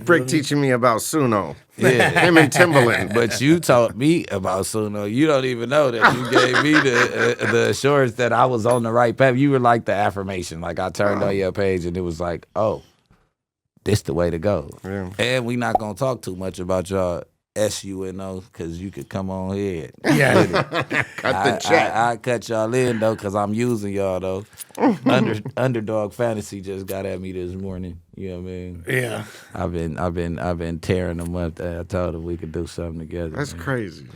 Bricc teaching me about Suno. Yeah. Him and Timberland. But you taught me about Suno. You don't even know that you gave me the assurance that I was on the right path. You were like the affirmation. Like I turned on your page and it was like, oh, this the way to go. Yeah. And we not gonna talk too much about y'all SUNO because you could come on here. Yeah. Cut the check. I cut y'all in though because I'm using y'all though. Underdog Fantasy just got at me this morning. You know what I mean? Yeah. I've been tearing them up. I told them we could do something together. That's man. crazy.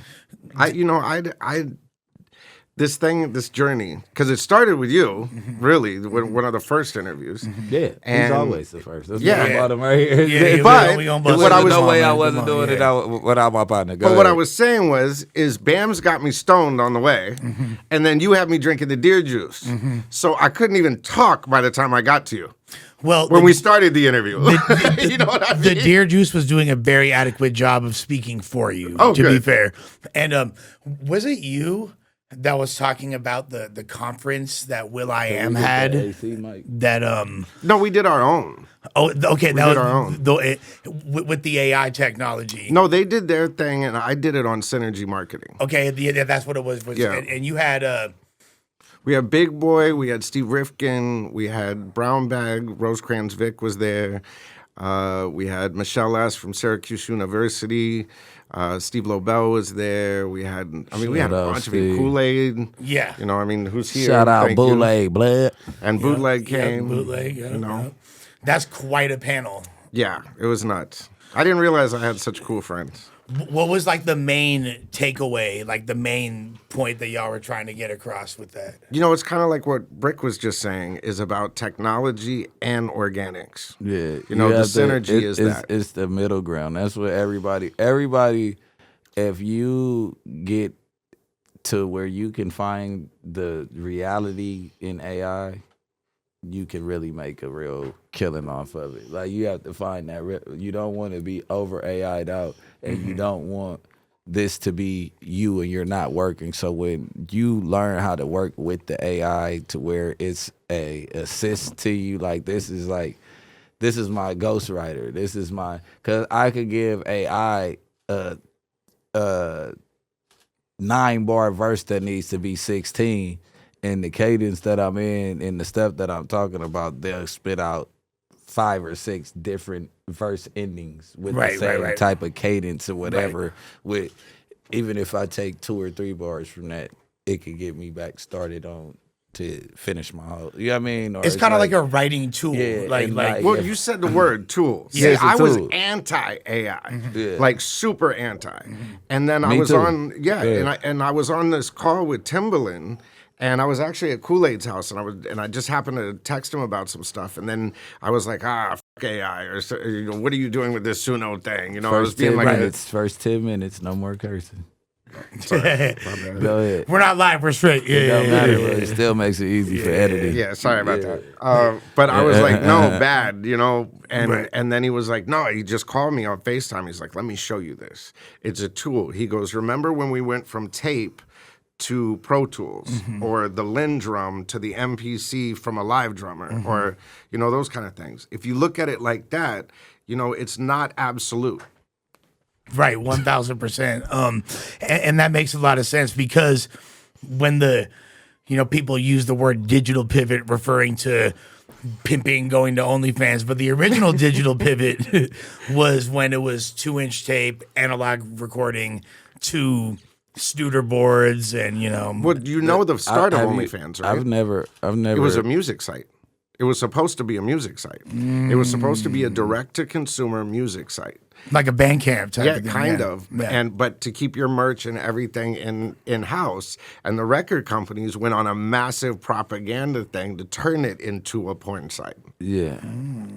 This journey, because it started with you, really, one of the first interviews. Yeah, he's And- always the first. That's Yeah. why I brought him right here. Yeah, But we gonna There bust what I was was- no way I Come wasn't on, doing it yeah. without my partner. Go But what I ahead. was saying is Bam's got me stoned on the way, and then you had me drinking the deer juice. So I couldn't even talk by the time I got to you. Well, When we started the interview. You know what I mean? the deer juice was doing a very adequate job of speaking for you, Oh, to be good. fair. And was it you that was talking about the conference that Will I Am had? AC mic. That No, we did our own. okay, that did was our own. With the AI technology. No, they did their thing, and I did it on Synergy Marketing. Okay, that's what it was. Yeah. And you had We had Big Boy, we had Steve Rifkin, we had Brown Bag, Rosecrans Vic was there. We had Michelle S. from Syracuse University. Steve Lobel was there. We had a Shout out, bunch of Steve. Kool-Aid. Yeah. You know, I mean, who's here? Shout out Thank you. Bootleg Blood. And Bootleg yeah, came. bootleg. Yeah, you know. yeah. That's quite a panel. Yeah, it was nuts. I didn't realize I had such cool friends. What was like the main takeaway, like the main point that y'all were trying to get across with that? You know, it's kind of like what Bricc was just saying is about technology and organics. Yeah, You know, the have synergy is that. It's the middle ground. That's what everybody. If you get to where you can find the reality in AI, you can really make a real killing off of it. Like you have to find that. You don't want to be over AI'd out, and you don't want this to be you and you're not working. So when you learn how to work with the AI to where it's a assist to you, like this is my ghostwriter. This is my, because I could give AI a 9-bar verse that needs to be 16. And the cadence that I'm in and the stuff that I'm talking about, they'll spit out 5 or 6 different verse endings with the same type of cadence or whatever. With even if I take 2 or 3 bars from that, it could get me back started on to finish my whole. You know what I mean? Or It's kind of like a writing tool. Yeah, like and like- Well, you said the word tool. See, it's a I was tool. anti-AI, Yeah. like super anti. And then I Me was too. on, Yeah. and I was on this call with Timberland. And I was actually at Kool-Aid's house, and I just happened to text him about some stuff, and then I was like, fuck AI, or so, you know, what are you doing with this Suno thing? You know, I was first being 10 like, minutes. First 10 minutes, no more cursing. sorry, my bad. Go ahead. we're not live, we're straight. Yeah, It don't yeah, matter, yeah, but yeah. it still makes it easy for editing. Yeah, sorry about Yeah. that. But I was like, no, bad, you know. And Right. and then he was like, no, he just called me on FaceTime. He's like, let me show you this. It's a tool. He goes, remember when we went from tape to Pro Tools, or the Lin drum to the MPC from a live drummer, or, you know, those kind of things. If you look at it like that, you know, it's not absolute. Right, 1,000%. And that makes a lot of sense because when people use the word digital pivot referring to pimping going to OnlyFans, but the original digital pivot was when it was 2-inch tape, analog recording, to Studer boards, and Well, you know the start of Have you- OnlyFans, right? I've never. It was a music site. It was supposed to be a music site. It was supposed to be a direct-to-consumer music site. like a Bandcamp type Yeah, of thing. kind yeah. of. Yeah. But to keep your merch and everything in house, and the record companies went on a massive propaganda thing to turn it into a porn site, Yeah.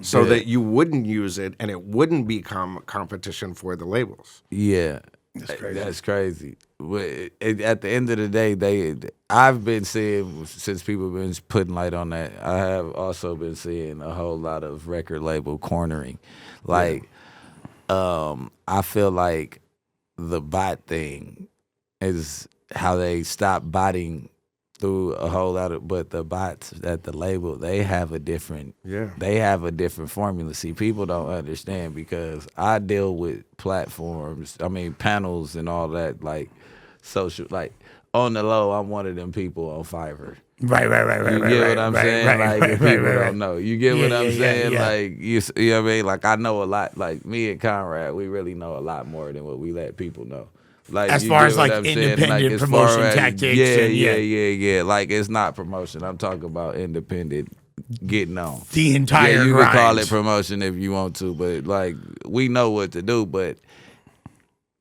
so that you wouldn't use it and it wouldn't become competition for the labels. Yeah. That's crazy. But at the end of the day, I've been seeing, since people have been putting light on that, I have also been seeing a whole lot of record label cornering. Like, I feel like the bot thing is how they stop botting through a whole lot of, but the bots at the label, they have a different, Yeah. they have a different formula. See, people don't understand because I deal with platforms, I mean, panels and all that, like social, like on the low, I'm one of them people on Fiverr. Right. You get what I'm saying? Like, if people don't know. You get what I'm saying? Yeah. Like, you know what I mean? Like, I know a lot. Like, me and Conrad, we really know a lot more than what we let people know. Like, As you far get as, what like, I'm saying? independent as promotion far as- tactics Yeah, and- yeah. Like, it's not promotion. I'm talking about independent getting on. The entire Yeah, you grind. can call it promotion if you want to, but, like, we know what to do, but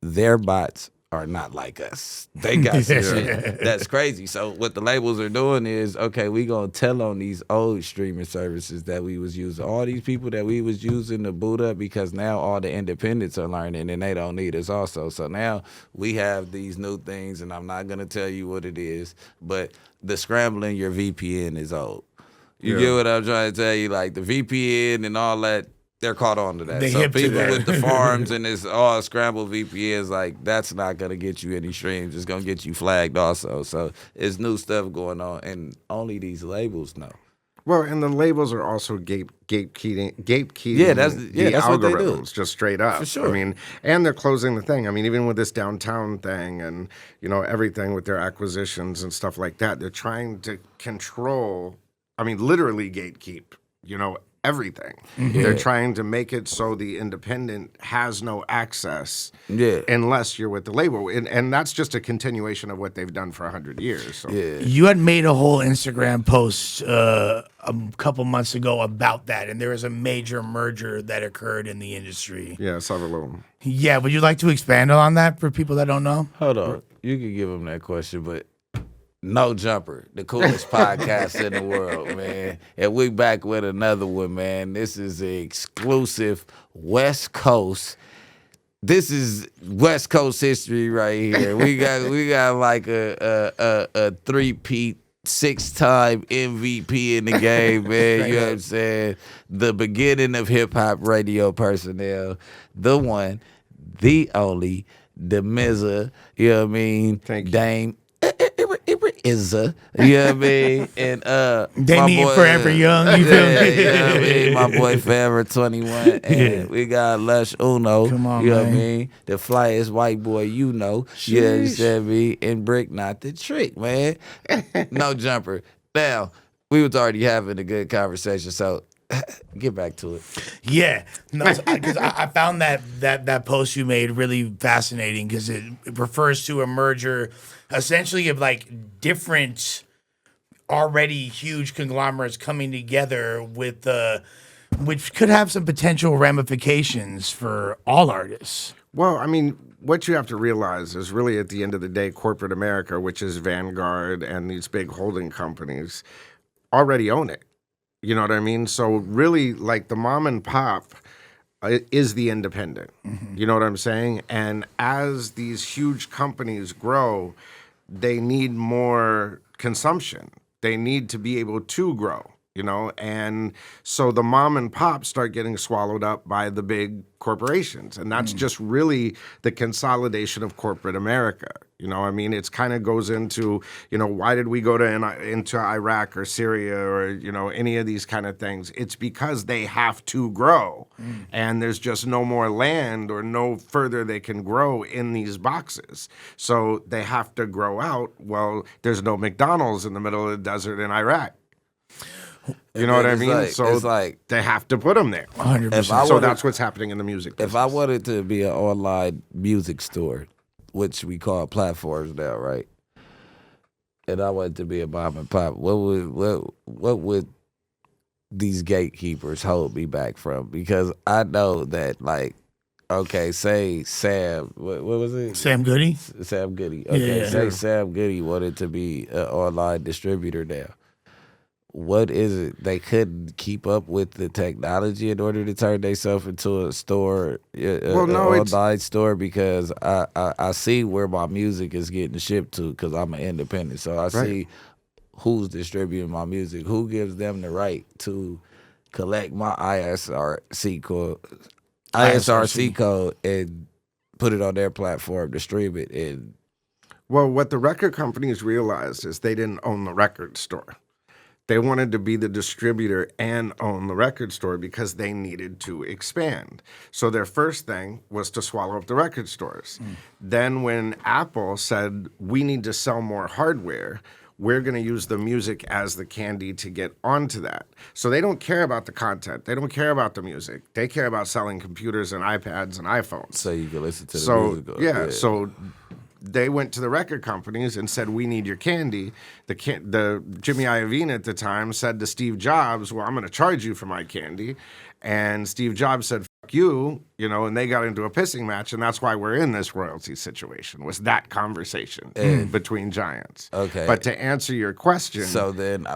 their bots are not like us. They got some shit that's crazy. So what the labels are doing is, okay, we gonna tell on these old streaming services that we was using, all these people that we was using to boot up, because now all the independents are learning and they don't need us also. So now we have these new things, and I'm not gonna tell you what it is, but the scrambling your VPN is old. You get what I'm trying to tell you? Like the VPN and all that, they're caught on to that. They So hip to people that. with the farms and this all scrambled VPNs, like that's not gonna get you any streams. It's gonna get you flagged also. So it's new stuff going on, and only these labels know. Well, and the labels are also gatekeeping Yeah, that's the what they do. algorithms, just straight up. For sure. I mean, and they're closing the thing. I mean, even with this downtown thing and, everything with their acquisitions and stuff like that, they're trying to control, I mean, literally gatekeep, everything. They're trying to make it so the independent has no access unless you're with the label. And that's just a continuation of what they've done for 100 years. So. Yeah. You had made a whole Instagram post a couple months ago about that, and there was a major merger that occurred in the industry. Yeah, several of them. Yeah, would you like to expand on that for people that don't know? Hold on. You can give them that question, but No Jumper, the coolest podcast in the world, man. And we back with another one, man. This is the exclusive West Coast. This is West Coast history right here. We got like a three-peat, 6-time MVP in the game, man. You know what I'm saying? The beginning of hip hop radio personnel. The one, the only, Damizza, you know what I mean? Thank you. Dame Izza, you know what I mean? And Damien my boy, Forever Young, you feel me? you know what I mean? My boy Forever 21. And we got Lush Uno, Come on, you know what I man. mean? The flyest white boy you know, you understand me? And Bricc not the trick, man. No Jumper. Now, we was already having a good conversation, so get back to it. Yeah, no, because I found that post you made really fascinating because it refers to a merger, essentially of like different, already huge conglomerates coming together with which could have some potential ramifications for all artists. Well, I mean, what you have to realize is really at the end of the day, corporate America, which is Vanguard and these big holding companies, already own it. You know what I mean? So really, like the mom and pop is the independent. You know what I'm saying? And as these huge companies grow, they need more consumption. They need to be able to grow, and so the mom and pop start getting swallowed up by the big corporations. And that's just really the consolidation of corporate America. I mean, it's kind of goes into, why did we go into Iraq or Syria or, any of these kind of things? It's because they have to grow and there's just no more land or no further they can grow in these boxes. So they have to grow out. Well, there's no McDonald's in the middle of the desert in Iraq. You know what I It's mean? like- So it's like- they have to put them there. 100%. So that's what's happening in the music business. If I wanted to be an online music store, which we call platforms now, right? And I wanted to be a mom and pop, what would these gatekeepers hold me back from? Because I know that, like, okay, say Sam, what was it? Sam Goody? Sam Goody. Okay, Yeah. say Sam Goody wanted to be an online distributor now. What is it? They couldn't keep up with the technology in order to turn themselves into a store, Well, no, an it's- online store, because I see where my music is getting shipped to because I'm an independent. So I see who's distributing my music, who gives them the right to collect my ISRC code and put it on their platform to stream it. And Well, what the record companies realized is they didn't own the record store. They wanted to be the distributor and own the record store because they needed to expand. So their first thing was to swallow up the record stores. Then when Apple said, we need to sell more hardware, we're going to use the music as the candy to get onto that. So they don't care about the content. They don't care about the music. They care about selling computers and iPads and iPhones. So you can listen to the music. Yeah, so they went to the record companies and said, we need your candy. The Jimmy Iovine at the time said to Steve Jobs, well, I'm going to charge you for my candy. And Steve Jobs said, fuck you, and they got into a pissing match. And that's why we're in this royalty situation, was that conversation between giants. Okay. But to answer your question. So then,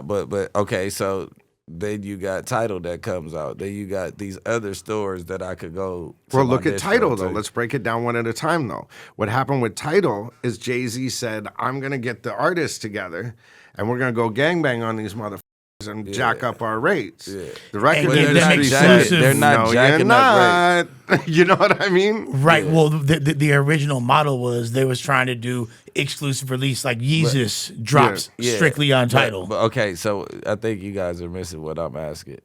okay, so then you got Tidal that comes out. Then you got these other stores that I could go to. Well, look at Tidal, though. Let's break it down one at a time, though. What happened with Tidal is Jay-Z said, I'm going to get the artists together, and we're going to go gangbang on these motherfuckers and jack up our rates. Yeah. The record industry said, they're not jacking up rates. You know what I mean? Right. Yeah. Well, the original model was they was trying to do exclusive release, like Yeezus drops strictly on Tidal. But okay, so I think you guys are missing what I'm asking.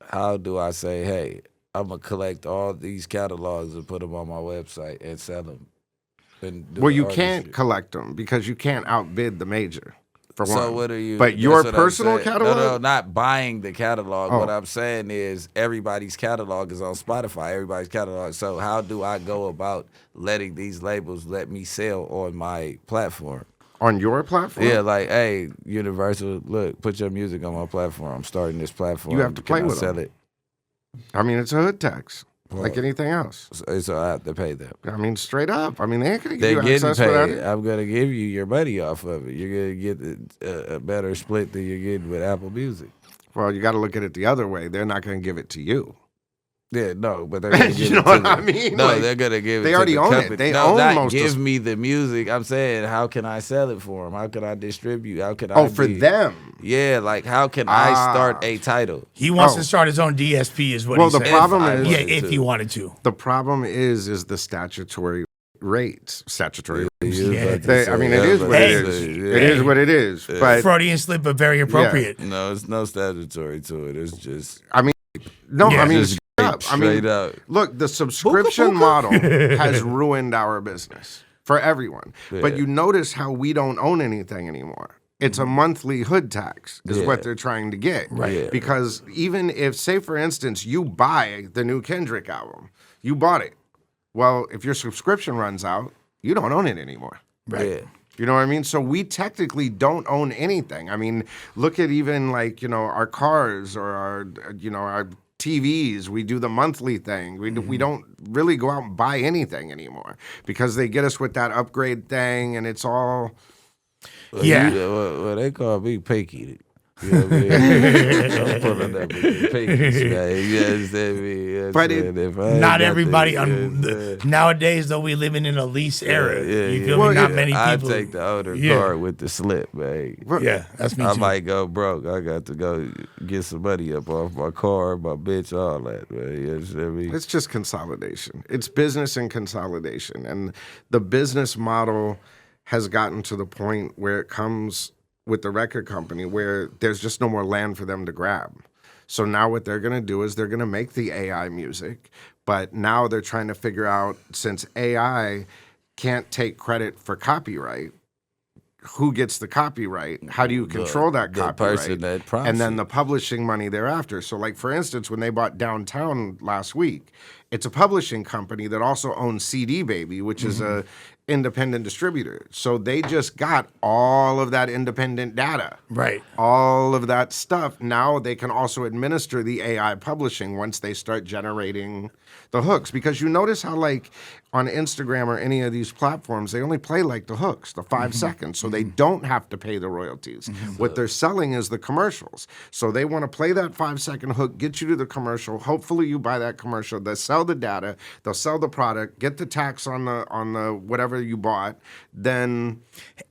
How do I say, hey, I'm going to collect all these catalogs and put them on my website and sell them? Well, you can't collect them because you can't outbid the major. So what are you? But your personal catalog? No, not buying the catalog. What I'm saying is everybody's catalog is on Spotify. Everybody's catalog. So how do I go about letting these labels let me sell on my platform? On your platform? Yeah, like, hey, Universal, look, put your music on my platform. I'm starting this platform. You have to play with sell them. It? I mean, it's a hood tax. Like anything else. So I have to pay them. I mean, straight up. I mean, they ain't going to give you access paid. without it. I'm going to give you your money off of it. You're going to get a better split than you're getting with Apple Music. Well, you got to look at it the other way. They're not going to give it to you. Yeah, no, but they're going to give you know it to what the, I mean? No, like, they're going to give it they to already the own company. it. They no, own not most give me the music. I'm saying, how can I sell it for them? How can I distribute? How can I Oh, for them? Yeah, like, how can I start a title? He wants to start his own DSP is what well, he said. the problem is... Yeah, if he wanted to. The problem is the statutory rates. Statutory rates. Yeah. I mean, it is what it is. It is what it is. But Freudian slip, but very appropriate. No, it's no statutory to it. It's just... I mean, no, Yeah. I mean... Just straight up. Look, the subscription model has ruined our business for everyone. Yeah. But you notice how we don't own anything anymore. It's a monthly hood tax is what they're trying to get. Right. Yeah. Because even if, say, for instance, you buy the new Kendrick album, you bought it. Well, if your subscription runs out, you don't own it anymore. Right. Yeah. You know what I mean? So we technically don't own anything. I mean, look at even like, our cars or our TVs. We do the monthly thing. We don't really go out and buy anything anymore because they get us with that upgrade thing and it's all... Yeah. Well, they call me Pinky. You know what I mean? I'm pulling up with the Pinkies, man. You understand me? But not everybody. Nowadays, though, we living in a lease era. You feel me? Not many people. I take the older car with the slip, man. Yeah, that's me too. I might go broke. I got to go get some money up off my car, my bitch, all that, man. You understand me? It's just consolidation. It's business and consolidation. And the business model has gotten to the point where it comes with the record company where there's just no more land for them to grab. So now what they're going to do is they're going to make the AI music, but now they're trying to figure out, since AI can't take credit for copyright, who gets the copyright? How do you control that copyright? Person that prompts and then the publishing money thereafter. So like, for instance, when they bought Downtown last week, it's a publishing company that also owns CD Baby, which is a independent distributor. So they just got all of that independent data. Right. All of that stuff. Now they can also administer the AI publishing once they start generating the hooks. Because you notice how, like, on Instagram or any of these platforms, they only play like the hooks, the 5 seconds. So they don't have to pay the royalties. What they're selling is the commercials. So they want to play that 5-second hook, get you to the commercial. Hopefully you buy that commercial. They'll sell the data. They'll sell the product, get the tax on the whatever you bought. Then...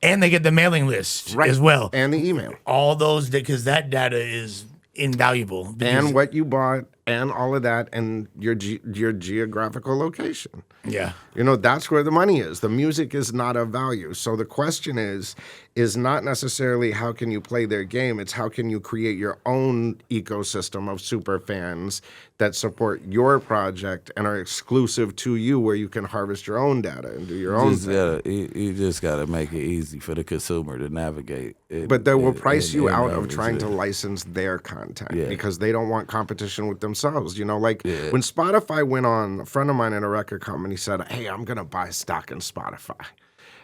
And they get the mailing list as well. And the email. All those, because that data is invaluable. And what you bought and all of that, and your geographical location. Yeah. That's where the money is. The music is not of value. So the question is not necessarily how can you play their game, it's how can you create your own ecosystem of super fans that support your project and are exclusive to you, where you can harvest your own data and do your own thing. You just gotta make it easy for the consumer to navigate. But they will price you out of trying to license their content because they don't want competition with themselves. When Spotify went on, a friend of mine in a record company said, "Hey, I'm gonna buy stock in Spotify."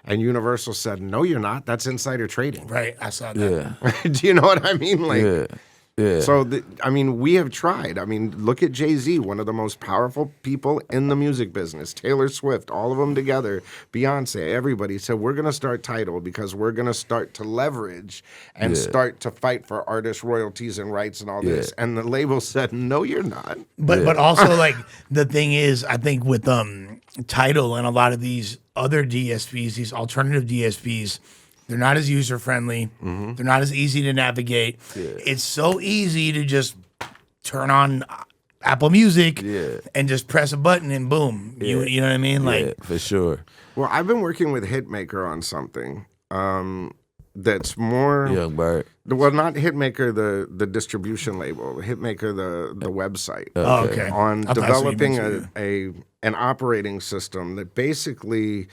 And Universal said, "No, you're not. That's insider trading." Right. I saw that. Yeah. Do you know what I mean? Yeah. So, we have tried. Look at Jay-Z, one of the most powerful people in the music business. Taylor Swift, all of them together. Beyonce, everybody said, we're going to start Tidal because we're going to start to leverage and start to fight for artist royalties and rights and all this. And the label said, no, you're not. But also, like, the thing is, I think with Tidal and a lot of these other DSPs, these alternative DSPs, they're not as user friendly. Mm-hmm. They're not as easy to navigate. It's so easy to just turn on Apple Music and just press a button and boom. You know what I mean? Like, for sure. Well, I've been working with Hitmaker on something that's more Young Bird. Well, not Hitmaker, the distribution label. Hitmaker, the website. okay. On I thought that's what you developing an operating system that basically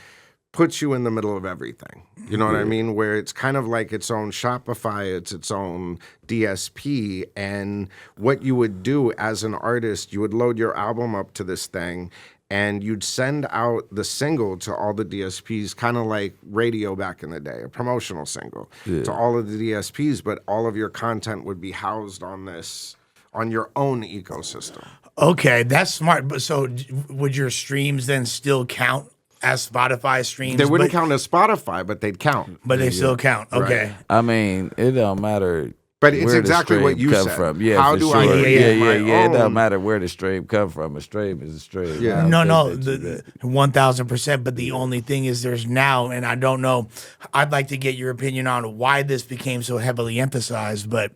puts you in the middle of everything. You know what I mean? Where it's kind of like its own Shopify, it's its own DSP. And what you would do as an artist, you would load your album up to this thing and you'd send out the single to all the DSPs, kind of like radio back in the day, a promotional single to all of the DSPs, but all of your content would be housed on your own ecosystem. Okay, that's smart. But so would your streams then still count as Spotify streams? They wouldn't count as Spotify, but they'd count. But they still count. Okay. Right. It don't matter. But it's where exactly the what stream you come said. from. Yeah, How for do sure. I create my It own? don't matter where the stream come from. A stream is a stream. Yeah. No, 1,000%. But the only thing is, there's now, and I don't know. I'd like to get your opinion on why this became so heavily emphasized, but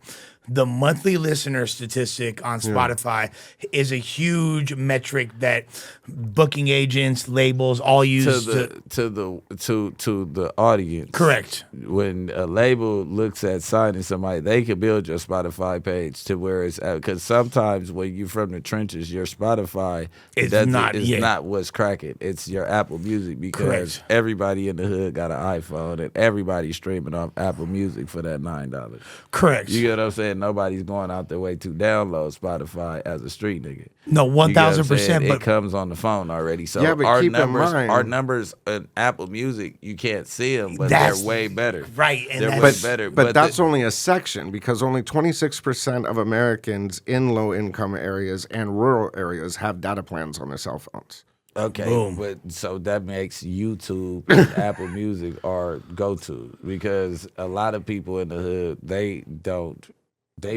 the monthly listener statistic on Spotify is a huge metric that booking agents, labels all use to the audience. Correct. When a label looks at signing somebody, they can build your Spotify page to where it's at. Because sometimes when you're from the trenches, your Spotify is not what's cracking. It's your Apple Music, because everybody in the hood got an iPhone and everybody's streaming off Apple Music for that $9. Correct. You get what I'm saying? Nobody's going out their way to download Spotify as a street nigga. No, 1,000%. But it comes on the phone already. So Yeah, but our keep in numbers, mind- our numbers in Apple Music, you can't see them, but they're way better. Right, and they're that's- way better. But that's only a section, because only 26% of Americans in low-income areas and rural areas have data plans on their cell phones. okay. Boom. But so that makes YouTube and Apple Music our go-to, because a lot of people in the hood, they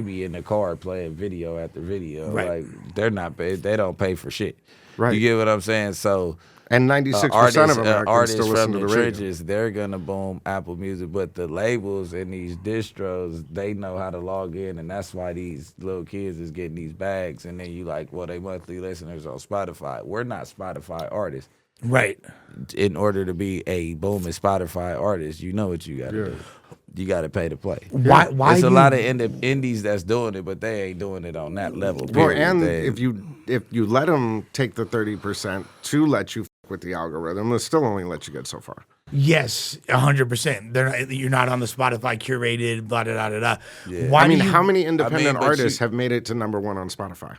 be in the car playing video after video. Right. Like they don't pay for shit. Right. You get what I'm saying? So And 96% of Americans artists still listen from to the the radio. trenches, they're gonna boom Apple Music, but the labels and these distros, they know how to log in, and that's why these little kids is getting these bags. And then you like, well, they monthly listeners on Spotify. We're not Spotify artists. Right. In order to be a booming Spotify artist, you know what you got to do. You got to pay to play. Why There's a do- lot of indies that's doing it, but they ain't doing it on that level. Well, period. and They- if you let them take the 30% to let you f- with the algorithm, they'll still only let you get so far. Yes, 100%. You're not on the Spotify curated, blah, blah, blah, blah. Yeah. Why I mean, do you, how many independent but artists have made it to #1 on Spotify?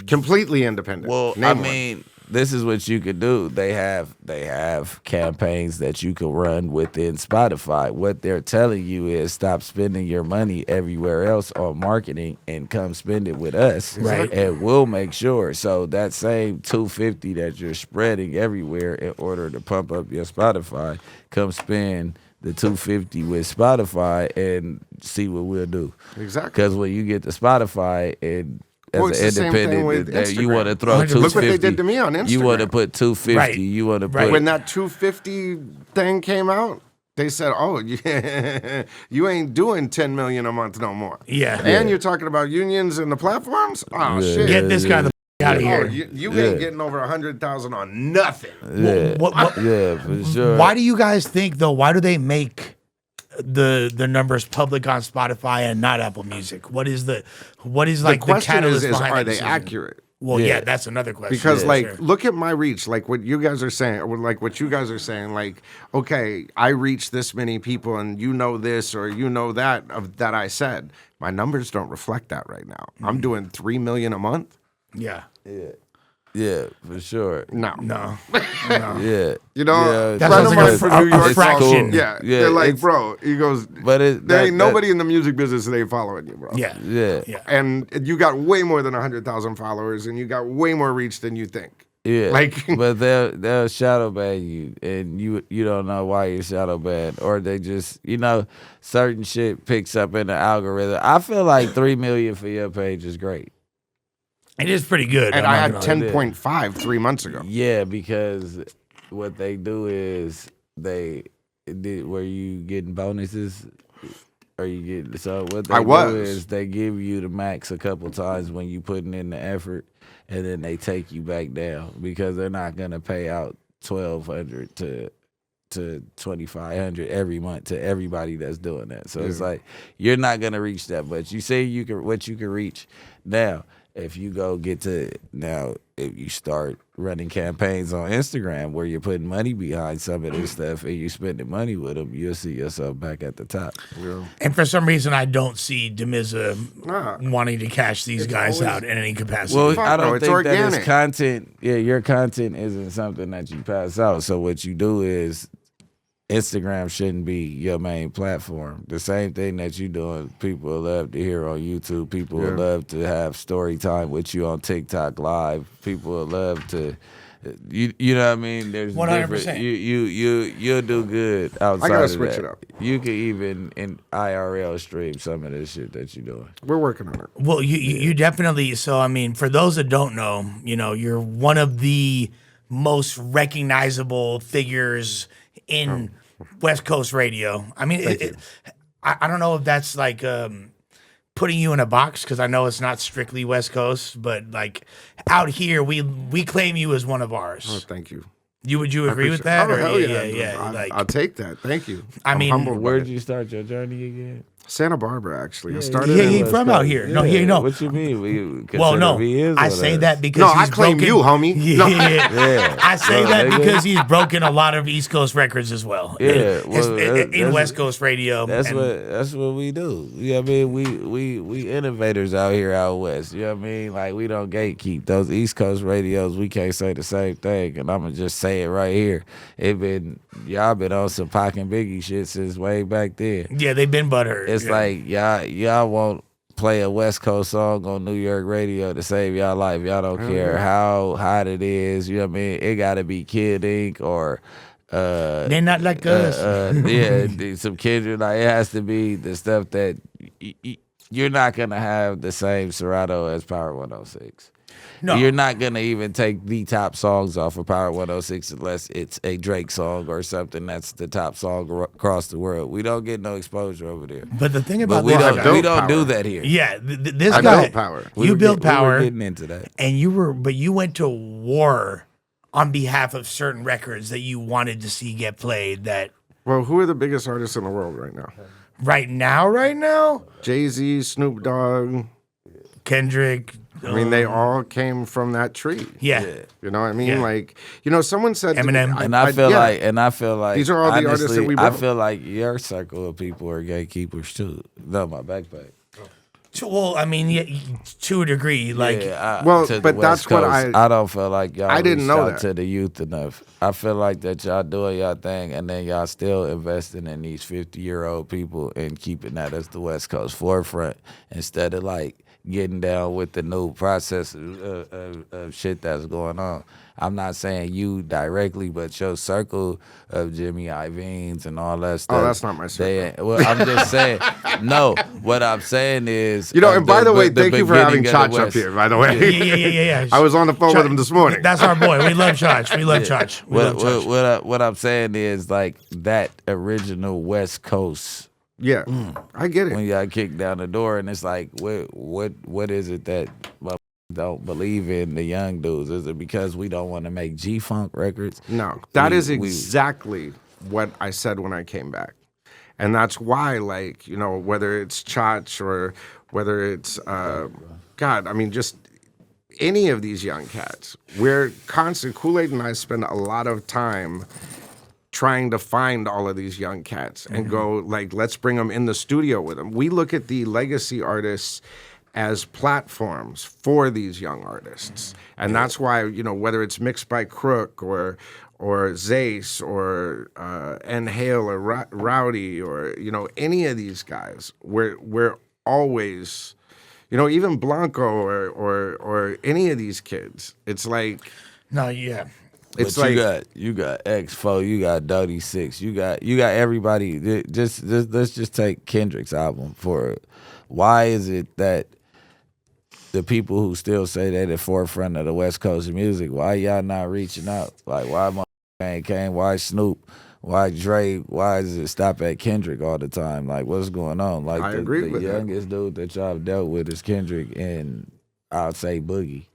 Completely independent. Well, Name I one. mean, this is what you could do. They have campaigns that you can run within Spotify. What they're telling you is stop spending your money everywhere else on marketing and come spend it with us. Right. And we'll make sure. So that same $250 that you're spreading everywhere in order to pump up your Spotify, come spend the $250 with Spotify and see what we'll do. Exactly. Because when you get to Spotify and as Well, it's an the same thing independent, with that you Instagram. want to throw 100%. $250. Look what they did to me on You want to Instagram. put $250. Right. You want to Right. put When that 250 thing came out, They said, "Oh, you ain't doing 10 million a month no more." Yeah. And you're talking about unions and the platforms. Oh shit! Get this guy the out of Oh, here. you ain't getting over 100,000 on nothing. Yeah, yeah, for sure. Why do you guys think though? Why do they make the numbers public on Spotify and not Apple Music? What is like the question catalyst is behind are that they decision? accurate? Well, yeah, that's another question. Because sure. look at my reach, like what you guys are saying, or like what you guys are saying, like, okay, I reach this many people and you know this or you know that that I said. My numbers don't reflect that right now. I'm doing 3 million a month. Yeah. Yeah, for sure. No. Yeah, You know, That friend sounds of like mine a from fr- New a York. fraction. Yeah, Yeah, they're like, it's- bro, he goes, but there ain't nobody in the music business that ain't following you, bro. Yeah. Yeah, And you got way more than 100,000 followers and you got way more reach than you think. yeah. Like- but they'll shadow ban you, and you don't know why you're shadow banned, or they just certain shit picks up in the algorithm. I feel like 3 million for your page is great. It is pretty good. And I'm I not had gonna lie. 10.5 3 months ago. Yeah, because what they do is they did where you getting bonuses. Or you get so what they I do was. is they give you the max a couple times when you putting in the effort, and then they take you back down because they're not gonna pay out $1,200 to 2,500 every month to everybody that's doing that. So it's like you're not gonna reach that, but you say you can what you can reach now. If you if you start running campaigns on Instagram where you're putting money behind some of this stuff and you're spending money with them, you'll see yourself back at the top. Yeah. And for some reason, I don't see Damizza Nah. wanting to cash these guys out in any capacity. Well, Fuck I no, don't it's think that organic. it's content. Yeah, your content isn't something that you pass out. So what you do is Instagram shouldn't be your main platform. The same thing that you're doing, people love to hear on YouTube. People love to have story time with you on TikTok Live. People love to, you know what I mean? There's 100%. different. You'll do good outside. I gotta of switch that. it up. You can even in IRL stream some of this shit that you're doing. We're working on it. Well, you definitely. So, I mean, for those that don't know, you're one of the most recognizable figures in West Coast radio. I mean, I don't know if that's like putting you in a box because I know it's not strictly West Coast, but like out here, we claim you as one of ours. Oh, thank you. Would you agree with that? Oh, Or- hell yeah. Like, I'll take that. Thank you. I I'm mean, humbled by Where'd it. you start your journey again? Santa Barbara, actually. I started yeah, in he from out here. No, he no. What you mean? Well, no, I say that because No, I he's claim broken, you, homie. Yeah, No. Yeah. I say No, that nigga. because he's broken a lot of East Coast records as well. Yeah, in, well, in that's- West Coast radio. That's and- that's what we do. You know what I mean? We innovators out here out west. You know what I mean? Like we don't gatekeep. Those East Coast radios, we can't say the same thing. And I'ma just say it right here. Y'all been on some Pac and Biggie shit since way back then. Yeah, they've been butthurt. It's yeah. like y'all won't play a West Coast song on New York radio to save y'all life. Y'all don't care how hot it is. You know what I mean? It gotta be Kid Ink or they're not like us. some Kendrick. Like it has to be the stuff that you're not gonna have the same Serato as Power 106. No. You're not gonna even take the top songs off of Power 106 unless it's a Drake song or something that's the top song across the world. We don't get no exposure over there. But the thing But about we this don't guy, built we don't power. do that here. yeah, this I guy, built power. you built We power, were getting into that. and you went to war on behalf of certain records that you wanted to see get played. That Well, who are the biggest artists in the world right now? right now, Jay-Z, Snoop Dogg. Kendrick. I mean, they all came from that tree. Yeah. You know what I mean? Yeah. Like, someone said to me, Eminem. And I feel yeah. like These are all the artists that honestly, we I built. feel like your circle of people are gatekeepers too. No, my backpack. Well, I mean, yeah, to a degree, like Well, to the but West that's what Coast, I don't feel like y'all I didn't reached know out that. to the youth enough. I feel like that y'all doing y'all thing, and then y'all still investing in these 50-year-old people and keeping that as the West Coast forefront instead of like getting down with the new process of shit that's going on. I'm not saying you directly, but your circle of Jimmy Iovine's and all that stuff. Oh, that's not my circle. Well, I'm just saying. No, what I'm saying is, and by the way, thank you for having Chach up here. By the way, yeah. I was on the phone with him this morning. That's our boy. We love Chach. We love Chach. What I'm saying is like that original West Coast. Yeah, I get it. When y'all kick down the door, and it's like, what is it that don't believe in the young dudes? Is it because we don't want to make G-Funk records? No, that is exactly what I said when I came back. And that's why, like, whether it's Chach or whether it's, just any of these young cats, we're constant. Kool-Aid and I spend a lot of time trying to find all of these young cats and go, like, let's bring them in the studio with them. We look at the legacy artists as platforms for these young artists. And that's why, whether it's Mixed by Crook or Zace or Hale or Rowdy or, any of these guys, we're always, even Blanco or any of these kids. It's like... No, yeah. It's but like you got X4, you got Dirty Six, you got everybody. Let's just take Kendrick's album for it. Why is it that the people who still say they're the forefront of the West Coast of music, why y'all not reaching out? Like, why ain't came? Why Snoop? Why Dre? Why does it stop at Kendrick all the time? Like, what's going on? Like, I agree with the youngest dude that y'all have dealt with is Kendrick, and I'll say Boogie.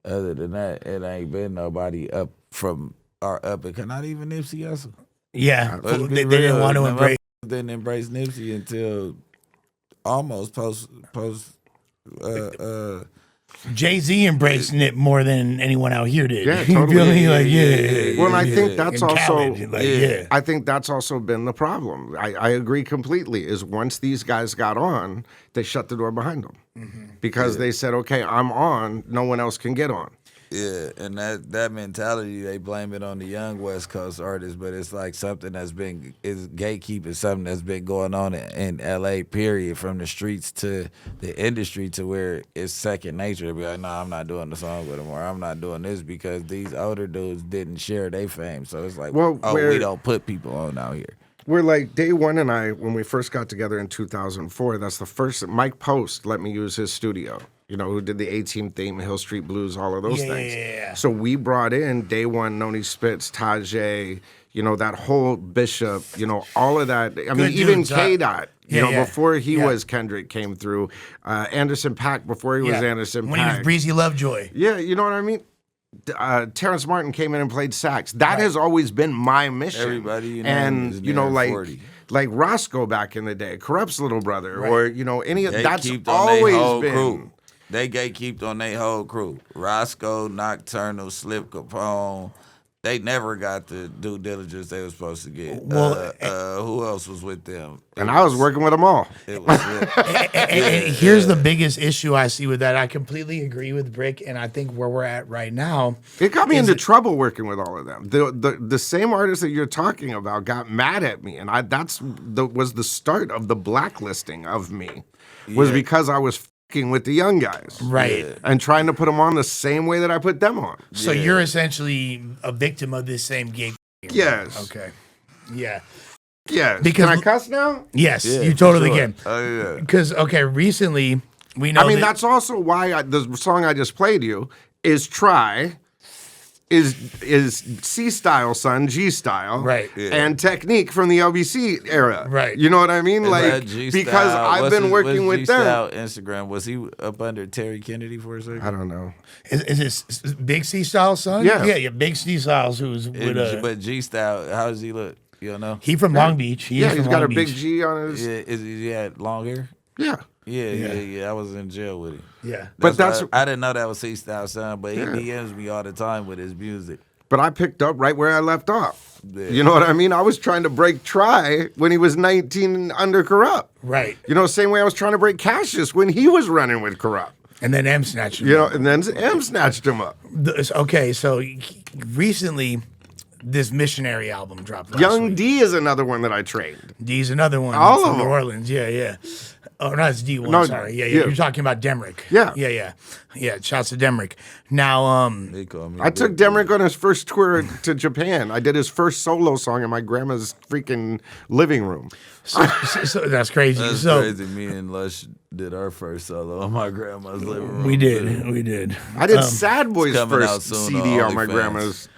Other than that, it ain't been nobody up from our up and not even Nipsey Hussle. Yeah, they didn't want to embrace. Didn't embrace Nipsey until almost post. Jay-Z embraced Nip more than anyone out here did. Yeah, totally. Yeah. Well, I think that's also Khaled, I think that's also been the problem. I agree completely. Is once these guys got on, they shut the door behind them because they said, "Okay, I'm on. No one else can get on." Yeah, and that mentality, they blame it on the young West Coast artists, but it's like something gatekeeping, something that's been going on in LA, period, from the streets to the industry to where it's second nature to be like, nah, I'm not doing the song with them, or I'm not doing this because these older dudes didn't share their fame. So it's like, we don't put people on out here. We're like, Day One and I, when we first got together in 2004, that's the first, Mike Post let me use his studio. Who did the A-Team theme, Hill Street Blues, all of those things. Yeah. So we brought in Day One, Noni Spitz, Tajay, that whole Bishop, all of that. I mean, even K-Dot, before he was Kendrick came through. Anderson .Paak before he was Anderson .Paak. When he was Breezy Lovejoy. Yeah, you know what I mean? Terrence Martin came in and played sax. That has always been my mission. Everybody, and like Roscoe back in the day, Corrupt's little brother, or any of that's always been. Crew. They gatekeeped on their whole crew. Roscoe, Nocturnal, Slip Capone. They never got the due diligence they were supposed to get. Who else was with them? I was working with them all. And here's the biggest issue I see with that. I completely agree with Bricc, and I think where we're at right now. It got me into trouble working with all of them. The same artists that you're talking about got mad at me, and was the start of the blacklisting of me. Was because I was with the young guys, right, and trying to put them on the same way that I put them on. So you're essentially a victim of this same game. Yes. Okay. Yeah. Yes. Because can I cuss now? Yes, you totally can. Oh yeah. Because recently we know. I mean, that's also why the song I just played you is "Try." Is C-Style, son, G-Style, right? And Technique from the LBC era, right? You know what I mean? Like, because I've been working with them. Instagram, was he up under Terry Kennedy for a second? I don't know. Is this Big C-Style, son? Yeah, Big C-Styles, who's with but G-Style, how does he look? You don't know? He from Long Beach. He's got a big G on his. Yeah, he had long hair? Yeah. Yeah. I was in jail with him. Yeah, but I didn't know that was C-Style, son. But he DMs me all the time with his music. But I picked up right where I left off. Yeah. You know what I mean? I was trying to break Try when he was 19 under Corrupt. Right. Same way I was trying to break Cassius when he was running with Corrupt. And then M snatched him up. And then M snatched him up. Okay, so recently this Missionary album dropped last Young week. D is another one that I trained. D's another one All from of New them. Orleans. Yeah. Oh, no, it's D1. No, sorry. Yeah, yeah. You're talking about Demrick. Yeah. Yeah. Shouts to Demrick. Now, They call me I took Demrick on his first tour to Japan. I did his first solo song in my grandma's freaking living room. so that's crazy. That's so crazy. Me and Lush did our first solo in my grandma's living room. we did. I did Sad Boy's coming out first soon CD on on my OnlyFans. grandma's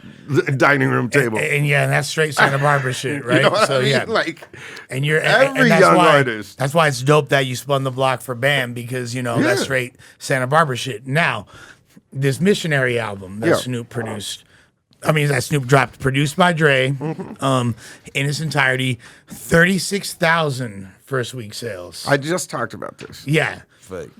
dining room table. And that's straight Santa Barbara shit, right? You know what so I mean? yeah, Like and you're every that's young why, artist. That's why it's dope that you spun the block for Bam because that's Yeah. straight Santa Barbara shit. Now, this Missionary album that Yeah. Snoop produced. I mean, that Snoop dropped, produced by Dre, in its entirety, 36,000 first week sales. I just talked about this. Yeah, Fake.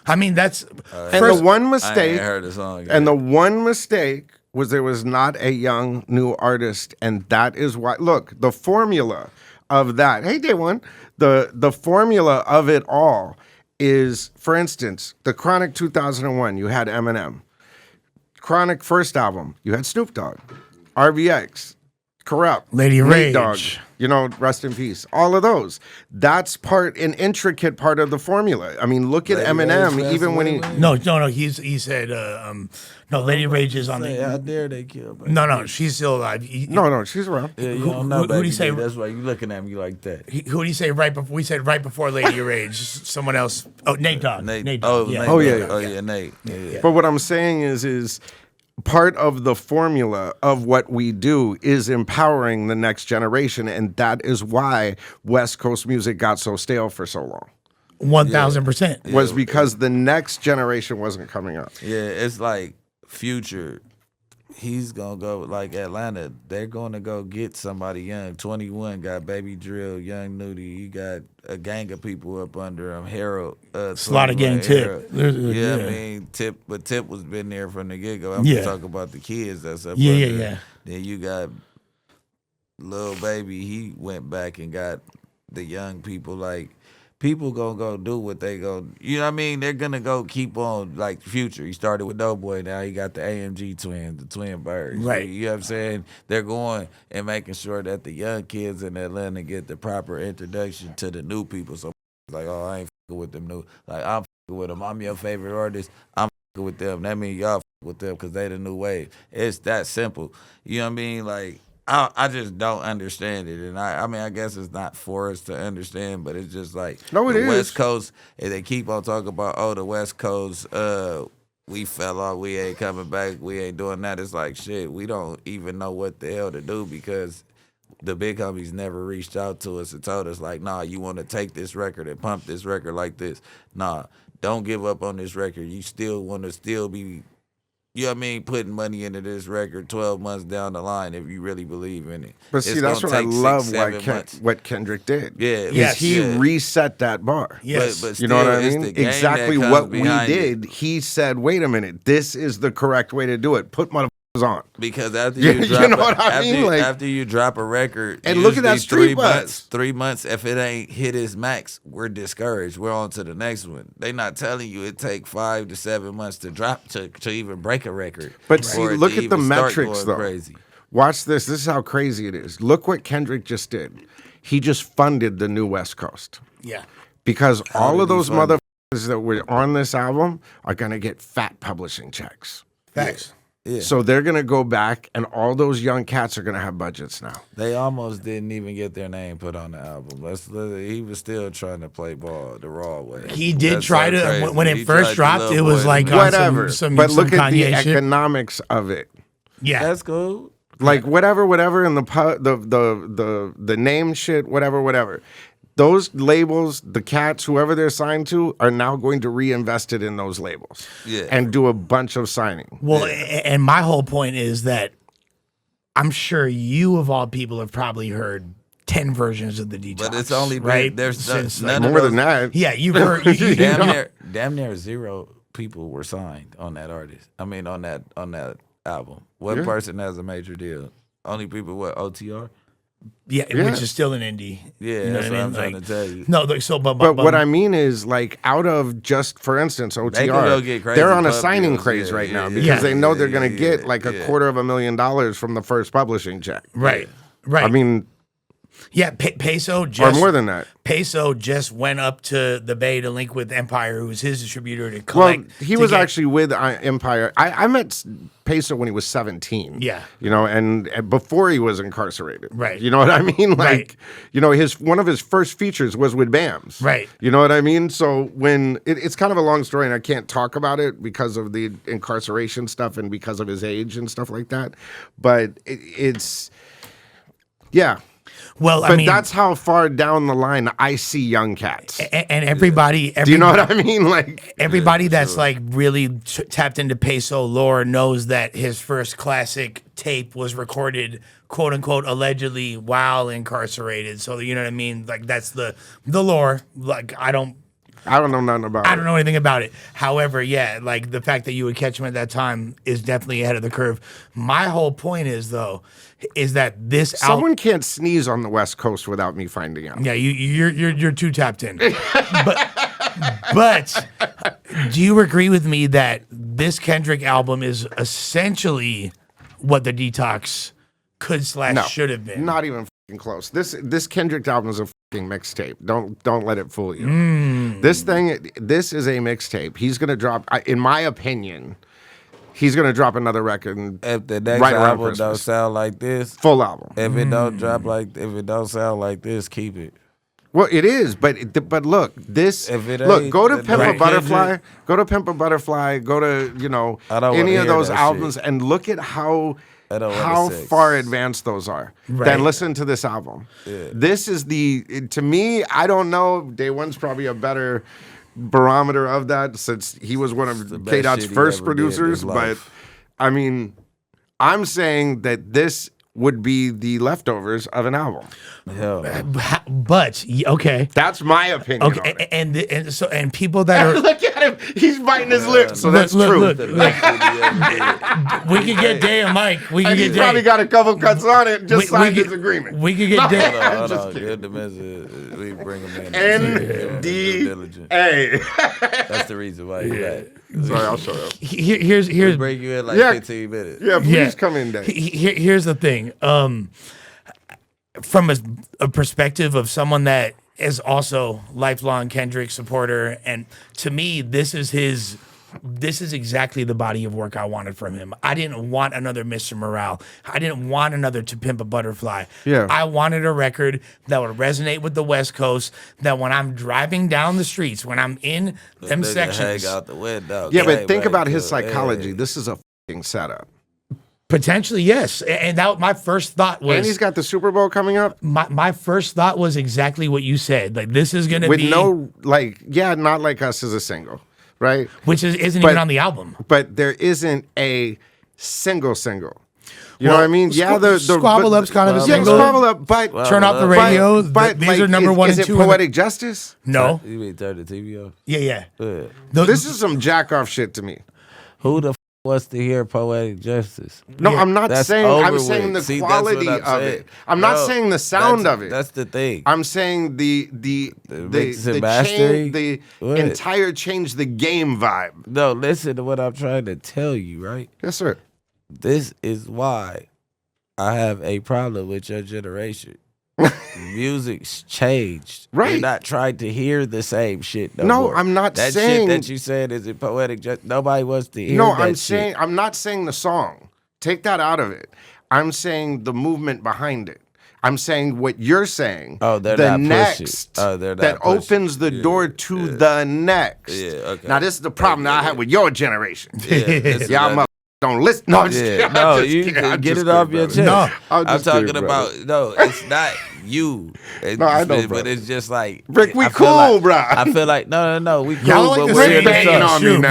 I mean that's And the one I mistake ain't heard the song. And the one mistake was there was not a young new artist, and that is why. Look, the formula of that. Hey, day one. The formula of it all is, for instance, the Chronic 2001. You had Eminem. Chronic first album. You had Snoop Dogg, RBX, Corrupt, Lady Nate Rage. Dogg. Rest in peace. All of those. That's an intricate part of the formula. I mean, look at Lady Eminem. Rage, Even when he. no. He said no. Lady Rage is on Say, the. how dare they kill? Baby? No, she's still alive. No, she's around. Yeah, you Who- don't know, who- who'd he baby say- G. That's why you looking at me like that. Who did he say right before? We said right before Lady Rage. Someone else. Oh, Nate Dogg. Nate Dogg. Nate. Oh, yeah, yeah. Oh yeah, Nate. Yeah. But what I'm saying is part of the formula of what we do is empowering the next generation, and that is why West Coast music got so stale for so long. 1,000%. Was because the next generation wasn't coming up. Yeah, it's like Future. He's gonna go like Atlanta. They're gonna go get somebody young. 21 got Baby Drill, Young Nudie. You got a gang of people up under him. Harold, Slaughter 21 Gang Tip. Harold. Yeah. I mean Tip, but Tip was been there from the get go. I'm Yeah. talking about the kids that's up. Yeah, under. yeah. Then you got Lil Baby. He went back and got the young people like. People gonna go do what they go. You know what I mean? They're gonna go keep on like Future. He started with Doughboy. Now he got the AMG twins, the twin birds. Right. You know what I'm saying? They're going and making sure that the young kids in Atlanta get the proper introduction to the new people. So like, oh, I ain't fucking with them new. Like I'm fucking with them. I'm your favorite artist. I'm fucking with them. That means y'all fucking with them because they the new wave. It's that simple. You know what I mean? Like. I just don't understand it, and I mean I guess it's not for us to understand, but it's just like No, it the is. West Coast, and they keep on talking about the West Coast, we fell off, we ain't coming back, we ain't doing that. It's like shit, we don't even know what the hell to do because the big homies never reached out to us and told us like, nah, you want to take this record and pump this record like this, nah, don't give up on this record. You still want to still be. You know what I mean? Putting money into this record 12 months down the line if you really believe in it. But It's see, that's gonna what I take love 6-7 months. what Kendrick did. Yeah. Is Yes. he yeah. reset that bar. Yes. But You know what still, I it's mean? the game Exactly that what comes we behind did. it. He said, wait a minute, this is the correct way to do it. Put motherfuckers on. Because after You you drop know what I mean? Like- after you drop a record, And look at that usually street buzz. 3 months, if it ain't hit its max, we're discouraged. We're on to the next one. They not telling you it take 5 to 7 months to drop to even break a record. But see, for it look to at the even start metrics, going though. Crazy. Watch this. This is how crazy it is. Look what Kendrick just did. He just funded the new West Coast. Yeah. Because all of did he those fund it? motherfuckers that were on this album are going to get fat publishing checks. Facts. Yeah. So they're going to go back, and all those young cats are going to have budgets now. They almost didn't even get their name put on the album. He was still trying to play ball the raw way. He did That's try so to crazy. when it He first tried to dropped. love It was boy. like on Whatever. some But look some at the Kanye shit. economics of it. Yeah. That's cool. Like whatever, and the name shit, whatever. Those labels, the cats, whoever they're signed to, are now going to reinvest it in those labels. Yeah. And do a bunch of signing. Well, and my whole point is that I'm sure you, of all people, have probably heard 10 versions of the Detox. But it's only been, right. there's Since, none like, of More those, than that. yeah, you've heard. You damn near 0 people were signed on that artist. I mean on that album. One Yeah. person has a major deal. Only people OTR? yeah, Yeah. which is still an indie. Yeah, You know that's what what I I'm mean? trying Like, to tell you. No, so but But what I mean is, like, out of just, for instance, go OTR, get crazy they're on a pub signing deals. craze Yeah, right yeah, now yeah, because yeah, they know they're yeah, going to yeah, get like yeah. $250,000 from the first publishing check. right, right. I mean, Yeah, Peso or just more than that. Peso just went up to the Bay to link with Empire, who was his distributor, to Well, collect. he was actually with Empire. I met Peso when he was 17. Yeah. You know, and before he was incarcerated. Right. You know what I mean? Like, Right. you know, one of his first features was with BAMS. Right. You know what I mean? So when it's kind of a long story, and I can't talk about it because of the incarceration stuff and because of his age and stuff like that. But it's, yeah. Well, I But mean, that's how far down the line I see young cats. and everybody. Do you know what I mean? Like, Everybody that's like really tapped into Peso lore knows that his first classic tape was recorded, quote unquote, allegedly while incarcerated. So you know what I mean? Like that's the lore. Like I don't know nothing about it. I don't know anything about it. However, yeah, like the fact that you would catch him at that time is definitely ahead of the curve. My whole point is though, is that this Someone can't sneeze on the West Coast without me finding out. yeah, you're too tapped in. but do you agree with me that this Kendrick album is essentially what the Detox could / should have been? Not even fucking close. This Kendrick album is a fucking mixtape. Don't let it fool you. This is a mixtape. He's gonna drop, in my opinion, he's gonna drop another record. If the next right around album don't Christmas. sound like this, Full album. if it don't sound like this, keep it. Well, it is, but look, this If it look. ain't, Go to then Pimp a right. Butterfly. Kendrick. Go to Pimp a Butterfly. Go to I don't any wanna of hear those that albums shit. and look at how I don't wanna how sex. far advanced those are. Right. Then listen to this album. This is to me. I don't know. Day One's probably a better barometer of that since he was one of the K best Dot's shit he first ever did in producers. his But life. I mean, I'm saying that this would be the leftovers of an album. Hell, But okay. That's my opinion. on Okay, it. and people that are Look at him. He's biting his lips, so Look, that's look, true. look. the best shit he ever did. we could get Day and Mike. We could And get he's probably Day. got a couple cuts on it. Just signed his could- agreement. We could get Day. Hold Just on, kidding. good Damizza, we bring him in. NDA. That's the reason why he's back. Sorry, I'll show you. Here's We bring you in like Yeah. 15 minutes. Yeah, please come in, Dave. Here's the thing. From a perspective of someone that is also lifelong Kendrick supporter, and to me, this is exactly the body of work I wanted from him. I didn't want another Mr. Morale. I didn't want another To Pimp a Butterfly. Yeah. I wanted a record that would resonate with the West Coast, that when I'm driving down the streets, when I'm in them Nigga sections, hang out the window. Yeah, but Hey, think man, about his good. psychology. Hey. This is a fucking setup. potentially, yes. And that my first thought was And he's got the Super Bowl coming up my first thought was exactly what you said. Like this is gonna with be no, Not Like Us is a single, right? which isn't But- even on the album. But there isn't a single. You know what I mean? Yeah, the Squabble but- Up's kind of a Yeah, single. Squabble Up, but Turn off the But- radio. but These like, are number one is and it two. in the- Poetic Justice? No. You mean turn the TV off? Yeah. Yeah. This is some jack off shit to me. Who the wants to hear Poetic Justice? No, Yeah, I'm not That's saying. over I'm with. saying the See, that's what quality I'm of saying. it. I'm not No, saying the sound of it. That's the thing. I'm saying the mix and change, mastering? the What? entire change the game vibe. No, listen to what I'm trying to tell you, right? Yes, sir. This is why I have a problem with your generation. Music's changed. Right. You're not trying to hear the same shit no No, more. I'm not that saying- shit that you said is it poetic. Just nobody wants to hear No, that I'm shit. saying I'm not saying the song. Take that out of it. I'm saying the movement behind it. I'm saying what you're saying. Oh, they're the not pushing. next Oh, they're not that pushing. opens the door to the next. Yeah, okay. Now this is the problem that I have with your generation. Yeah, this is Y'all not- mother don't listen. No, I'm just Yeah, kidding. I'm no, just you kidding. can I'm get just it off kidding, your brother. chest. No, I'm I'm just talking kidding, about no, it's not you. It's No, I know, but brother. it's just like Rick, we I feel cool, like, bruh. I feel like no, we cool, Y'all like but the we're same here to banging Banging talk. on me Shoot.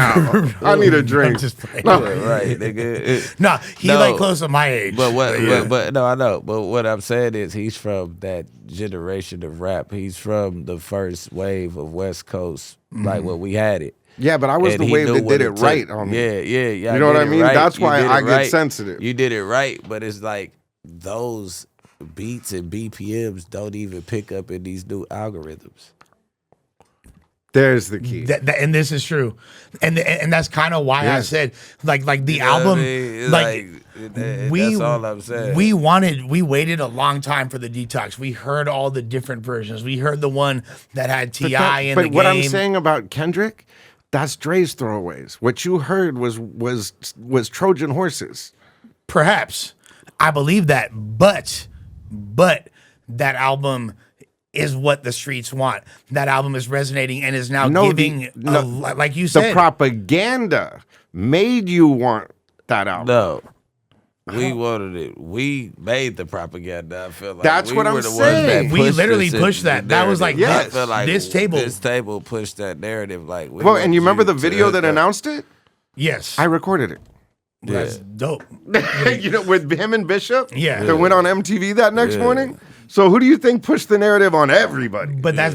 now. I need a drink. Just playing. No. Yeah, right, nigga. No, he No. like close to my age. But what? Yeah. But no, I know. But what I'm saying is, he's from that generation of rap. He's from the first wave of West Coast, like when we had it. Yeah, but I was And the he wave knew that what did it took. right on me. Yeah. You know what I did it mean? right. That's You why did it I get right. sensitive. You did it right, but it's like those beats and BPMs don't even pick up in these new algorithms. There's the key. And this is true, and that's kind of why I said like the album, that's all I'm saying. We waited a long time for the Detox. We heard all the different versions. We heard the one that had T.I. in the game. But what I'm saying about Kendrick, that's Dre's throwaways. What you heard was Trojan horses. Perhaps I believe that, but that album is what the streets want. That album is resonating and is now giving, like you said, the propaganda made you want that album. No. We wanted it. We made the propaganda. I feel like that's what I'm saying. We literally pushed that. That was like, I feel like this table pushed that narrative. Like, and you remember the video that announced it? Yes, I recorded it. That's dope. You know, with him and Bishop. Yeah, that went on MTV that next morning. So who do you think pushed the narrative on everybody? But that's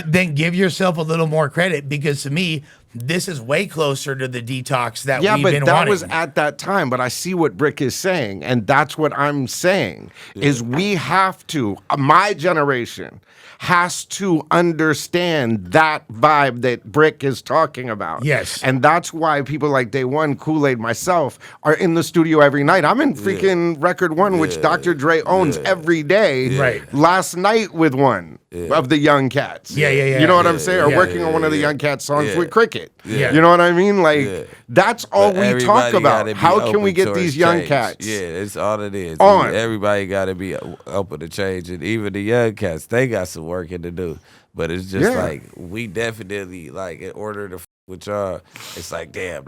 then give yourself a little more credit, because to me, this is way closer to the Detox that we've been wanting. Yeah, but that was at that time. But I see what Bricc is saying, and that's what I'm saying, is we have to, my generation has to understand that vibe that Bricc is talking about. Yes. And that's why people like Day One, Kool-Aid, myself, are in the studio every night. I'm in freaking Record One, which Dr. Dre owns every day. Right. Last night with one of the Young Cats. Yeah. You know what I'm saying? Or working on one of the Young Cats songs with Cricket. Yeah. You know what I mean? Like, that's all we talk about. How can we get these young change. cats? Yeah, it's all it is. On. Everybody got to be open to change. And even the young cats, they got some working to do. But it's just like, we definitely, like, in order to with y'all, it's like, damn,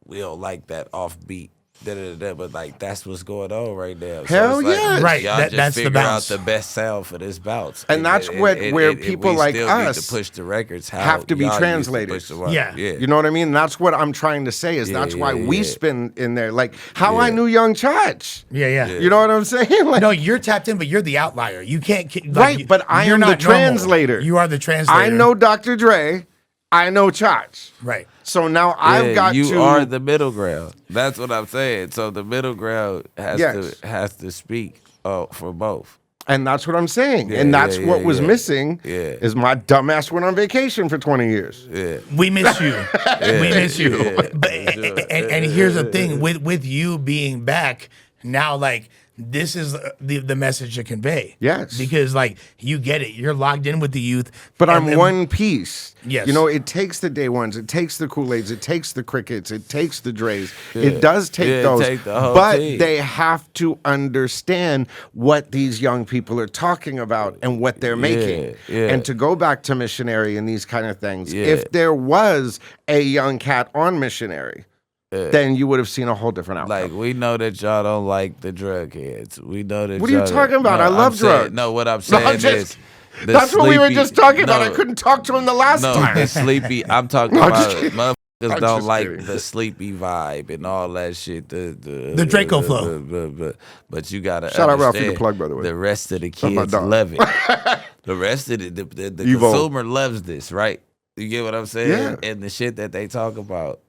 we don't like that offbeat. But like, that's what's going on right now. Hell so it's yeah. like, Right. Y'all just That's the figure out bounce. the best sound for this bounce. And that's where people we like still us need to push the records have to be y'all used translators. push the Yeah. You know what I mean? That's what I'm trying to say, is that's why we spin in there. Like, how I knew Young Chach. Yeah. You know what I'm saying? Like, No, you're tapped in, but you're the outlier. You can't. Like, right, but I you're am the not normal. translator. You are the translator. I know Dr. Dre. I know Chach. Right. So now I've got you to. are the middle ground. That's what I'm saying. So the middle ground has to speak for both. And that's what I'm saying. Yeah, and that's yeah, what yeah, was yeah. missing Yeah. is my dumbass went on vacation for 20 years. Yeah. We miss you. We miss you. Yeah. But, and here's the thing, with you being back now, like, this is the message to convey. Yes. Because, like, you get it. You're logged in with the youth. But and I'm one piece. Yes. You know, it takes the Day Ones, it takes the Kool-Aids, it takes the Crickets, it takes the Dre's. It does take those. Take the whole but team. they have to understand what these young people are talking about and what they're making. Yeah. And to go back to Missionary and these kind of things, if there was a young cat on Missionary, then you would have seen a whole different outcome. Like, we know that y'all don't like the drug heads. We know that. What are you talking about? I love drugs. No, what I'm No, saying I'm just- is. That's what we were just talking about. I couldn't talk to him the last No, time. the sleepy. I'm talking No, I'm just about kidding. motherfuckers I'm don't just like kidding. the sleepy vibe and all that shit. The Draco flow. But you gotta Shout out Ralphie the understand, Plug, by the way. The rest of the my kids dog. love it. The rest of the Evo. consumer loves this, right? You get what I'm saying? Yeah. And the shit that they talk about,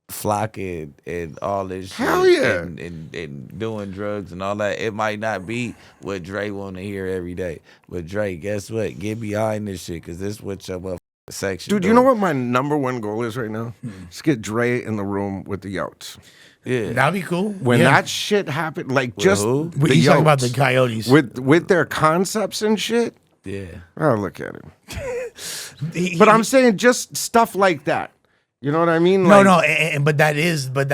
flocking and all this shit. Hell yeah. And doing drugs and all that. It might not be what Dre want to hear every day. But Dre, guess what? Get behind this shit, because this is what your motherfucking section Dude, doing. you know what my number one goal is right now? Just get Dre in the room with the Yotes. Yeah. That'd be cool. When that shit happened, like just who? the He's talking about Yotes, the Coyotes. with their concepts and shit. Yeah. Oh, look at him. But I'm saying just stuff like that. You know what I mean? No, Like, but that is what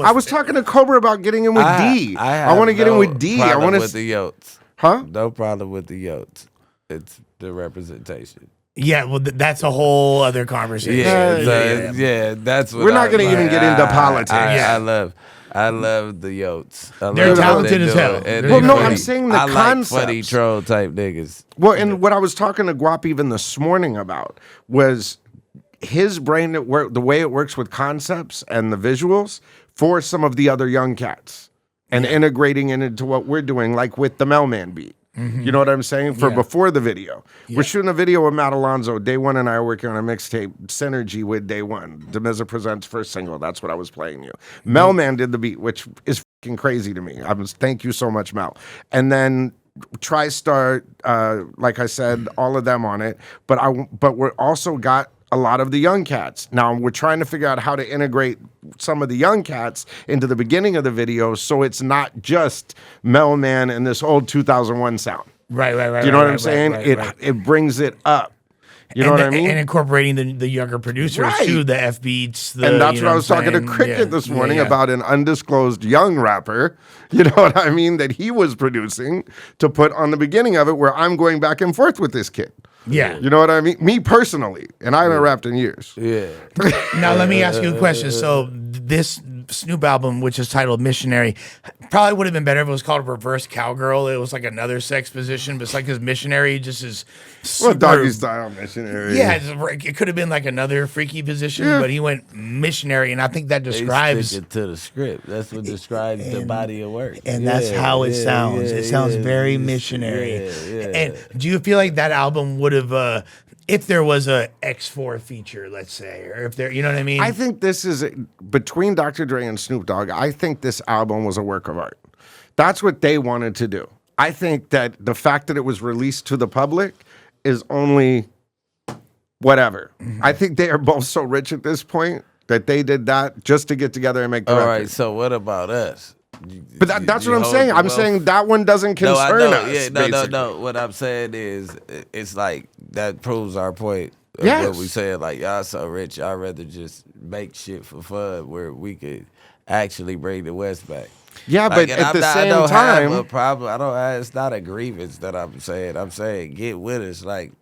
I was talking to Cobra about getting in with D. I want to get in with D. I want with to. the Yotes. Huh? No problem with the Yotes. It's the representation. Yeah, well, that's a whole other conversation. Yeah, that's what We're not gonna even get into politics. Yeah. I love the Yotes. They're talented as hell. Well, no, I'm saying the I like funny concepts. troll type niggas. Well, and what I was talking to Guap even this morning about was his brain at work, the way it works with concepts and the visuals for some of the other young cats, and integrating it into what we're doing, like with the Mailman beat. You know what I'm saying? For before the video. We're shooting a video with Matt Alonzo. Day One and I are working on a mixtape, Synergy with Day One. Damizza presents first single. That's what I was playing you. Mailman did the beat, which is fucking crazy to me. Thank you so much, Mel. And then TriStar, like I said, all of them on it. But we're also got a lot of the young cats. Now we're trying to figure out how to integrate some of the young cats into the beginning of the video, so it's not just Mel Man and this old 2001 sound. Right. Do you know what I'm saying? It brings it up. You know what I mean? And incorporating the younger producers too, the F beats. And that's what I was talking to Cricket this morning about, an undisclosed young rapper. You know what I mean? That he was producing to put on the beginning of it, where I'm going back and forth with this kid. Yeah. You know what I mean? Me personally, and I haven't rapped in years. Yeah. Now let me ask you a question. So this Snoop album, which is titled Missionary, probably would have been better if it was called Reverse Cowgirl. It was like another sex position, but it's like his Missionary just is super, Well, doggy style missionary. Yeah, it could have been like another freaky position, but he went missionary, and I think that describes They stick it to the script. That's what describes the body of work. and that's how it sounds. It sounds very missionary. And do you feel like that album would have, if there was a X4 feature, let's say, or if there, you know what I mean? I think this is, between Dr. Dre and Snoop Dogg, I think this album was a work of art. That's what they wanted to do. I think that the fact that it was released to the public is only whatever. I think they are both so rich at this point that they did that just to get together and make the record. All right, so what about us? But that's what I'm saying. I'm saying that one doesn't concern us. No. What I'm saying is, it's like that proves our point. Of Yes. What we said, like, y'all so rich, y'all rather just make shit for fun, where we could actually bring the West back. Yeah, Like, but and at the I same don't time, have a problem. I don't. It's not a grievance that I'm saying. I'm saying get with us. Like,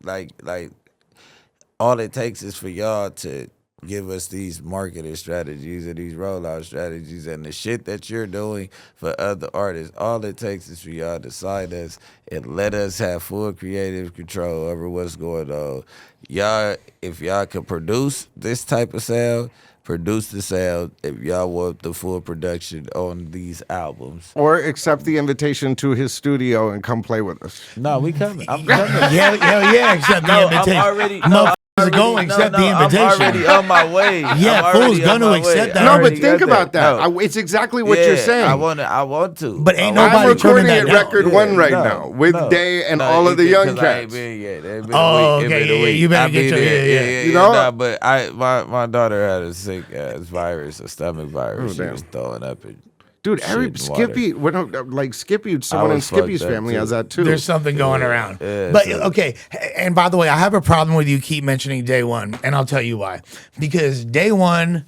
all it takes is for y'all to give us these marketing strategies and these rollout strategies and the shit that you're doing for other artists. All it takes is for y'all to sign us and let us have full creative control over what's going on. Y'all, if y'all can produce this type of sound, produce the sound. If y'all want the full production on these albums, or accept the invitation to his studio and come play with us. no, we coming. I'm coming. yeah, accept the invitation. I'm already. Going accept the invitation. I'm already on my way. Yeah, fool's gonna accept that. No, already but think got about that. No. It's exactly what you're saying. I want to. But ain't I'm nobody recording turning at that down. record one right now with Day and all of the young I ain't cats. been yet. It been Oh, a week. It okay, been a yeah, week. you better I get been your- there. yeah. You know? Nah, but my daughter had a sick ass virus, a stomach virus. She damn. was throwing up and Dude, shit in Skippy, Skippy, someone in was fucked Skippy's up, family too. has that too. There's something going around. Yeah, But so- okay, and by the way, I have a problem with you keep mentioning Day One, and I'll tell you why. Because Day One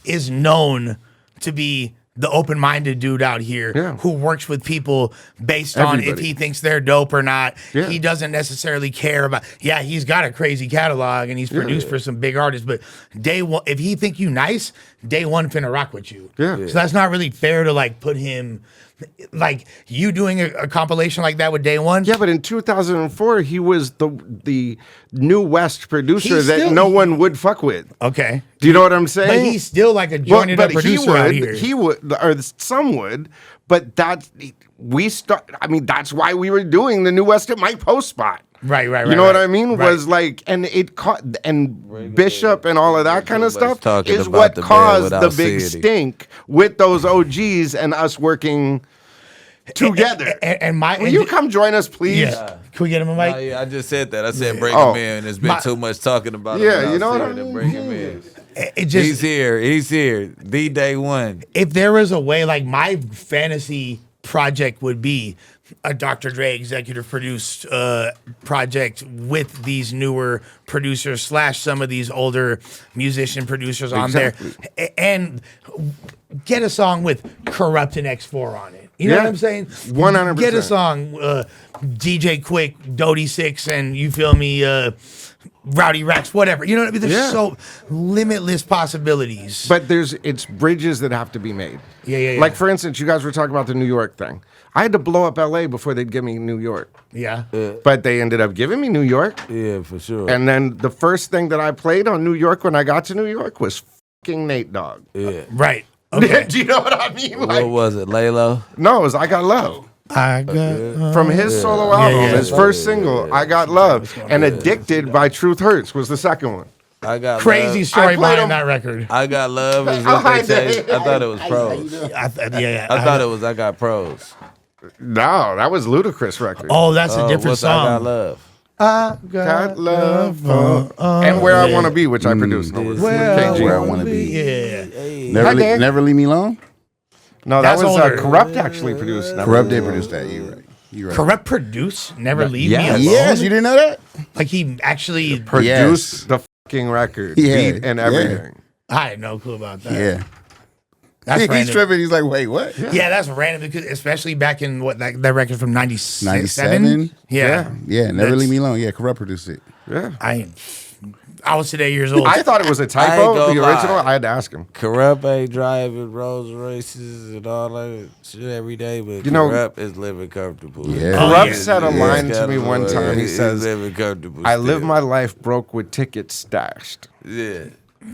is known to be the open-minded dude out here who works with people based on if Everybody. he thinks they're dope or not. Yeah. He doesn't necessarily care about. Yeah, he's got a crazy catalog and he's produced for some big artists, but Day One, if he think you nice, Day One finna rock with you. Yeah. So that's not really fair to like put him. Like you doing a compilation like that with Day One. Yeah, but in 2004, he was the New West producer He's that still- no one would fuck with. Okay. Do you know what I'm saying? But he's still like a jointed up producer out here. He would, or some would, but that's that's why we were doing the New West at Mike Post spot. Right. You know what I mean? Right. Was like, and it caught, and Bishop and all of that kind of stuff talking is about what the band caused the without big seeing it. stink with those OGs and us working together. And my Will you come join us, please? Yeah. Can we get him a mic? Oh, yeah, I just said that. I said bring Oh. him in. There's been too much talking about him. Yeah, without you know what seeing I him. mean? Bring him in. It just He's here. He's here. The Day One. if there was a way, like my fantasy project would be a Dr. Dre executive produced project with these newer producers / some of these older musician producers on there, and get a song with Corrupt and X4 on it. You know Yeah. what I'm saying? 100%. Get a song, DJ Quick, Dodie Six, and you feel me, Rowdy Rex, whatever. You know what I mean? There's so limitless possibilities. But it's bridges that have to be made. Yeah. Like, for instance, you guys were talking about the New York thing. I had to blow up LA before they'd give me New York. yeah. But they ended up giving me New York. Yeah, for sure. And then the first thing that I played on New York when I got to New York was fucking Nate Dogg. yeah. Right. Okay. Do you know what I mean? What Like, was it, Laylo? no, it was I Got Love. I got From his solo album, yeah. his first single, I Got Love. And Addicted by Truth Hurts was the second one. I got crazy love. story I played behind him- that record. I got love is Oh, what hi, they say. Dave. I thought it was pros. I I thought it was I got pros. No, that was Ludacris record. Oh, that's a different what's I Got song. Love? I Got love for and Where I Want to Be, which I produced. No, with KG. Where I Wanna Be. Yeah. Never, Never Leave Me Alone. No, that That's was older. Corrupt actually produced. Never Corrupt Leave did Me produce Alone. that. You right. You right. Corrupt produce Never Leave yes. Me Alone. Yes, you didn't know that? Like he actually Produced the fucking record, Yeah, beat and yeah. everything. I had no clue about that. Yeah. That's He's random. tripping. He's like, wait, what? Yeah, that's random because especially back in that record from 97? 97? Yeah. Yeah, Never That's- Leave Me Alone. Yeah, Corrupt produced it. Yeah. I was today years old. I thought it was a I ain't typo, gonna the lie. original. I had to ask him. Corrupt ain't driving Rolls Royces and all that shit every day, but You know- Corrupt is living comfortable. Yeah. Corrupt yeah. said a Yeah. line to me one time. He He's says, living comfortable. I live still. my life broke with tickets stashed. Yeah.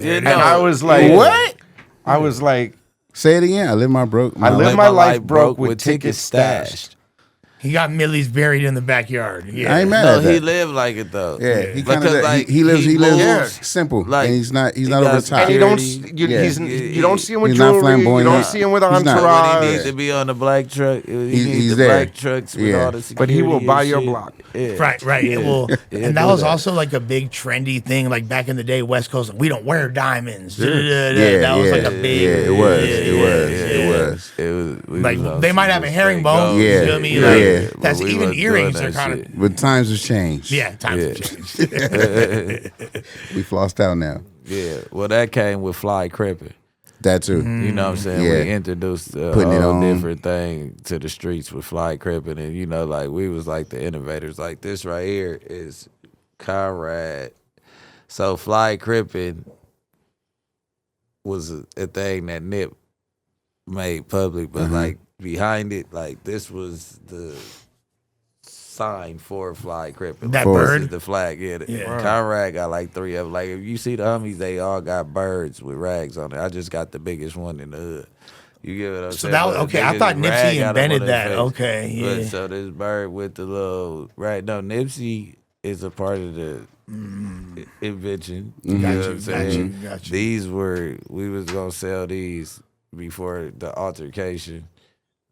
And I was like, What? I was like, Say it again. I live my I live my life broke with tickets stashed. He got millies buried in the backyard. Yeah. I ain't mad No, at that. he lived like it though. Yeah, he kind Because, of like, he lives he lives moves, simple, like, and he's not he over got the top. And you don't, Security. you, Yeah. you don't see him with He's not jewelry. You flamboyant. don't see him with He's not. When he entourage. needs to be on the black truck, he needs he's the there. black trucks with Yeah. all the security. But he will and buy your shit. block. Yeah. Right. Yeah. Well, Yeah, and that do was that. also like a big trendy thing. Like back in the day, West Coast, we don't wear diamonds. Yeah, That was like a big. Yeah, it was. yeah, It was. yeah. It was. It was we Like was on they some might have a just herringbone. straight Yeah, You feel me? yeah. Like, Yeah. that's But we even wasn't earrings doing are that kind shit. of. But times have changed. Yeah, times Yeah. have changed. We flossed out now. Yeah. Well, that came with fly cripping. That too. You know what I'm saying? Yeah. We introduced a Putting it whole on. different thing to the streets with fly cripping, and you know, like we was like the innovators. Like this right here is Conrad. So fly cripping was a thing that Nip made public, but like behind it, like this was the sign for fly cripping. That Like, bird? this is the flag. Yeah, Yeah. Conrad got like 3 of them. Like if you see the homies, they all got birds with rags on it. I just got the biggest one in the hood. You get what I'm So saying? that was But okay. I niggas thought rag Nipsey got 'em on invented their that. face. Okay, But yeah. so this bird with the little right. No, Nipsey is a part of the invention. You know what I'm saying? Got you. These were we was gonna sell these before the altercation.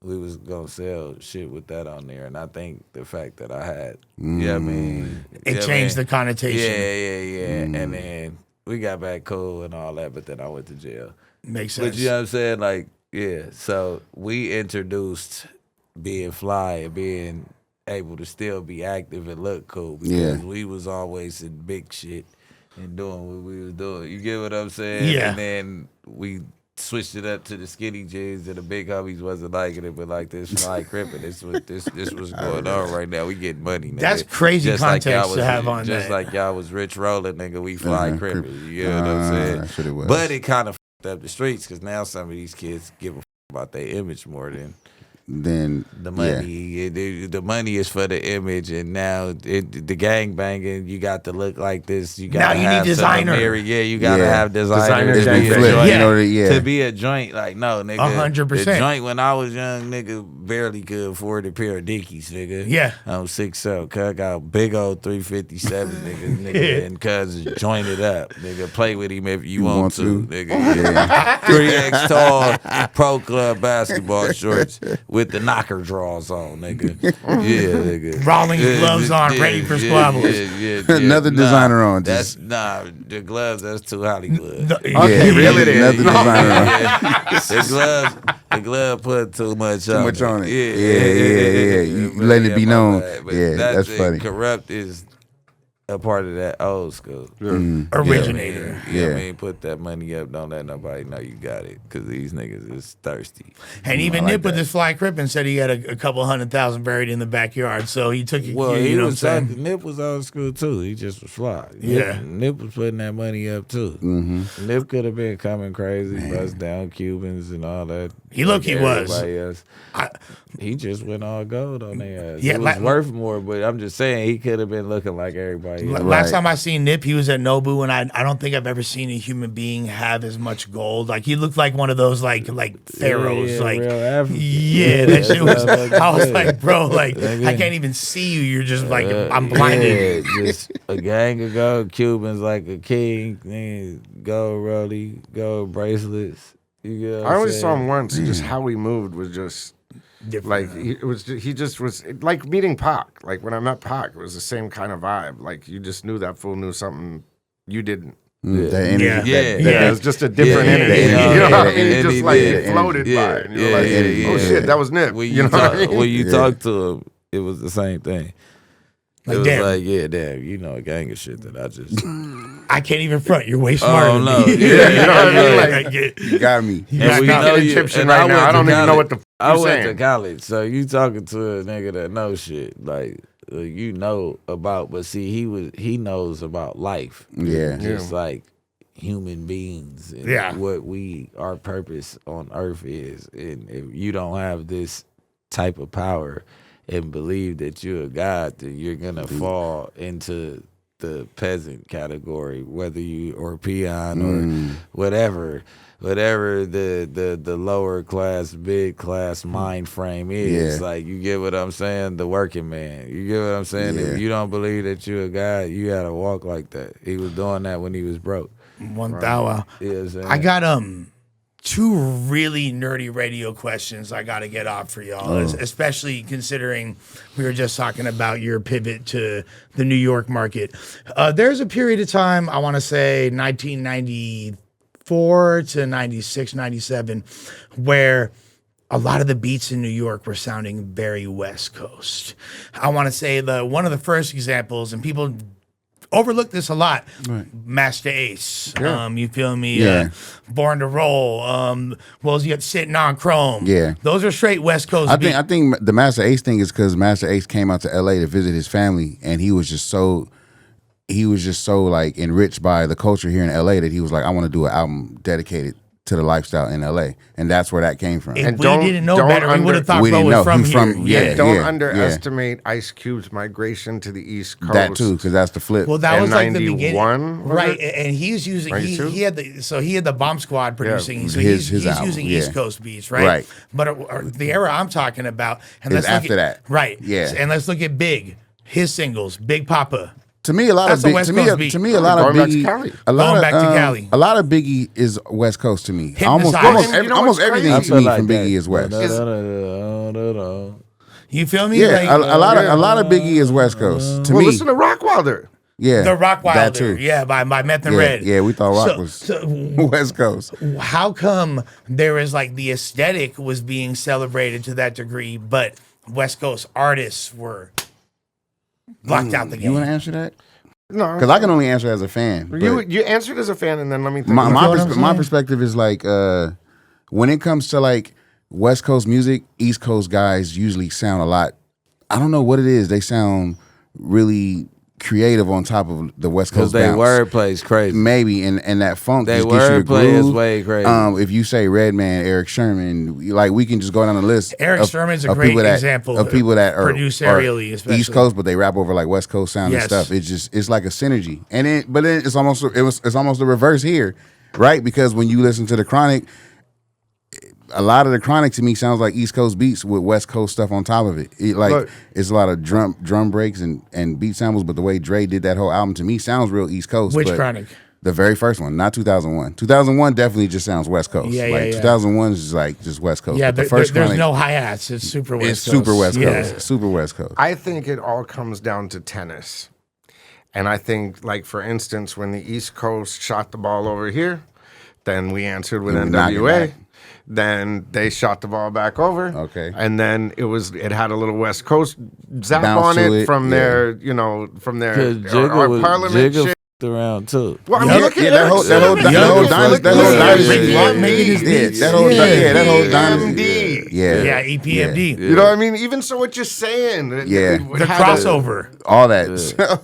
We was gonna sell shit with that on there, and I think the fact that I had, yeah, I mean, It changed the connotation. Yeah, and then we got back cool and all that, but then I went to jail. Makes sense. But you know what I'm saying? Like, yeah. So we introduced being fly and being able to still be active and look cool because Yeah. we was always in big shit and doing what we was doing. You get what I'm saying? Yeah. And then we switched it up to the skinny jeans and the big homies wasn't liking it, but like this fly cripping. This was going on right now. We getting money, nigga. That's crazy Just like context y'all to was- have on Just that. like y'all was rich rolling, nigga. We fly cripping. crippin'. You know what I'm saying? That's what it was. But it kind of fucked up the streets because now some of these kids give a fuck about their image more than then the yeah. money. The money is for the image, and now the gang banging. You got to look like this. You got Now to you need have designer. Yeah, you got to Yeah. have designer. Designer to gang be a bang. Flip, joint. you know that, yeah. To be a joint, like no, nigga. 100%. The joint when I was young, nigga, barely could afford a pair of Dickies, nigga. Yeah. I'm 6'7", cuz I got a big old 357, nigga, and cuz is jointed up, nigga. Play with him if you want to, nigga. Yeah. 3X tall, pro club basketball shorts with the knocker draws on, nigga. Yeah, nigga. Rawlings gloves on, ready for squabbles. Yeah. Another designer on, That's just- the gloves. That's too Hollywood. No, Okay, Yeah, reel it in. another designer on. The glove put too much on much on it. Yeah. Yeah. You letting it be my known. bad. But Yeah, that's it. funny. Corrupt is a part of that old school. originator. Yeah, Yeah. I mean, put that money up. Don't let nobody know you got it, because these niggas is thirsty. And even like Nip with that. his fly crippin' said he had a couple 100,000 buried in the backyard. So he took it. Well, you he know was what I'm saying? Nip was old school too. He just was fly. Yeah. Nip was putting that money up too. Mm-hmm. Nip could have been coming crazy, bust down Cubans and all that. He low-key was. Everybody else. He just went all gold on their ass. Yeah, it was like- worth more, but I'm just saying he could have been looking like everybody else. Last time I seen Nip, he was at Nobu, and I don't think I've ever seen a human being have as much gold. Like he looked like one of those like pharaohs. Yeah, like real African. yeah, that shit was. I was Yeah. like, bro, like Nigga. I can't even see you. You're just like I'm blinded. Yeah, just a gang of gold Cubans like a king. Then gold rollie, gold bracelets. You get what I I'm only saw saying? him once. Just how he moved was just. different. Like he just was like meeting Pac. Like when I met Pac, it was the same kind of vibe. Like you just knew that fool knew something you didn't. The energy, Yeah, it was just a different energy. yeah, You know what I yeah, mean? yeah, Just like yeah, it floated yeah, by, and you're like, yeah, oh yeah. shit, that was Nip. When You know what I mean? when you talk to him, it was the same thing. Like, It was damn. like, yeah, damn, you know, a gang of shit that I just. I can't even front. You're way smarter Oh than no, me. yeah, You know what I mean? yeah. Like, You got me. You And got we me. know Speaking you. Egyptian and right now, went I to don't even know college. what the f- I you went saying. to college, so you talking to a nigga that knows shit, like you know about. But see, he knows about life. Yeah. Just like human beings and Yeah. what our purpose on earth is. And if you don't have this type of power and believe that you're a god, then you're gonna fall into the peasant category, whether you or peon or whatever the lower class, big class mind frame is. Yeah. Like, you get what I'm saying? The working man. You get what I'm saying? Yeah. If you don't believe that you're a god, you gotta walk like that. He was doing that when he was broke. 1,000. You know what I'm saying? I got two really nerdy radio questions I got to get off for y'all, especially considering we were just talking about your pivot to the New York market. There's a period of time, I want to say 1994 to 96, 97, where a lot of the beats in New York were sounding very West Coast. I want to say one of the first examples, and people overlook this a lot. Right. Master Ace. Yeah. You feel me? Yeah. Born to Roll. What was you sitting on Chrome? Yeah. Those are straight West Coast I beats. think the Master Ace thing is because Master Ace came out to LA to visit his family, and he was just so like enriched by the culture here in LA that he was like, I want to do an album dedicated to the lifestyle in LA, and that's where that came from. If And we don't- didn't know don't better, we would have thought We bro didn't was know. from He here. from- yeah. Don't yeah. underestimate Ice Cube's migration to the East Coast. That too, because that's the flip. Well, that In was like the beginning, 91, was right? it? And he's using 92? he had the Bomb Squad producing, so his he's album, using yeah. East Coast beats, right? Right. But the era I'm talking about, and Is let's look after at, that. right? Yeah. And let's look at Big, his singles, Big Papa. To me, a lot That's of a West Coast beat. to me, a lot of Going back to Biggie, Cali. a lot Going of back to Cali. a lot of Biggie is West Coast to me. Hypnotize. And you know Almost what's everything crazy? to me from Biggie is West. You feel me? Yeah, Like, a lot of Biggie is West Coast to Well, me. listen to Rockwilder. Yeah, the Rock that Wilder, too. yeah, by Meth and Yeah, Red. yeah, we thought Rock So- was West Coast. How come there is like the aesthetic was being celebrated to that degree, but West Coast artists were blocked out the game? You want to answer that? No, Because I can only answer as a fan. but you answered as a fan, and then let me think. my feel what I'm my saying? perspective is like when it comes to like West Coast music, East Coast guys usually sound a lot. I don't know what it is. They sound really creative on top of the West Because Coast they bounce. wordplay is crazy. Maybe and that funk They just gets you the wordplay is groove. way crazy. If you say Redman, Eric Sherman, like we can just go down the list. Eric of- Sherman's a of great people that- example of people that are produced are aerially, especially. East Coast, but they rap over like West Coast sound Yes. and stuff. It's like a synergy, and but then it's almost the reverse here, right? Because when you listen to the Chronic, a lot of the Chronic to me sounds like East Coast beats with West Coast stuff on top of it. Look. It's a lot of drum breaks and beat samples, but the way Dre did that whole album to me sounds real East Coast. Which but Chronic? The very first one, not 2001. 2001 definitely just sounds West Coast. Yeah, yeah, like yeah. 2001 is like just West Coast. Yeah, But the there's first Chronic, no hi-hats. It's super West it's Coast. super West Yeah. Coast. Super West Coast. I think it all comes down to tennis. And I think, like, for instance, when the East Coast shot the ball over here, then we answered with And we knocked it NWA. back. Then they shot the ball back over. Okay. And then it had a little West Coast zap Bounce on to it it, from yeah. their, from their Because our Jigga Parliament Jigga shit. f***ed around too. Well, I Yeah, mean, look at that whole Eric dynasty, Sherman. that whole Yeah. dynasty, Rick Rock making his beats. that whole Yeah. dynasty, EPMD. yeah, Yeah, EPMD. You know what I mean? Even so, what you're saying. Yeah. The crossover. all that,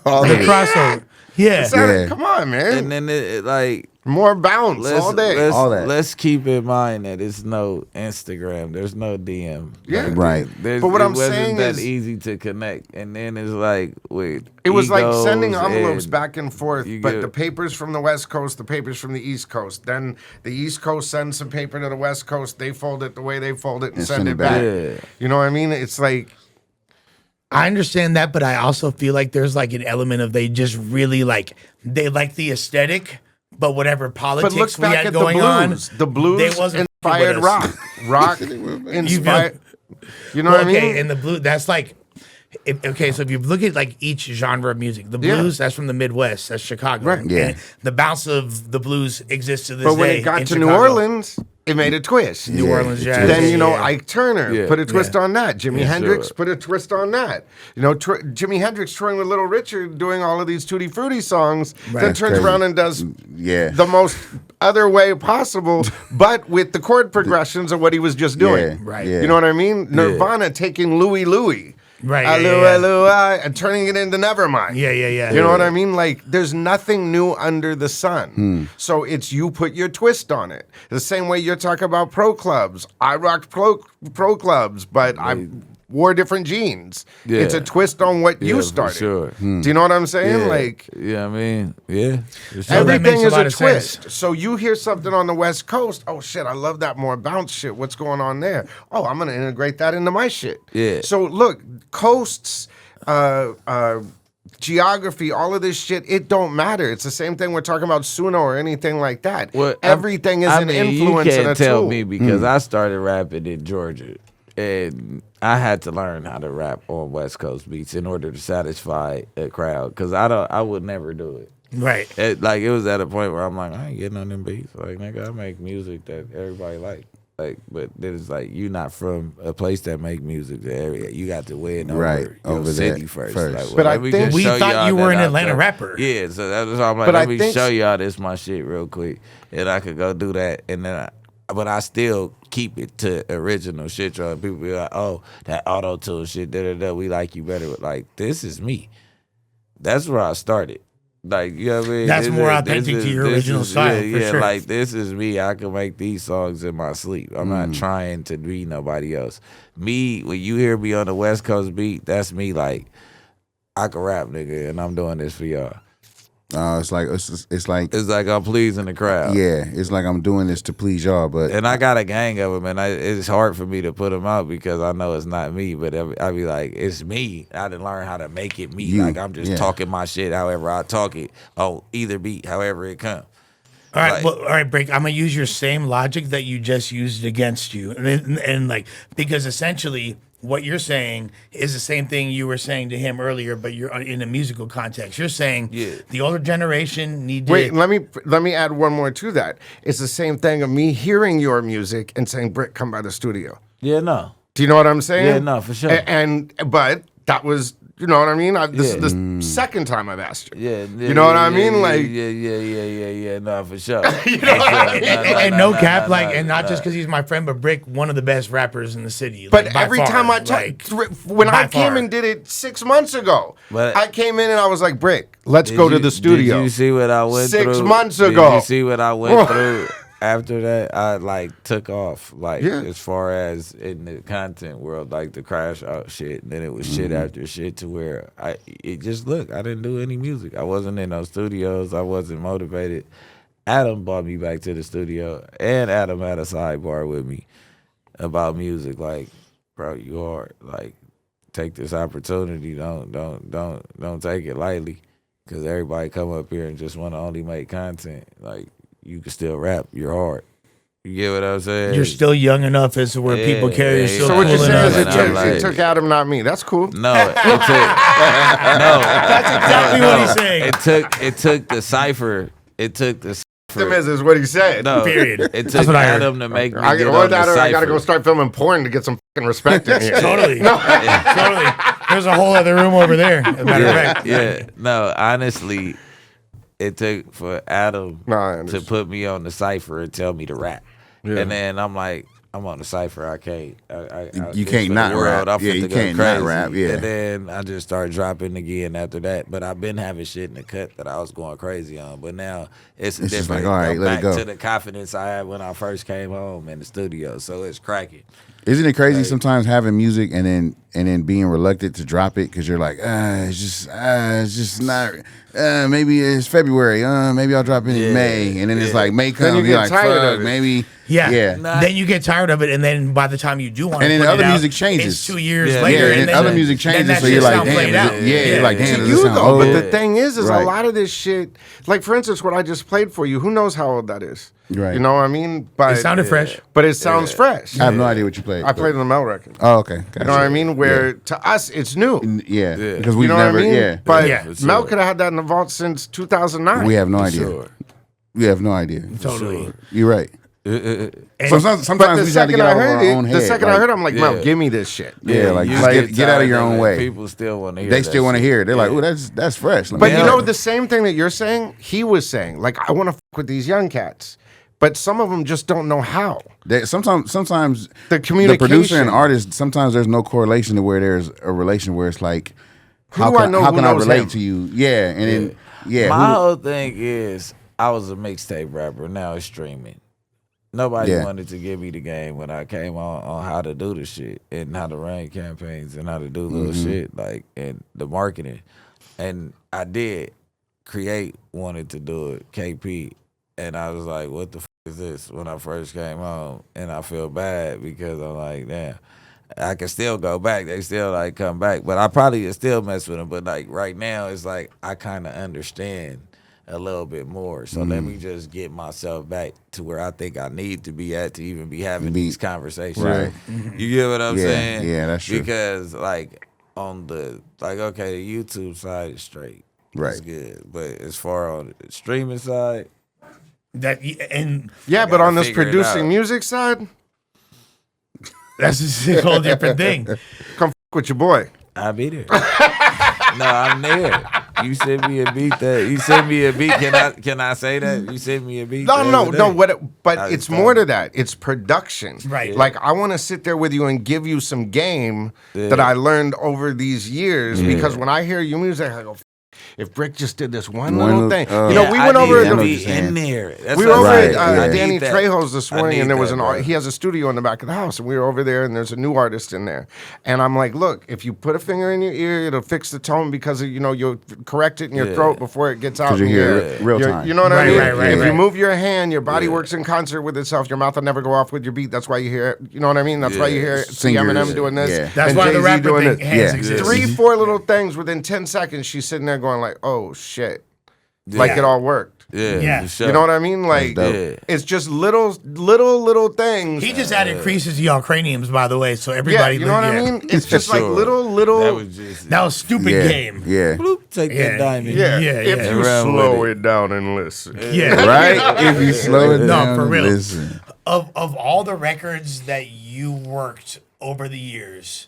all The that. crossover. Yeah. Yeah. Come on, man. And then it like More bounce all day. All that. Let's keep in mind that it's no Instagram. There's no DM. Yeah. Like, Right. But what it I'm wasn't saying that is- easy to connect. And then it's like with It was like egos sending envelopes and back and forth, you but get- the papers from the West Coast, the papers from the East Coast. Then the East Coast sends some paper to the West Coast. They fold it the way they fold it and send it back. Yeah. You know what I mean? It's like, I understand that, but I also feel like there's like an element of they just really they like the aesthetic, but whatever but politics look we back had at the going blues. on, The blues they wasn't inspired with rock. us. Rock inspired. You know what I mean? Okay, and the blues, that's like, okay, so if you look at like each genre of music, the blues, that's from the Midwest, that's Chicago. Right. Yeah. And the bounce of the blues exists to this But day. when it got in to Chicago. New Orleans, it made a twist. New Orleans jazz. Then, you know, yeah. Ike Turner Yeah. put a twist on that. Jimi Hendrix sure. put a twist on that. You know, Jimi Hendrix touring with Little Richard doing all of these Tutti Frutti songs, then That's turns crazy. around and does Yeah. the most other way possible, but with the chord progressions of what he was just doing. Yeah, Right. yeah. You know what I mean? Nirvana taking Louie Louie. Right, Ah, yeah, Louie, yeah. Louie, and turning it into Nevermind. Yeah, yeah, yeah. You know what I mean? Like, there's nothing new under the sun. Hmm. So it's you put your twist on it. The same way you're talking about pro clubs. I rocked pro clubs, but I wore different jeans. Yeah. It's a twist on what Yeah, you for started. sure. Do you know what I'm saying? Yeah. Like, yeah, I mean, yeah. for sure. that everything makes a is lot a of sense. twist. So you hear something on the West Coast. Oh shit, I love that more bounce shit. What's going on there? Oh, I'm gonna integrate that into my shit. Yeah. So look, coasts, geography, all of this shit, it don't matter. It's the same thing we're talking about Suno or anything like that. Well, Everything is an influence you can't and a tell tool. me because I started rapping in Georgia, and I had to learn how to rap on West Coast beats in order to satisfy a crowd. Because I would never do it. Right. It was at a point where I'm like, I ain't getting on them beats. Like, nigga, I make music that everybody like. Like, but then it's like you're not from a place that make music. That you got to win Right, over your over city that first. first. Like, well, But I let me think- just We show thought y'all you were that an I'm Atlanta from- rapper. Yeah, so that's why I'm like, But let I me think- show y'all this my shit real quick, and I could go do that, and then but I still keep it to original shit. Trying people be like, oh, that auto tune shit, we like you better. Like, this is me. That's where I started. Like, you know what I mean? That's more authentic to your original style, for Yeah, sure. like, this is me. I can make these songs in my sleep. I'm not trying to be nobody else. Me, when you hear me on the West Coast beat, that's me. Like, I can rap, nigga, and I'm doing this for y'all. It's like It's like I'm pleasing the crowd. yeah, it's like I'm doing this to please y'all, but And I got a gang of them, and it's hard for me to put them out because I know it's not me. But I be like, it's me. I didn't learn how to make it me. You, Like, I'm just yeah. talking my shit however I talk it on either beat, however it comes. All right, Like- well, all right, Bricc. I'm gonna use your same logic that you just used against you, and like because essentially what you're saying is the same thing you were saying to him earlier, but you're in a musical context. You're saying the older generation need to Wait, let me add one more to that. It's the same thing of me hearing your music and saying, Bricc, come by the studio. Yeah, no. Do you know what I'm saying? Yeah, no, for sure. But that was, you know what I mean? This Yeah. is the second time I've asked you. Yeah, You know what I mean? Like, yeah, no, for sure. you know what I mean? and no cap, like, and not just because he's my friend, but Bricc, one of the best rappers in the city. But like, by every far, time I like, talk, when by I came far. and did it 6 months ago, But- I came in and I was like, Bricc, let's go to the studio. Did you see what I went 6 through? months Did ago. you see what I went through? After that, I like took off, like Yeah. as far as in the content world, like the crash out shit. And then it was shit after shit to where it just look. I didn't do any music. I wasn't in those studios. I wasn't motivated. Adam brought me back to the studio, and Adam had a sidebar with me about music. Like, bro, you hard. Like, take this opportunity. Don't take it lightly, because everybody come up here and just want to only make content. Like, you can still rap. You're hard. You get what I'm saying? you're still young enough as to where people carry you yeah, still So yeah. what cool you're saying enough. is And I'm like- it took Adam, not me. That's cool. No, it took exactly what he's saying. It took the cipher. It took the Optimism is what he said. no. Period. It That's took what I heard. Adam to make me I, get or on the that, or I gotta cipher. go start filming porn to get some fucking respect in here. Totally. Totally. There's a whole other room over there. As a matter of fact. Yeah, no, honestly, it took for Adam No, I to understand. put me on the cipher and tell me to rap. And then I'm like, I'm on the cipher. I can't. You this can't for not the world, rap. I'm Yeah, finna you go can't not crazy. rap, yeah. And then I just started dropping again after that. But I've been having shit in the cut that I was going crazy on. But now it's just different. like, all right, I'm let it back go. to the confidence I had when I first came home in the studio. So it's cracking. isn't it crazy sometimes having music and then being reluctant to drop it because you're like, it's just not. Maybe it's February. Maybe I'll drop it in May, and then it's like May Then comes, you you're get like, tired fuck, of it. maybe. Yeah. Yeah. Then you get tired of it, and then by the time you do want to And then put the other it out, music changes. It's 2 years Yeah. later, Yeah, and and then then other music then changes, that so you're shit's like, not damn, played is out. it- yeah, you're like, damn, To does you this sound though, but old? the thing is Right. a lot of this shit. Like for instance, what I just played for you. Who knows how old that is? Right. You know what I mean? But It sounded fresh. But it sounds fresh. I have no idea what you played. I played on the Mel record. Oh, okay. Gotcha. You know what I mean? Where to us it's new. Yeah, Yeah. because You we've know never. what I mean? Yeah, But Yeah. For Mel sure. could have had that in the vault since 2009. we have no idea. Sure. We have no idea. Totally. You're right. And- Sometimes But we the just have to second get I out of our heard own it, head. the second I heard, it, I'm like, Mel, Yeah. give me this shit. Yeah, like, you just get out of your tired own it. way. People still want to hear. They that still want to shit. hear it. They're like, Yeah. "Oh, that's fresh." Let But me you hear know it. the same thing that you're saying, he was saying. Like, I want to fuck with these young cats. But some of them just don't know how. Sometimes The the communication. producer and artist, sometimes there's no correlation to where there's a relation where it's like, Who how do I can, know how who can I knows relate him? to you? Yeah, and then My who- whole thing is, I was a mixtape rapper. Now it's streaming. Nobody Yeah. wanted to give me the game when I came on how to do the shit and how to run campaigns and how to do little shit like and the marketing. And I did create, wanted to do it, KP, and I was like, "What the is this?" When I first came on, and I feel bad because I'm like, "Damn." I can still go back. They still like come back, but I probably still mess with them. But like right now, it's like I kind of understand a little bit more. So let me just get myself back to where I think I need to be at to even be having these conversations. Right. You get what I'm Yeah, saying? yeah, that's true. Because like on the okay, the YouTube side is straight. Right. It's good. But as far on the streaming side, that and Yeah, I but gotta on this figure it producing out. music side, that's just a whole different thing. come with your boy. I'll be there. No, I'm there. You send me a beat you send me a beat. Can I say that? You send me a beat. No, the no, other no. day. But I it's was more telling to that. It's production. Right. Like I want to sit there with you and give you some game that Yeah. I learned over these years. Yeah. Because when I hear your music, I go, if Bricc just did this one One little little- thing, oh. you know, Yeah, we I went over. need to the- be in there. That's We what were over I'm at saying. Right, yeah. Danny need that. Trejo's this I morning, need and there was that, an bro. he has a studio in the back of the house, and we were over there, and there's a new artist in there, and I'm like, look, if you put a finger in your ear, it'll fix the tone because you'll correct it in your Yeah. throat before it gets out. 'Cause you in hear your it real You're- time. You know what I Right, mean? right, right, If you right. move your hand, your body Yeah. works in concert with itself. Your mouth will never go off with your beat. That's why you hear it. You know what I mean? That's why you hear see Singers, Eminem doing this. yeah. That's and why the Jay-Z rapper doing thing this. hands Yeah. exist. 3-4 little things within 10 seconds. She's sitting there going like, "Oh shit!" Like Yeah. it all worked. Yeah, Yeah. for sure. You know what I mean? Like dope. Yeah. it's just little things. He just added creases to y'all craniums, by the way, so yeah, everybody. you know what I mean? It's just like Sure. little. That was just That was stupid Yeah, game. yeah, bloop, take Yeah. that diamond. yeah, yeah, if yeah. you Run slow with it down and listen. Yeah. right. If you slow it No, down, for and real. listen. Of all the records that you worked over the years,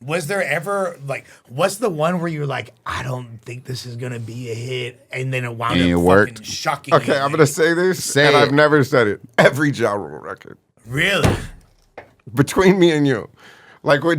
was there ever like what's the one where you're like, I don't think this is gonna be a hit, and then it wound And it up worked? fucking shocking. Okay, you? I'm gonna say this, Say and it. I've never said it. Every Ja Rule record Really? between me and you, like when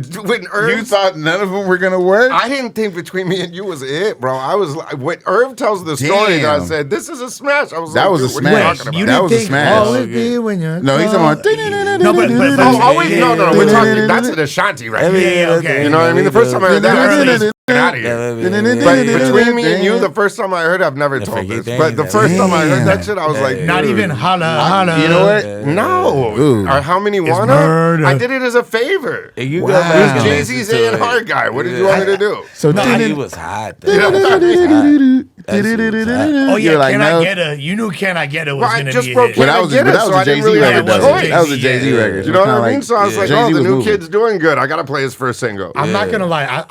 Irv. You thought none of them were gonna work? I didn't think Between Me and You was a hit, bro. I was like, when Irv tells the story, that I Damn. said, "This is a smash." I was That like, was a "Dude, what are you smash. talking about?" You That didn't was a think smash. always be when you're No, he's talking about. No, but Oh, wait, no, we're talking. Yeah. That's an Ashanti record. Yeah, okay. You know what I mean? The first time I heard that, I was like, "Get out of here." But Between Me and You, the first time I heard it, I've never told forget this. that. But the first time I heard that Damn. shit, I was like, Not dude, even holla holla. You know what? No. Ooh. Or How Many Wanna? murder. I did it as a favor. And you Wow. go back It and was listen Jay-Z's to A&R it. guy. What did you want me to do? So No, then he it- was hot. Though. That shit was hot. That shit was hot. Oh yeah, You're like, Can no. I Get A? You knew Can I Get A was Well, I gonna just be a broke hit. Can Well, I that was Get It? that So was I a didn't Jay-Z really have record. a Though. choice. That was a Jay-Z Yeah. record. You know what I Kinda mean? like- So I was like, Jay-Z "Oh, the was new moving. kid's doing good. I gotta play his first single." I'm not gonna lie.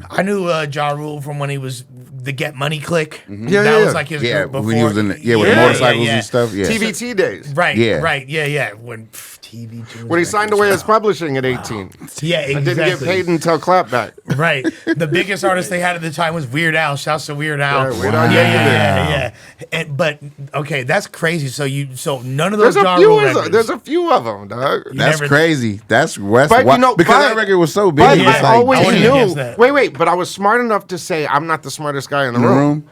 I knew Ja Rule from when he was the Get Money Click. Yeah, that yeah. was like his Yeah, group before. when he was in with the motorcycles and stuff. Yeah, TVT days. Right, Yeah. right, yeah. When TV tunes When he back signed in- away his publishing at 18. yeah, I exactly. didn't get paid until Clapback. Right. The biggest artist they had at the time was Weird Al. Shouts to Weird Al. Yeah, Weird Al yeah, Yankovic. yeah. But okay, that's crazy. So none of those There's a Ja few. Rule records. There's a few of them, dog. that's never- crazy. That's West. But you know, because but- that record was so big. But it's I like, always I wouldn't damn. guess knew. that. Wait. But I was smart enough to say I'm not the smartest guy in the in the room. room.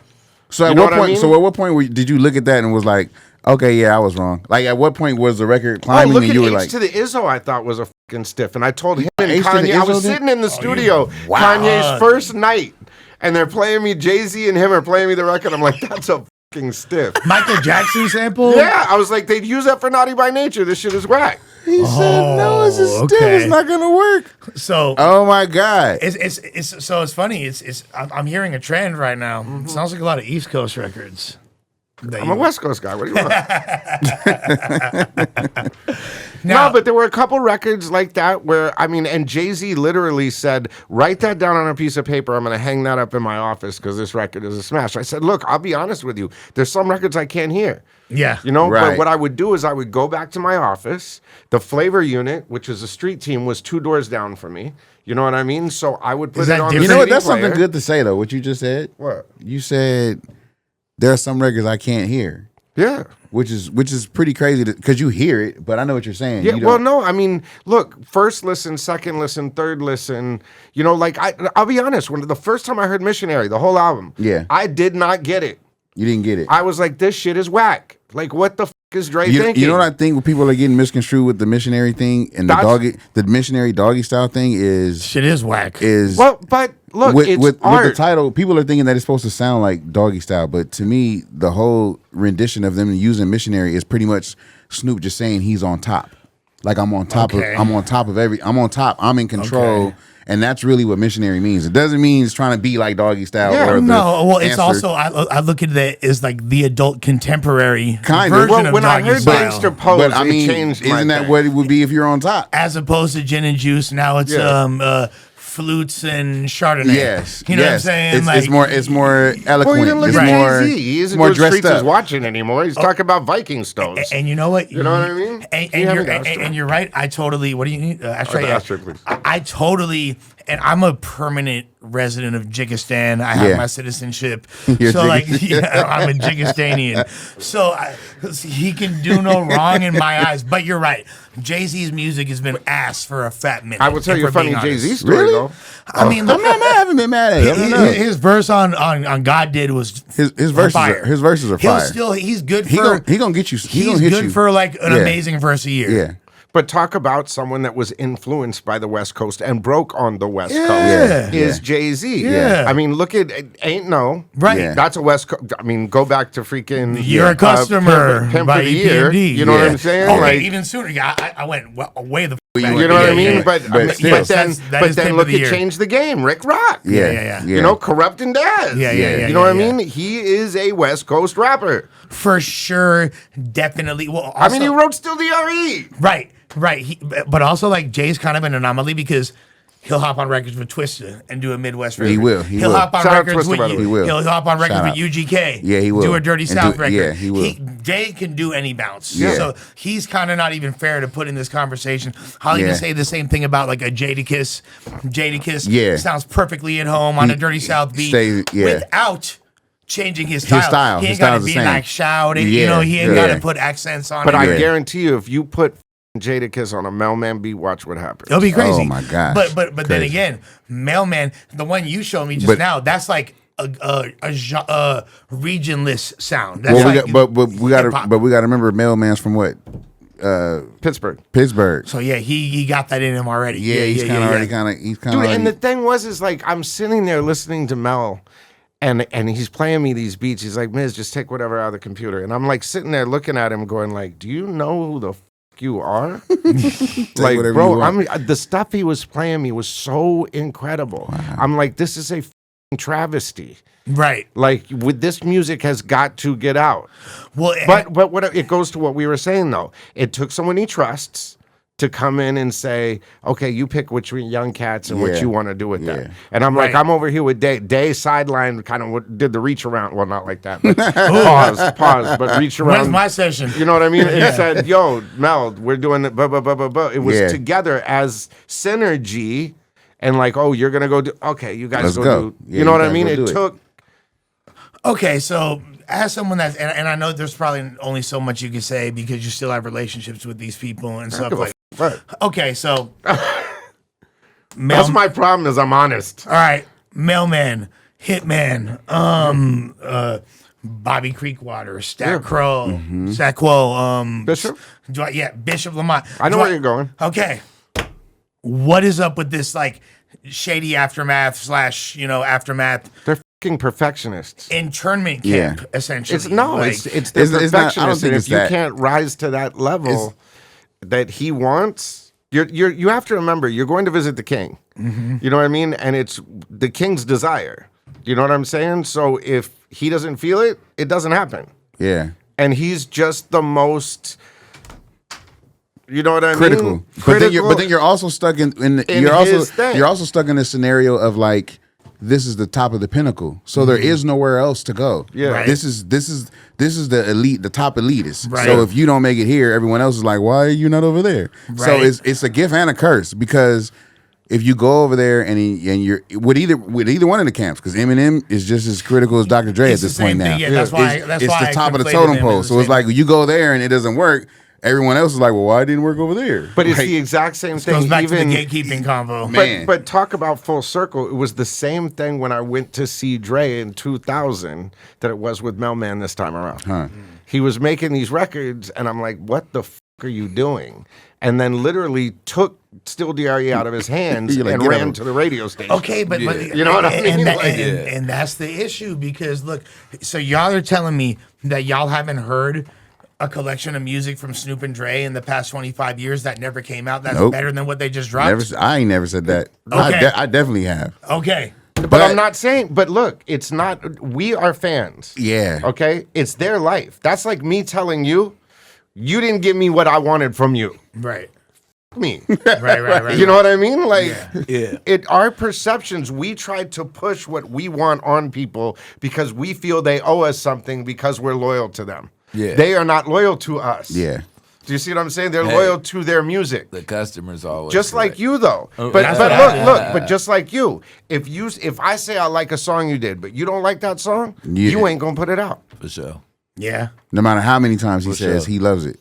So You at know what what I point? mean? So at what point did you look at that and was like, okay, yeah, I was wrong. Like at what point was the record Oh, climbing look and at you were H like, to the Izzo. I thought was a fucking stiff, and I told him and H to the Kanye. I was Izzo did? sitting in the studio, Wow. Kanye's first night, and they're playing me. Jay-Z and him are playing me the record. I'm like, that's a fucking stiff. Michael Jackson sample? Yeah, I was like, they'd use that for Naughty by Nature. This shit is whack. he said, no, it's a stiff. okay. It's not gonna work. So Oh my god. it's so it's funny. I'm hearing a trend right now. It sounds like a lot of East Coast records. I'm a West Coast guy. What do you want? No, but there were a couple records like that where, I mean, and Jay-Z literally said, write that down on a piece of paper. I'm going to hang that up in my office because this record is a smash. I said, look, I'll be honest with you. There's some records I can't hear. Yeah. You know, Right. but what I would do is I would go back to my office. The flavor unit, which is a street team, was 2 doors down from me. You know what I mean? So I would put Is it that on different? the You know what? CD That's player. something good to say though. What you just said. What? You said there are some records I can't hear, Yeah. which is pretty crazy because you hear it, but I know what you're saying. Yeah, You well, don't- no, I mean, look, first listen, second listen, third listen. You know, like I'll be honest. When the first time I heard Missionary, the whole album, Yeah. I did not get it. you didn't get it. I was like, this shit is whack. Like, what the is Dre You thinking? know what I think? When people are getting misconstrued with the missionary thing and the missionary doggy style thing is Shit is whack. Well, but look, it's with art. the title, people are thinking that it's supposed to sound like doggy style, but to me, the whole rendition of them using missionary is pretty much Snoop just saying he's on top. Like I'm on top Okay. of I'm on top. I'm in control. Okay. And that's really what missionary means. It doesn't mean it's trying to be like doggy style. Yeah. or the No, well, it's answer. also I look at it as like the adult contemporary Kind of. version Well, of when I doggy heard style. Gangster Pose, But I mean, it changed my isn't that thing. what it would be if you're on top? as opposed to gin and juice. Now it's Yeah. flutes and Chardonnay. Yes, you know yes. what I'm saying? It's more eloquent. Well, you didn't look it's at more, Jay-Z. He isn't more doing dressed Streets is up. Watching anymore. He's talking about Viking stones. And you know what? You know what I mean? And, You haven't you're, got a story. and you're right. I totally. What do you need? Ashtray, yeah. ashtray, please. I totally. And I'm a permanent resident of Jigistan. I have Yeah. my citizenship. You're So like, Jigistan. yeah, I'm a Jigistanian. So he can do no wrong in my eyes. But you're right. Jay-Z's music has been ass for a fat minute. I will tell if you a we're being funny honest. Jay-Z story, Really? though. I mean, I'm not mad. I haven't been mad at it. I don't know. his verse on God Did was His verses fire. are, his verses are He'll fire. he's good he for gonna get you. He he's gonna hit good you. for like an Yeah. amazing verse a year. Yeah. But talk about someone that was influenced by the West Coast and broke on the West Yeah. Coast is Yeah. Jay-Z. Yeah. I mean, look at Ain't No. Right. Yeah. That's a West Coast. I mean, go back to freaking You're a customer Pimp by of the Year. EPMD. You know what Yeah. I'm saying? Oh, like, wait, even sooner. Yeah, I went way the. You back. you know what I Yeah, mean? yeah. But still. but then That's- that is Pimp look of the at Year. Change the Game. Rick Rock. Yeah. Yeah. You know, Corrupt and Daz. Yeah. You know what I yeah. mean? He is a West Coast rapper. For sure, definitely. Well, also, I mean, he wrote Still DRE. right. But also, like Jay's kind of an anomaly because he'll hop on records with Twista and do a Midwest record. He will. He'll will. hop on Shout out records Twista, with by the way. He will. He'll hop on records Shout with out. UGK. Yeah, he will. Do a Dirty And South do- record. yeah, he will. Jay can do any bounce. Yeah. So he's kind of not even fair to put in this conversation. I'll even Yeah. say the same thing about like a Jadakiss. Jadakiss Yeah. sounds perfectly at home on a Dirty South beat yeah. without changing his style. style. He His ain't got to style's the be same. like shouting. You Yeah, know, he ain't yeah. got to put accents on But it. I Yeah. guarantee you, if you put Jadakiss on a Mailman beat, watch what happens. It'll be crazy. Oh, my gosh. But then Crazy. again, Mailman, the one you showed me just But- now, that's like a regionless sound. That's Well, like we got hip-hop. to remember Mailman's from what? Pittsburgh. Pittsburgh. So yeah, he got that in him already. Yeah, he's kind of already he's kind Dude, of and the thing is like I'm sitting there listening to Mel, and he's playing me these beats. He's like, Miz, just take whatever out of the computer. And I'm like sitting there looking at him, going like, do you know who the you are? Like, whatever bro, you want. the stuff he was playing me was so incredible. I'm like, this is a travesty. Right. Like, with this music has got to get out. Well, But what it goes to what we were saying though. It took someone he trusts to come in and say, okay, you pick which young cats and what Yeah. you want to do with Yeah. them. And I'm like, Right. I'm over here with Day. Day sideline kind of did the reach around. Well, not like that. But pause, but reach around. when's my session? You know what I mean? It said, yo, Mel, we're doing it, blah, blah, blah, blah, blah. It was Yeah. together as synergy and like, oh, you're going to go do, okay, you guys Let's go go. do, Yeah, you know you what I guys mean? go do It it. took, Okay, so as someone that's and I know there's probably only so much you can say because you still have relationships with these people and stuff give a like. right. Okay, so That's my problem is I'm honest. all right, Mailman, Hitman, Bobby Creekwater, Stat Crow, Stat Quo, Bishop? Bishop Lamont. I know where you're going. Okay, what is up with this like Shady Aftermath / Aftermath They're fucking perfectionists. internment Yeah. camp essentially? It's no, Like, it's the It's not- I don't perfectionist. think And it's if you that. can't rise to that level that he wants, you have to remember you're going to visit the king. You know what I mean? And it's the king's desire. You know what I'm saying? So if he doesn't feel it, it doesn't happen. Yeah. And he's just the most, you know what I Critical. mean? But then you're also stuck in his thing. you're also stuck in a scenario of like, this is the top of the pinnacle, so there is nowhere else to go. Yeah. Right. This is the elite, the top elitist. Right. So if you don't make it here, everyone else is like, why are you not over there? So Right. it's a gift and a curse, because if you go over there and you're with either one of the camps, because Eminem is just as critical as Dr. Dre It's at the this same point now. thing. Yeah, that's why. That's it's why the I top of the conflated totem them pole. as So the it's same like you go there and it doesn't work. Everyone else is like, well, why didn't it work over there? But it's Like, the exact same thing. goes back even, to the gatekeeping convo. Man. But talk about full circle. It was the same thing when I went to see Dre in 2000 that it was with Melman this time around. He was making these records, and I'm like, what the fuck are you doing? And then literally took Still DRE out of his hands You're like, and "Get ran out." to the radio station. Okay, but You know what I mean? And that's the issue, because look, so y'all are telling me that y'all haven't heard a collection of music from Snoop and Dre in the past 25 years that never came out that's Nope. better than what they just dropped? I ain't never said that. Okay. I definitely have. Okay. But I'm not saying, but look, it's not, we are fans. Yeah. Okay? It's their life. That's like me telling you, you didn't give me what I wanted from you. Right. Me. Right. You know what I mean? Like, Yeah. our perceptions, we try to push what we want on people because we feel they owe us something because we're loyal to them. Yeah. They are not loyal to us. Yeah. Do you see what I'm saying? They're Hey. loyal to their music. The customers always Just like correct. you, though. But that's what but just like you, if I say I like a song you did, but you don't like that song, Yeah. you ain't gonna put it out. for sure. Yeah. No matter how many times he For says sure. he loves it.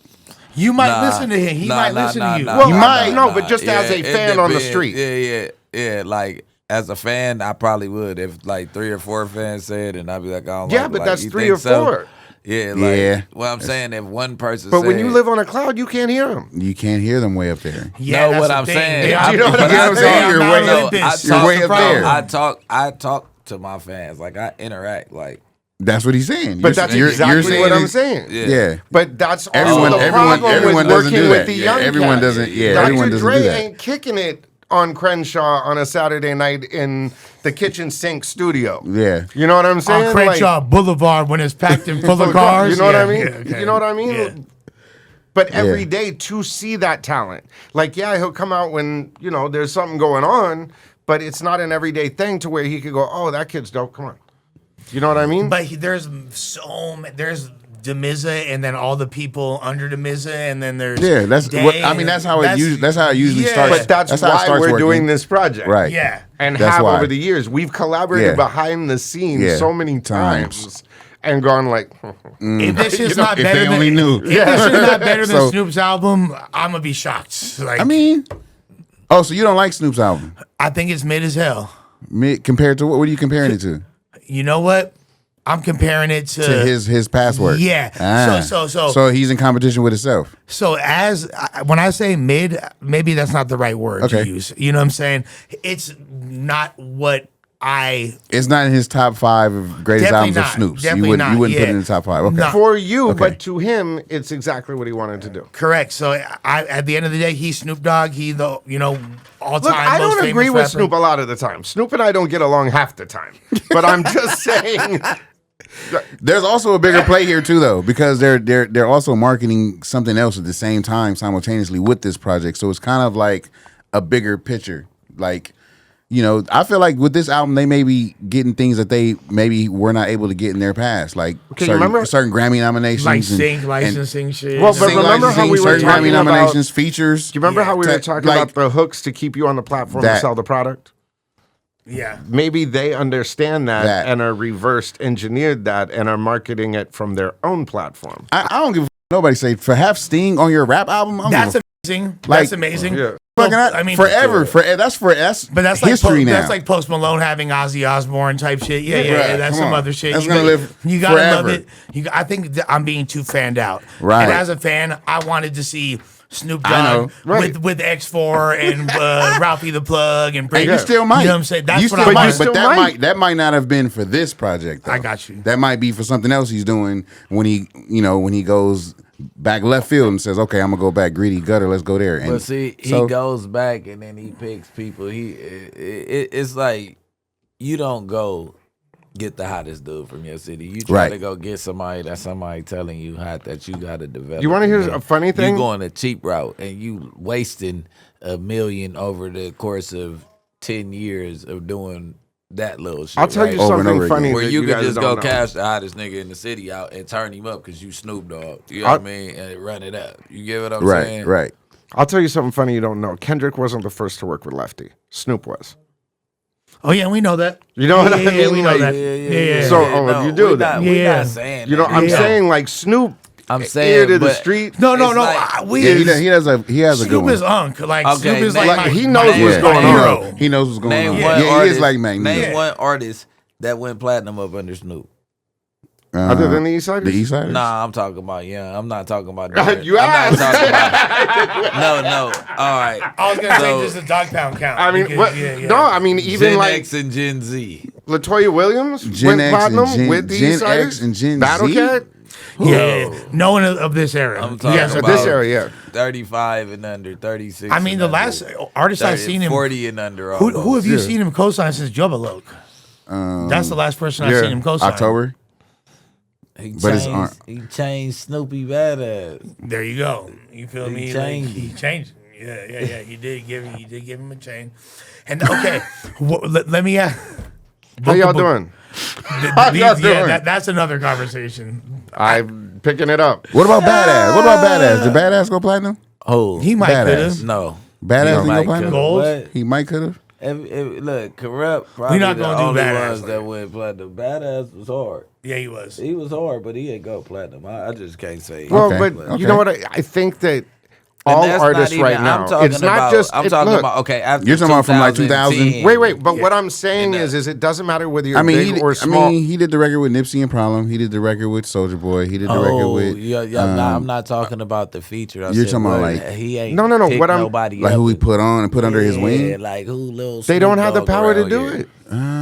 You might Nah. listen to him. He Nah, might nah, listen nah, to you. nah, Well, You I- might. no, but just as a it fan on the depends. street. Yeah. Like as a fan, I probably would if like 3 or 4 fans said, and I'd be like, I don't Yeah, like, but like, that's you 3 think or so? 4. Yeah, like Yeah. well, I'm saying if one person, But when said- you live on a cloud, you can't hear them. You can't hear them way up there. Yeah, know that's what the I'm thing. saying? They are- You know what I'm they are saying? Mount You're way up- Olympus. you're That's way the up problem. there. I talk to my fans, like I interact, like That's what he's saying. But that's exactly what I'm saying. Yeah. But that's also Everyone- the everyone- problem everyone with doesn't working do with that. the Yeah, young everyone cats. doesn't- yeah, Dr. everyone doesn't Dre do that. ain't kicking it on Crenshaw on a Saturday night in the kitchen sink studio. Yeah. You know what I'm saying? On Crenshaw Boulevard when it's packed and full of Like, cars. you know what I Yeah, mean? yeah, okay. You know what I mean? Yeah. But every day to see that talent. Like, yeah, he'll come out when, there's something going on, but it's not an everyday thing to where he could go, oh, that kid's dope. Come on. You know what I mean? But there's Damizza, and then all the people under Damizza, and then there's Yeah, that's Day, what I mean. That's how it usually. That's how it usually yeah. starts. But that's how it why starts we're working. doing this project. Right. Yeah. And That's have why. over the years. We've collaborated Yeah. behind the scenes Yeah. so many times and gone like, If this shit's not if better they than only knew. if this shit's not better than So- Snoop's album, I'm gonna be shocked. Like, I mean, oh, so you don't like Snoop's album? I think it's mid as hell. Compared to what? What are you comparing it to? You know what? I'm comparing it to, To his past work. Yeah. Ah. So he's in competition with himself. So when I say mid, maybe that's not the right word Okay. to use. You know what I'm saying? It's not what I It's not in his top 5 of greatest Definitely albums of not. Snoop's. Definitely You wouldn't not, put it yeah. in the top 5. Okay. No. for you, Okay. but to him, it's exactly what he wanted to do. correct. So at the end of the day, he's Snoop Dogg. He the all time. Look, I most don't famous agree with rapper. Snoop a lot of the time. Snoop and I don't get along half the time. But I'm just saying. There's also a bigger play here too, though, because they're also marketing something else at the same time simultaneously with this project. So it's kind of like a bigger picture. Like, I feel like with this album, they may be getting things that they maybe were not able to get in their past, like Okay, you remember- certain Grammy nominations, Like and- sync and licensing shit. Well, but sync remember how licensing, we were certain talking Grammy about- nominations, features. Do you remember how we were talking like- about the hooks to keep you on the platform to That. sell the product? yeah. Maybe they understand that, That. and are reversed engineered that and are marketing it from their own platform. I don't give a nobody say for have Sting on your rap album. I don't That's give amazing. Like- That's amazing. Yeah. fucking Well, I mean, forever. That's But that's like history now. That's like Post Malone having Ozzy Osbourne type shit. Yeah. Right, That's come some on. other shit. That's You gonna gotta- live You gotta love forever. it. I think I'm being too fanned out. Right. And as a fan, I wanted to see Snoop I know. Dogg Right. with X4 and Ralphie the Plug and Bricc. And you still might. You know what I'm saying? That's you what still I might, want. still but that might. might not have been for this project. Though. I got you. That might be for something else he's doing when he goes back left field and says, "Okay, I'm gonna go back greedy gutter. Let's go there." And But see, he so- goes back and then he picks people. It's like you don't go get the hottest dude from your city. You try Right. to go get somebody telling you hot that you got to develop. You want to hear and a funny thing? You going a cheap route and you wasting $1 million over the course of 10 years of doing that little shit. I'll tell you right? Over and something over funny again. Where that you you could guys just don't go know. cash the hottest nigga in the city out and turn him up because you Snoop Dogg. You know what I mean? And run it up. You get what I'm Right, saying? right. I'll tell you something funny you don't know. Kendrick wasn't the first to work with Lefty. Snoop was. Oh yeah, we know that. You know what I Yeah, mean? we know Like, that. Yeah. So, oh, you do we that. Not, we Yeah. not saying You know, that. I'm Yeah. saying like Snoop. I'm ear saying, to the but- street. No, It's no. like- We Yeah, he has a good Snoop one. is Unc. Like Okay, Snoop is name- like Like, my, he knows my- what's my going on. hero. He knows what's going Name on. one Yeah, he artist, is like Magneto. Name one artist that went platinum up under Snoop. Other than the East Siders? The East Siders? Nah, I'm talking about I'm not talking about. You I'm asked. not talking about. No. All right. I was gonna So, say just a dog pound count. I mean, because, what? yeah. No, I mean, even Gen like X and Gen Z. Latoya Williams Gen went X and platinum with the Gen East Siders. X and Gen Battle Z? Cat? Yeah, no one of this era. I'm talking Yes, about at this area, yeah. 35 and under, 36. I mean, the and last under, artist I've 30, seen him. 40 and under. Who have you Yeah. seen him co-sign since Jubba Loke? That's the last person I've yeah. seen him co-sign. October? He But it's changed, he changed Snoopy badass. There you go. You feel He me? changed Like, he him. changed. Yeah. He did give him a chain. And okay, let me ask. How y'all doing? y'all doing? That's another conversation. I'm picking it up. What about Badass? What about Badass? Did Badass go platinum? Oh, He might Badass. could have. no. Badass He didn't go might platinum? could've. Gold? What? He might could have. Look, Corrupt probably not the gonna do only Badass ones like that went platinum. Badass was hard. Yeah, he was. He was hard, but he didn't go platinum. I just can't say. Well, Okay, but okay. you know what? I think that And all that's artists not even- right I'm now, talking it's not about, just. I'm it- talking look, about okay. After You're talking about from, like, 2000? 2010. Wait, but what I'm saying And, is it doesn't matter whether you're I mean, big or small. he did the record with Nipsey and Problem. He did the record with Soulja Boy. He did the record with. I'm not talking about the feature. You're talking about, like- he ain't No. picked What I'm nobody Like up who he and- put on and put under his Yeah, wing. like who little. they don't Snoop have the Dogg power to around do here. it.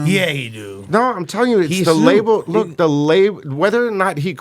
Yeah, he do. No, I'm telling you, it's He's the Snoop. label. Look, the label. Whether or not he could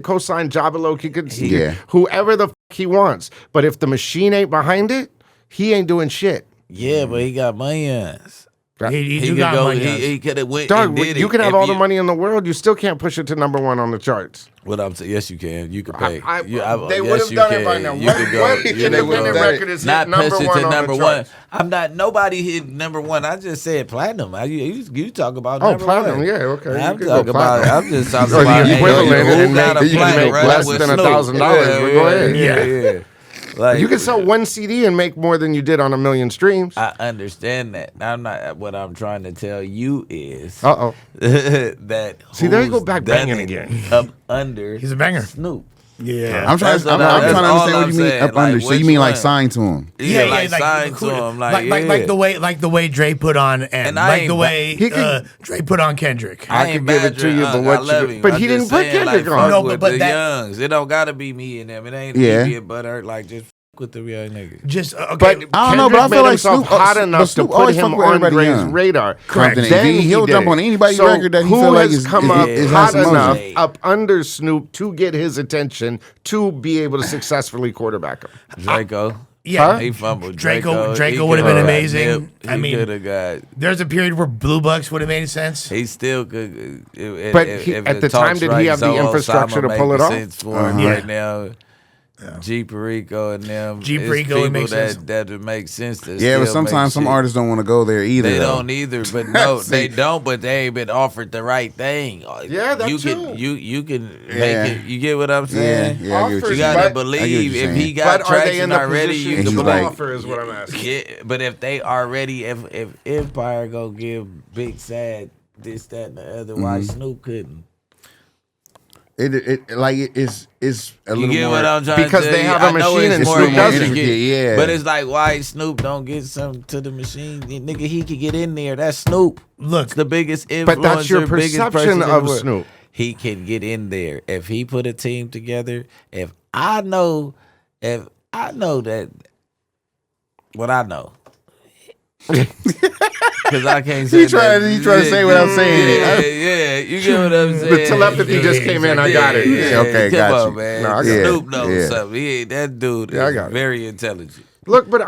co-sign Jabba he could Yeah. whoever the he wants. But if the machine ain't behind it, he ain't doing shit. Yeah, but he got money ass. He He do could got go. money. He could have went Dog, and did you it. can have If all the money in the world, you still can't push it to #1 on the charts. What I'm saying, yes, you can. You can pay. They would have done it by now. You What could go. You could independent go. record is Not hit push #1 it to on the number one. charts? I'm not. Nobody hit #1. I just said platinum. You talk about Oh, number platinum, one. yeah, okay. You I'm could talking go about. platinum. I'm just talking Or about the equivalent, who and got a you can platinum make right less with than Snoop. $1,000, but go ahead. Yeah. Like, You can sell one CD and make more than you did on 1 million streams. I understand that. I'm not. What I'm trying to tell you is Uh-oh. that. See, there you go who's back done banging it again. Up under. He's a banger. Snoop. Yeah. I'm trying. That's I'm what trying to that's understand all what I'm you mean saying. up Like, under. So you which mean like one? signed to him? Yeah, like signed to him. Like the way Dre put on And I like ain't the ba- way He could- Dre put on Kendrick. I ain't could give it to badgering you, Unc. but what I you love do- him. but I'm he just didn't put saying, Kendrick like, on. fuck No, with but the that- youngs. It don't gotta be me and them. It ain't Yeah. me and Butthurt. Like just fuck with the real niggas. Just okay. But I don't know, but I Kendrick feel made like himself Snoop- hot but enough to Snoop put always him fuck with on everybody Dre's young. radar. Correct. Then He'll he jump did on it. anybody's So record that he who feel like has is- come is- up is- has hot some enough motion. up under Snoop to get his attention to be able to successfully quarterback him. Draco. Yeah. He fumbled. Draco He would have been coulda got amazing. nipped. I He mean, could have got. there's a period where Blue Bucks would have made sense. He still could. But at the time, did he have the infrastructure to pull it off? Sense for him Yeah. right now. G Perico and them. G it's Perico, it people makes sense. that would make sense. That Yeah, but still sometimes make some shit. artists don't want to go there either. They though. don't either, but no, they don't. But they ain't been offered the right thing. Yeah, that you too. can you can Yeah. make it. You get what I'm Yeah, saying? yeah, I get what Offers, you're You saying. gotta But- I get believe what you're if he saying. got But are they in traction the already, position you And to can he's believe like- offer is what I'm asking. yeah, but if they already, if Empire go give Big Sad this, that, and the other, why Mm-hmm. Snoop couldn't? It's a You little get more. what I'm trying Because to they tell have you? a I know machine it's and more Snoop doesn't. intricate, Yeah. but it's like why Snoop don't get something to the machine? Nigga, he could get in there. That's Snoop. Look, It's the biggest influencer. But that's your biggest perception person in the of world. Snoop. He can get in there if he put a team together. If I know that what I know. Because I can't say He trying to say without saying it. Yeah, you get what I'm saying. The telepathy just came in. I got it. Yeah, Okay, come got on, you. man. No, I got it. Snoop knows Yeah. something. That dude Yeah, I is got it. very intelligent. Look, but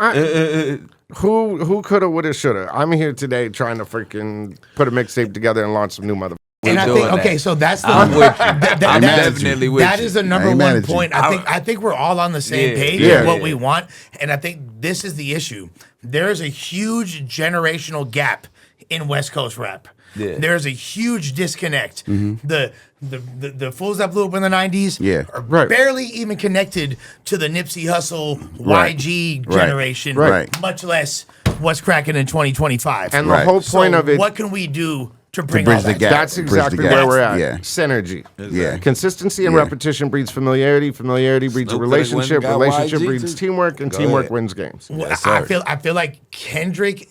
who coulda, woulda, shoulda? I'm here today trying to freaking put a mixtape together and launch some new mother And I doing think that. so that's the I'm with you. I'm that's- definitely with that you. is the I number ain't mad one at you. point. I think we're all on the same page Yeah. of what we want, and I think this is the issue. There is a huge generational gap in West Coast rap. Yeah. There's a huge disconnect. The fools that blew up in the '90s Yeah. are Right. barely even connected to the Nipsey Hussle Right. YG Right. generation, Right. much less what's cracking in 2025. And Right. the whole point So of it, what can we do to bring bridge all the that gap. together? that's Bridge the exactly gap. where we're at. Yeah. Synergy. Yeah. Consistency and Yeah. repetition breeds familiarity. Familiarity breeds a Snoop relationship. got Relationship YG breeds too. teamwork, and Go teamwork ahead. wins games. Well, Yes, I sir. feel like Kendrick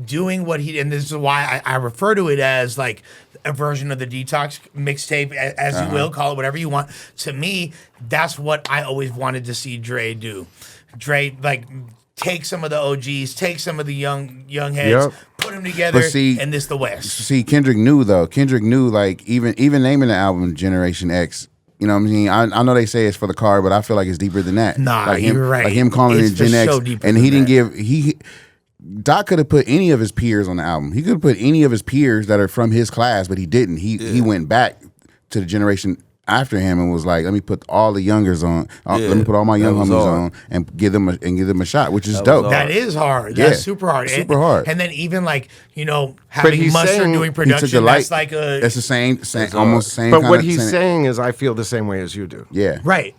doing what he, and this is why I refer to it as like a version of the Detox mixtape, as you will call it, whatever you want. To me, that's what I always wanted to see Dre do. Dre like take some of the OGs, take some of the young heads, Yep. put them together, But see- and this the West. See, Kendrick knew though. Kendrick knew, like, even naming the album Generation X. You know what I mean? I know they say it's for the car, but I feel like it's deeper than that. Nah, like him, you're right. Like him calling It's it Gen for X, sure deeper and than he didn't that. Doc could have put any of his peers on the album. He could have put any of his peers that are from his class, but he didn't. He went back to the generation after him and was like, let me put all the youngers on. Let me put all my young that was homies hard. on and give them a shot, which is That was dope. hard. That is hard. Yeah. That's super hard. Super hard. And then even like, having he's Mustard saying- doing He took production, the light. that's like a That's the same almost the same. But kinda what he's same- saying is, I feel the same way as you do. yeah, right.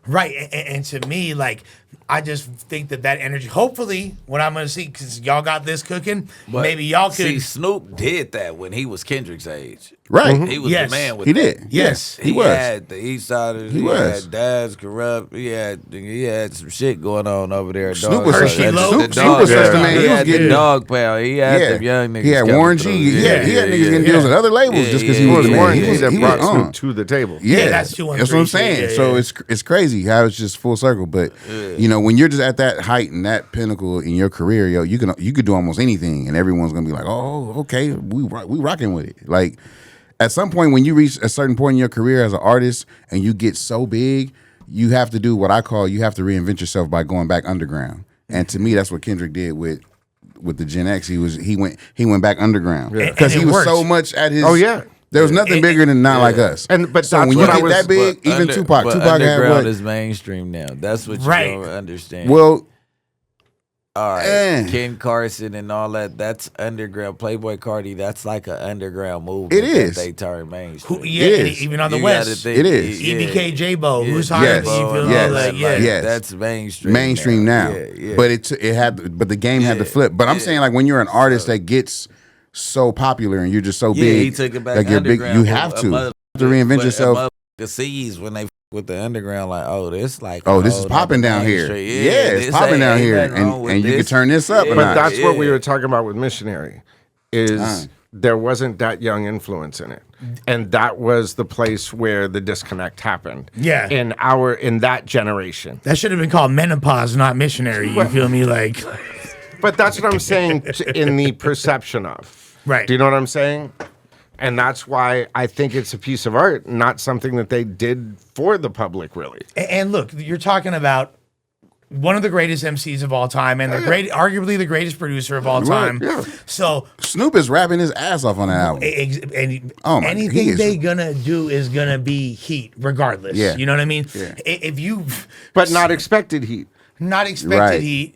Right. And to me, like, I just think that energy, hopefully, what I'm going to see, because y'all got this cooking, But maybe y'all could. see. Snoop did that when he was Kendrick's age. right. He was Yes. the man with He that. did. Yes. He was. had the East Siders. He was. had Dad's Corrupt. He had some shit going on over there. Snoop was Hershey such, Low. Snoop Snoop was such the Yeah. man. He He was had the getting dog pound. He had yeah. them young niggas. He had coming Warren through. G. He had niggas getting deals at other labels just because he Yeah, It was was the Warren man. G that He brought was Snoop on. to the table. Yeah, that's 213 That's what I'm shit. saying. Yeah, So yeah. it's crazy how it's just full circle. But when you're just at that height and that pinnacle in your career, yo, you could do almost anything, and everyone's gonna be like, oh, okay, we rocking with it. Like at some point when you reach a certain point in your career as an artist and you get so big, you have to do what I call you have to reinvent yourself by going back underground. And to me, that's what Kendrick did with the Gen X. He went back underground because And he it was so worked. much at his. Oh, yeah. There was nothing bigger than Not Like Us. But so that's when you what I get was- that big, even Tupac had underground what? is mainstream now. That's what you Right. don't understand. Well, all right, eh. Ken Carson and all that. That's underground. Playboy Cardi. That's like an underground movement. It is. That they turn mainstream. Who, yeah, It and is. even on the You gotta West. think- It is. EBK J-Bo, who's Yeah, higher Yes. than you feel Yes. me? Like, yeah. Yes. That's mainstream. mainstream now. Yeah. But but the game had to flip. But I'm saying like when you're an artist that gets so popular and you're just so yeah, big, he took it back like you're big, underground. you have to reinvent yourself. Sees when they with the underground, like, oh, this like, Oh, this is whole popping nother down here. mainstream. Yeah, it's this popping down ain't here, nothing wrong with and you can this. turn this up. a Yeah. But notch. that's what we were talking about with Missionary, is Uh. there wasn't that young influence in it. And that was the place where the disconnect happened. Yeah. In that generation. That should have been called menopause, not missionary. You feel me? Like, But that's what I'm saying in the perception of. Right. Do you know what I'm saying? And that's why I think it's a piece of art, not something that they did for the public, really. and look, you're talking about one of the greatest MCs of all time, and arguably the greatest producer of all time. yeah. So, Snoop is rapping his ass off on that album. Oh my- he anything is- they gonna do is gonna be heat, regardless. Yeah. You know what I mean? Yeah. If you But not expected heat. not expected Right. heat,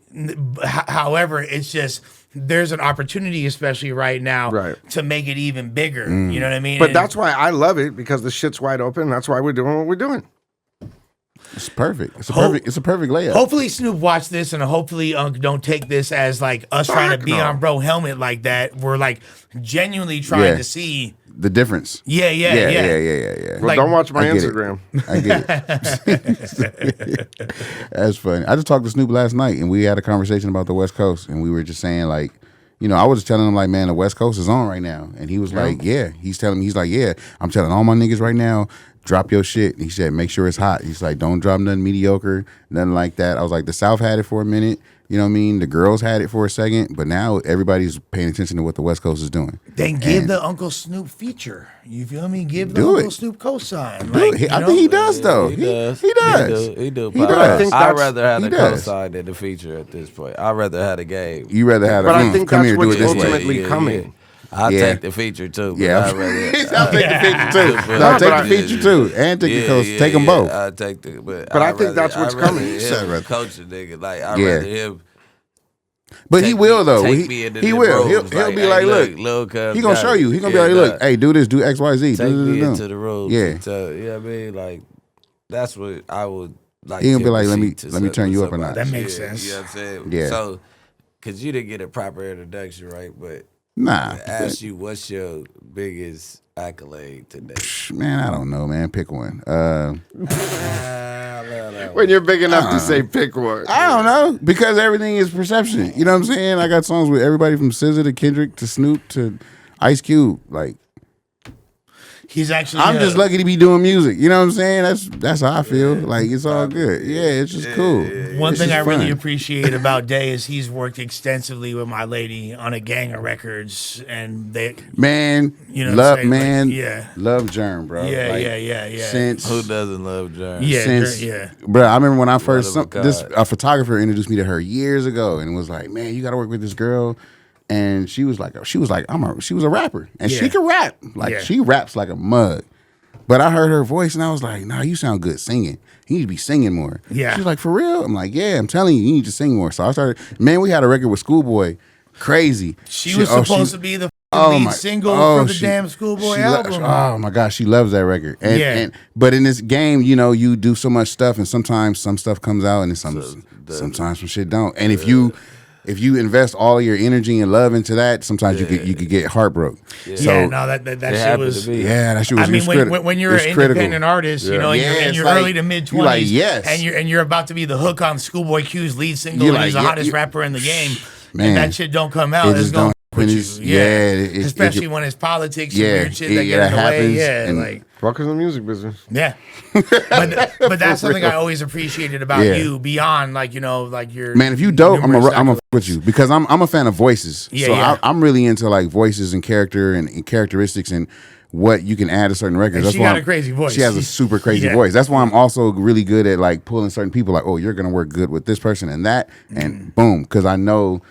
however, it's just there's an opportunity, especially right now, Right. to make it even bigger. Mm. You know what I mean? But And- that's why I love it, because the shit's wide open. That's why we're doing what we're doing. It's perfect. It's a Hope- perfect. It's a perfect layup. Hopefully Snoop watched this, and hopefully don't take this as like us trying to Fuck be no. on bro helmet like that. We're like genuinely trying Yeah. to see. The difference. Yeah. Well, Like, don't watch my I get it. Instagram. I get it. That's funny. I just talked to Snoop last night, and we had a conversation about the West Coast, and we were just saying like, I was just telling him like, man, the West Coast is on right now, and he was like, yeah. He's like, yeah. I'm telling all my niggas right now, drop your shit. And he said, make sure it's hot. He's like, don't drop nothing mediocre, nothing like that. I was like, the South had it for a minute. You know what I mean? The girls had it for a second, but now everybody's paying attention to what the West Coast is doing. Then give And- the Uncle Snoop feature. You feel me? Give the Do Uncle it. Snoop cosign. Dude, Like, I think he does though. He does. He does. He do. He But does. I think I'd that's- rather have he the does. cosign than the feature at this point. I'd rather have the game. You rather have But a I think come that's here, do what's it this way. ultimately Yeah, coming. I'll Yeah. take the feature too. But Yeah, I'd rather, I'll take the feature too. No, take the feature too, and take the coach. Take them both. I'll take the. But I think that's what's coming. Him coach a nigga. Like I'd Yeah. rather him. But he will though. Take me into He the will. rooms, He'll be hey, like, look, Lil' Cub he gonna got show it. you. He gonna be like, look, hey, do this, do X, Y, Z. Take me Do. into the room. Yeah. So, you know what I mean? Like that's what I would like. He gonna be to like, let me see turn you up a somebody. notch. That makes Yeah, sense. You know what I'm saying? Yeah. So, cause you didn't get a proper introduction, right? But Nah, ask you, what's your biggest accolade today? man, I don't know, man. Pick one. When you're big enough to say pick one. I don't know because everything is perception. You know what I'm saying? I got songs with everybody from SZA to Kendrick to Snoop to Ice Cube. Like He's actually. I'm just lucky to be doing music. You know what I'm saying? That's how I feel. Like it's all good. Yeah, it's just cool. One It's thing just I really fun. appreciate about Day is he's worked extensively with my lady on a gang of records, and they. Man, You know what I'm love saying? man, Like, yeah. love Germ, bro. Yeah, Like, yeah. Since Who doesn't love Jerm? Yeah, since, yeah. bro, I remember when I first of a this God. a photographer introduced me to her years ago and was like, man, you got to work with this girl. And she was like, she was a rapper and she Yeah. could rap. Like Yeah. she raps like a mug. But I heard her voice and I was like, nah, you sound good singing. You need to be singing more. Yeah. She's like, for real? I'm like, yeah, I'm telling you, you need to sing more. So I started, man, we had a record with Schoolboy. Crazy. She was supposed to be the lead single for the damn Schoolboy album. Oh my gosh, she loves that record. And, Yeah. but in this game, you know, you do so much stuff, and sometimes some stuff comes out, and sometimes some shit don't. And if you invest all your energy and love into that, sometimes you could get heartbroken. Yeah, no, that shit happened was. to me. Yeah, that shit was. I mean, critical. when you're It's an critical. independent artist, you know, Yeah, and it's you're like- early to mid you're like, 20s, yes. and you're about to be the hook on Schoolboy Q's lead single, You're and he's like, the yeah, hottest rapper in the game, Man. and that shit don't come out, It it's just gonna don't- with you. it's- Yeah, it- especially when it's politics and Yeah, weird shit that it get in the way. happens, Yeah, and- like. Welcome to the music business. Yeah, but that's something I always appreciated about Yeah. you beyond like like your Man, if you dope, I'm numerous a accolades. with you because I'm a fan of voices. Yeah, so yeah. I'm really into like voices and character and characteristics and what you can add to certain records. And That's she why got a crazy voice. She has a super crazy Yeah. voice. That's why I'm also really good at like pulling certain people. Like, oh, you're gonna work good with this person and that, and boom, because I know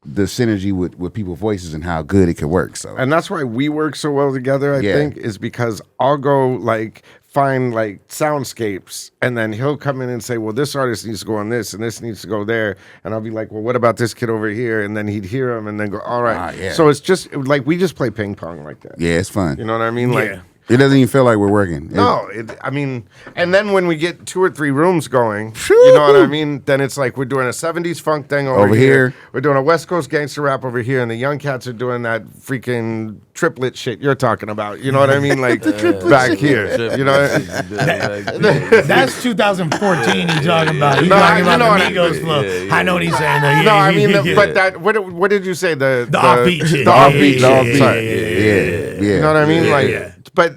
the synergy with people's voices and how good it could work. So And that's why we work so well together, I Yeah. think, is because I'll go like find like soundscapes and then he'll come in and say, well, this artist needs to go on this and this needs to go there. And I'll be like, well, what about this kid over here? And then he'd hear him and then go, all right. yeah. So it's just like we just play ping pong like that. yeah, it's fun. You know what I mean? Like Yeah. It doesn't even feel like we're working. no, I mean, and then when we get 2 or 3 rooms going, you know what I mean? Then it's like we're doing a 70s funk thing over here. We're doing a West Coast gangster rap over here, and the young cats are doing that freaking triplet shit you're talking about. You know what I mean? Like back here. You know? That's 2014 he's talking about. He's No, talking you about know the what I Migos mean. flow. Yeah. I know what he's saying. Though. No, I mean, yeah. but that. What did you say? The offbeat shit. The Yeah, offbeat yeah, shit. yeah, Sorry. yeah. You know what I mean? Yeah, Like, yeah. but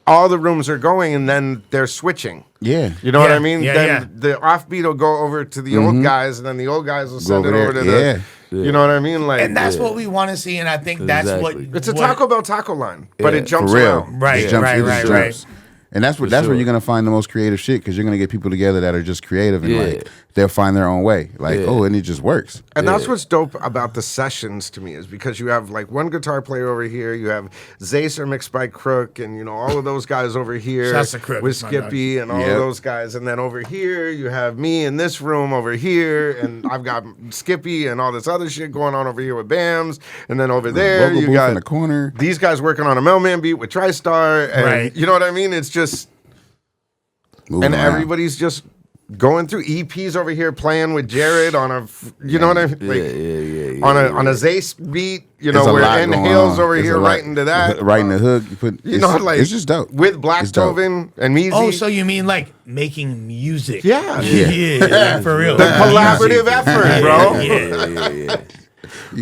all the rooms are going, and then they're switching. Yeah. You know what Yeah, I mean? yeah, Then yeah. the offbeat will go over to the old guys, and then the old guys will send it over over to there. the. You know what I mean? Like, And that's what we want to see, and I think that's Exactly. what it's a what- Taco Bell taco line, but Yeah, it jumps For real. around. Right, It jumps- right, it just right, jumps. And that's where sure. you're gonna find the most creative shit because you're gonna get people together that are just creative and Yeah. like they'll find their own way. Like, Yeah. oh, and it just works. And that's what's dope about the sessions to me is because you have like one guitar player over here, you have Zacer mixed by Crook, and you know all of those guys over here Shouts to Crook, with my Skippy and all Yep. of those guys, and then over here you have me in this room over here, and I've got Skippy and all this other shit going on over here with Bams, and then over there Vocal you booth got in the corner. these guys working on a Mailman beat with TriStar, and Right. you know what I mean? It's just Moving and around. everybody's just going through EPs over here playing with Jared on a, you know what I mean? Like, on a Zace beat, you There's know, a where lot going Inhale's on. over There's here a lot. right into that. Right in the hook. You put You know, like it's just dope. with Black It's dope. Tovin and Meezy. Oh, so you mean like making music? Yeah. yeah, for real. The collaborative effort, bro. Yeah.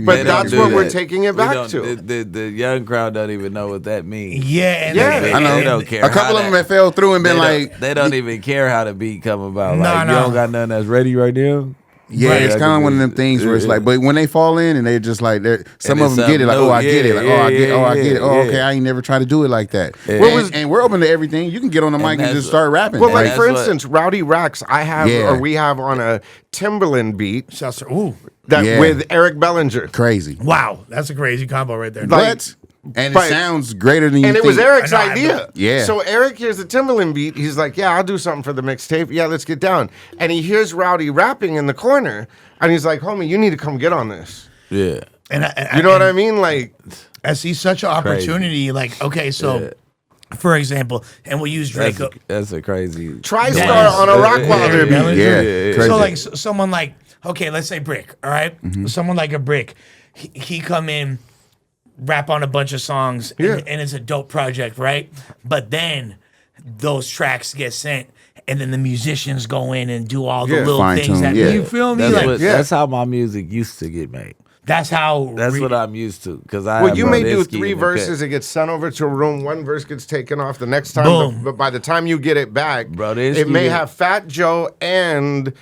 But They don't that's do what we're that. taking it We back don't- to. The young crowd don't even know what that means. Yeah, and Yeah. They, I know. they don't care. A couple how of them that- have fell through and been they like, they don't even care how the beat come about. No, Like no. you don't got nothing that's ready right now. Yeah, Right. it's kind of one of them things where it's like, but when they fall in and they're just like, some of them get it, like, oh, I get it, like, oh, I get it, oh, okay, I ain't never tried to do it like that. And we're open to everything. You can get on the mic and just start rapping. Well, like for instance, Rowdy Rax, we have on a Timberland beat Shouts to, ooh, with Eric Bellinger. Crazy. wow, that's a crazy combo right there. What? And it sounds greater than you think. And it was Eric's idea. Yeah. So Eric hears the Timberland beat. He's like, yeah, I'll do something for the mixtape. Yeah, let's get down. And he hears Rowdy rapping in the corner. And he's like, homie, you need to come get on this. Yeah. You know what I mean? Like, I see such an opportunity. Like, okay, so for example, and we'll use Drake. That's a crazy. TriStar on a Rockwilder beat. Yeah. So like someone like, okay, let's say Bricc, all right? Someone like a Bricc, he come in, rap on a bunch of songs, and it's a dope project, right? But then those tracks get sent, and then the musicians go in and do all the little things that you feel me. That's how my music used to get made. That's how. That's what I'm used to. Because you may do 3 verses. It gets sent over to a room. 1 verse gets taken off the next time. Boom. But by the time you get it back, Brodisky it may have Fat Joe and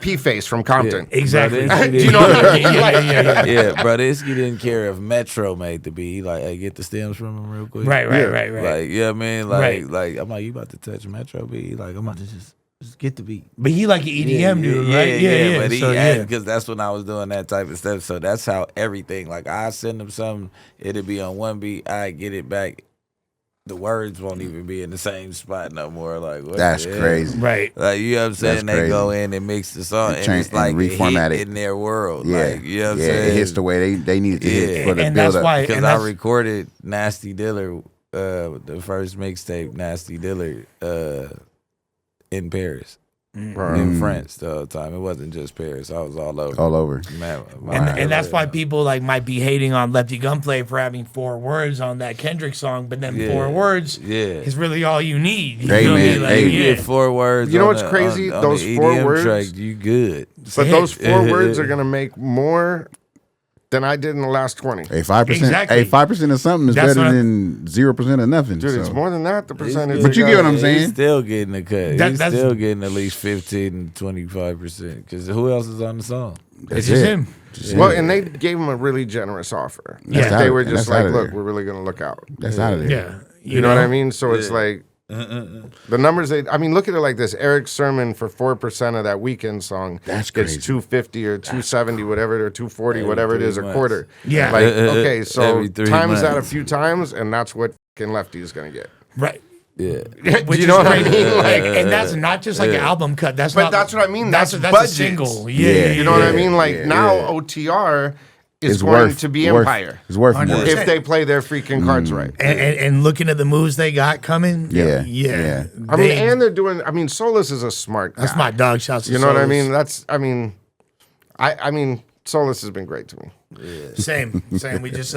P-Face from Compton. Yeah, exactly. Do you know what I mean? Yeah, Brodisky didn't care if Metro made the beat. He like, hey, get the stems from him real quick. Right. Like, you know what I mean? Like, I'm like, you about to touch Metro beat? He like, I'm about to just get the beat. But he like an EDM dude, right? Yeah. But he had, because that's when I was doing that type of stuff. So that's how everything, like I send him something, it'll be on one beat, I get it back. The words won't even be in the same spot no more. Like, what That's crazy. Right. Like, you know what I'm saying? That's They go crazy. in and mix the song, and Change it's like and a reformat hit it. in their world. Yeah. Like, you know what I'm Yeah, saying? it hits the way they need it to hit for the And build that's up. why- Because and I that's- recorded Nasty Diller, the first mixtape, Nasty Diller, in Paris. In France the whole time. It wasn't just Paris. I was all over. All over. Man, And that's why people like might be hating on Lefty Gunplay for having 4 words on that Kendrick song, but then 4 words is really all you need. You Hey, feel me? man, Like, hey, you get 4 words. You know on what's the- crazy? on Those the 4 EDM words- track, you good. But those 4 words are going to make more than I did in the last 20. Hey, 5%. Exactly. Hey, 5% of something is That's better what than 0% of nothing. Dude, so. it's more than that, the percentage. But you get what I'm saying? He's still getting a cut. He's that's- still getting at least 15 to 25%. Because who else is on the song? It's just him. Well, and they gave him a really generous offer. Yeah. They were And just that's out like, of look, there. we're really going to look out. That's out of there. Yeah. You know what I mean? So it's like, the numbers, look at it like this. Eric Sermon for 4% of that Weekend song That's gets crazy. 250 or 270, whatever, or 240, Every whatever it 3 is, a months. quarter. Yeah. Like, okay, so Every 3 times that a months. few times, and that's what fucking Lefty is going to get. Right. Yeah. Which you know is what I crazy. mean? Like, and that's not just like an album cut. That's But not, that's what I mean. That's a budgets. single. You know what I Yeah, mean? Like yeah, now yeah. OTR is It's going worth to be worth- Empire. It's worth more. 100%. If they play their freaking cards right. And looking at the moves they got coming. Yeah. Yeah. I mean, and they're doing. I mean, Solus is a smart guy. that's my dog. Shouts to You know what I Solus. mean? That's. I mean, Solus has been great to me. Same. We just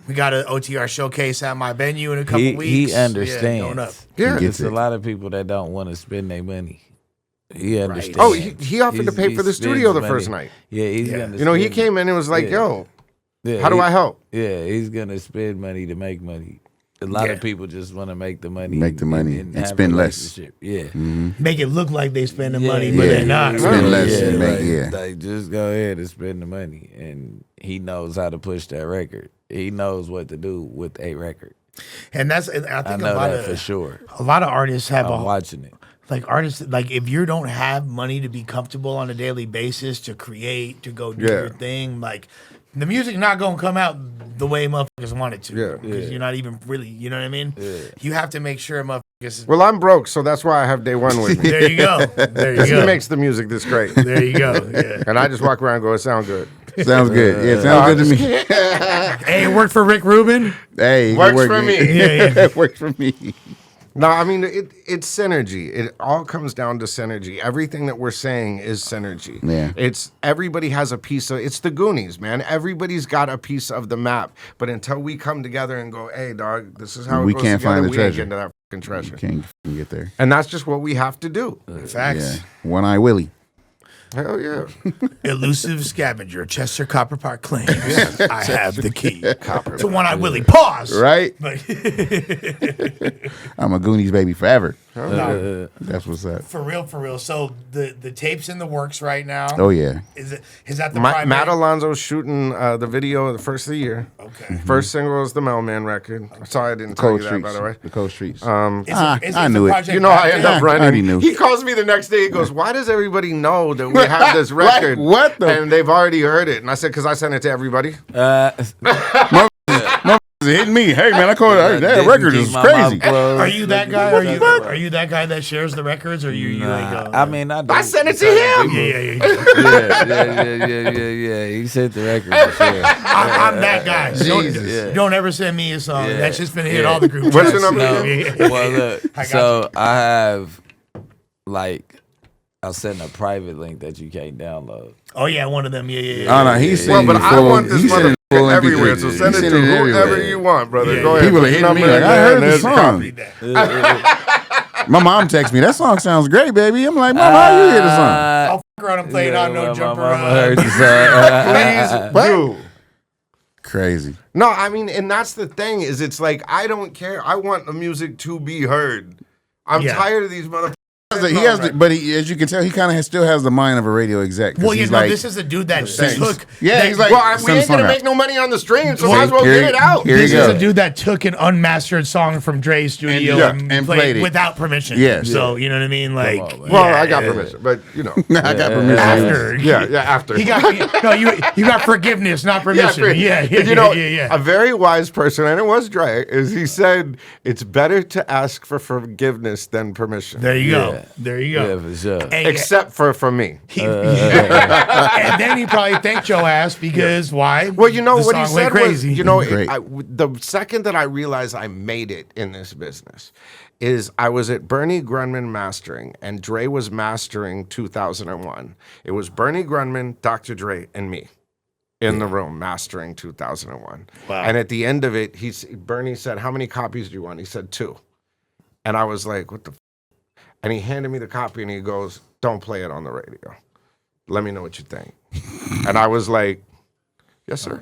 we got an OTR showcase at my venue in a couple weeks. He understands. going up. Yeah. He It's gets a it. lot of people that don't want to spend their money. He understands. Oh, he offered to pay for the spends studio the money. first night. Yeah, he's Yeah. gonna. You know, he spend- came in and was like, Yeah. "Yo, Yeah, how do I help?" Yeah, he's gonna spend money to make money. A lot of people just want to make the money, Make the money and have a spend less. relationship. Yeah, Make it look like they spending money, Yeah, but yeah. they're not. Spend less Yeah, and make like, yeah. like, just go ahead and spend the money, and he knows how to push that record. He knows what to do with a record. And that's, and I I think know a lot that for of sure. a lot of artists have I'm watching it. like artists, like if you don't have money to be comfortable on a daily basis to create, to go do Yeah. your thing, like the music's not gonna come out the way motherfuckers want it to. Yeah. Because you're not even really, you know what I mean? You have to make sure motherfuckers. Well, I'm broke, so that's why I have Day One with me. There you go. There you He go. makes the music this great, There you go. Yeah. and I just walk around and go, "It sounds good." Sounds good. Yeah, sounds good to me. Hey, it worked for Rick Rubin. Hey, it Works work, for man. me. Yeah. It works for me. No, I mean it's synergy. It all comes down to synergy. Everything that we're saying is synergy. Yeah. It's everybody has a piece of. It's the Goonies, man. Everybody's got a piece of the map. But until we come together and go, "Hey, dog, this is how We it goes can't together," find the we ain't treasure. getting to that fucking treasure. Can't fucking get there. And that's just what we have to do. Facts. Yeah. One Eye Willie. Hell yeah. Elusive scavenger, Chester Copper Park claims I have the key to One Eye Willie. Pause. Right? But I'm a Goonies baby forever. That's what's up. For real. So the tape's in the works right now. Oh yeah. Is that the Matt primary? Alonso's shooting the video the first of the year. Okay. First single is the Mailman record. Sorry I didn't tell Cold you Streets. that, by the way. The Cold Streets. I knew it. You know, I end up running. I already knew. He calls me the next day. He goes, "Why does everybody know that we have this Like, record? what the- And they've already heard it." And I said, "Because I sent it to everybody." Hitting me. Hey man, I called it. That record is crazy. Are you that guy? Are you that guy that shares the records? Or you like? I mean, I sent it to him. Yeah. He sent the record. For sure. I'm that guy. Jesus. Don't ever send me a song. Yeah. That's just been hit all the group What's chats. your number? No. Well, look. I got So I have, like, I'll send a private link that you can't download. Oh yeah, one of them. Yeah. Oh no, he's Well, sending but you I full- want this he's sending motherfucker full MP3. everywhere. So send it He's to sending whoever everywhere. you want, brother. Yeah, Go yeah. ahead. People Put are your hitting me number like, in I there, heard and the there's a song. copy. My mom texted me. That song sounds great, baby. I'm like, Mom, how you hear the song? I'll fuck around and play it on No Jumper. Heard the song. Please do. Crazy. No, I mean, and that's the thing is, it's like I don't care. I want the music to be heard. I'm Yeah. tired of these motherfuckers. But as you can tell, he kind of still has the mind of a radio exec. 'Cause Well, you he's know, like, this is a dude that Thanks. took. Yeah, that- he's like, Well, we send ain't the song gonna out. make no money on the stream, so See, might as well here get you- it out. here you This go. is a dude that took an unmastered song from Dre's studio yeah, and, and played played it. without permission. Yeah. So you know what I mean? Like, on, man. Well, yeah, I got yeah. permission, but you know, I got permission. After, yeah, after. he got no, you got forgiveness, not permission. Yeah, And you know, yeah. a very wise person, and it was Dre, is he said it's better to ask for forgiveness than permission. There you go. Yeah. There you Yeah, go. for sure. And, Except for me. and then he probably thanked your ass because why? Well, you know The what he song went said was, crazy. you know, Great. the second that I realized I made it in this business is I was at Bernie Grunman mastering, and Dre was mastering 2001. It was Bernie Grunman, Dr. Dre, and me in the room mastering 2001. Wow. And at the end of it, Bernie said, "How many copies do you want?" He said 2. And I was like, "What the?" And he handed me the copy, and he goes, "Don't play it on the radio. Let me know what you think." And I was like, "Yes, sir."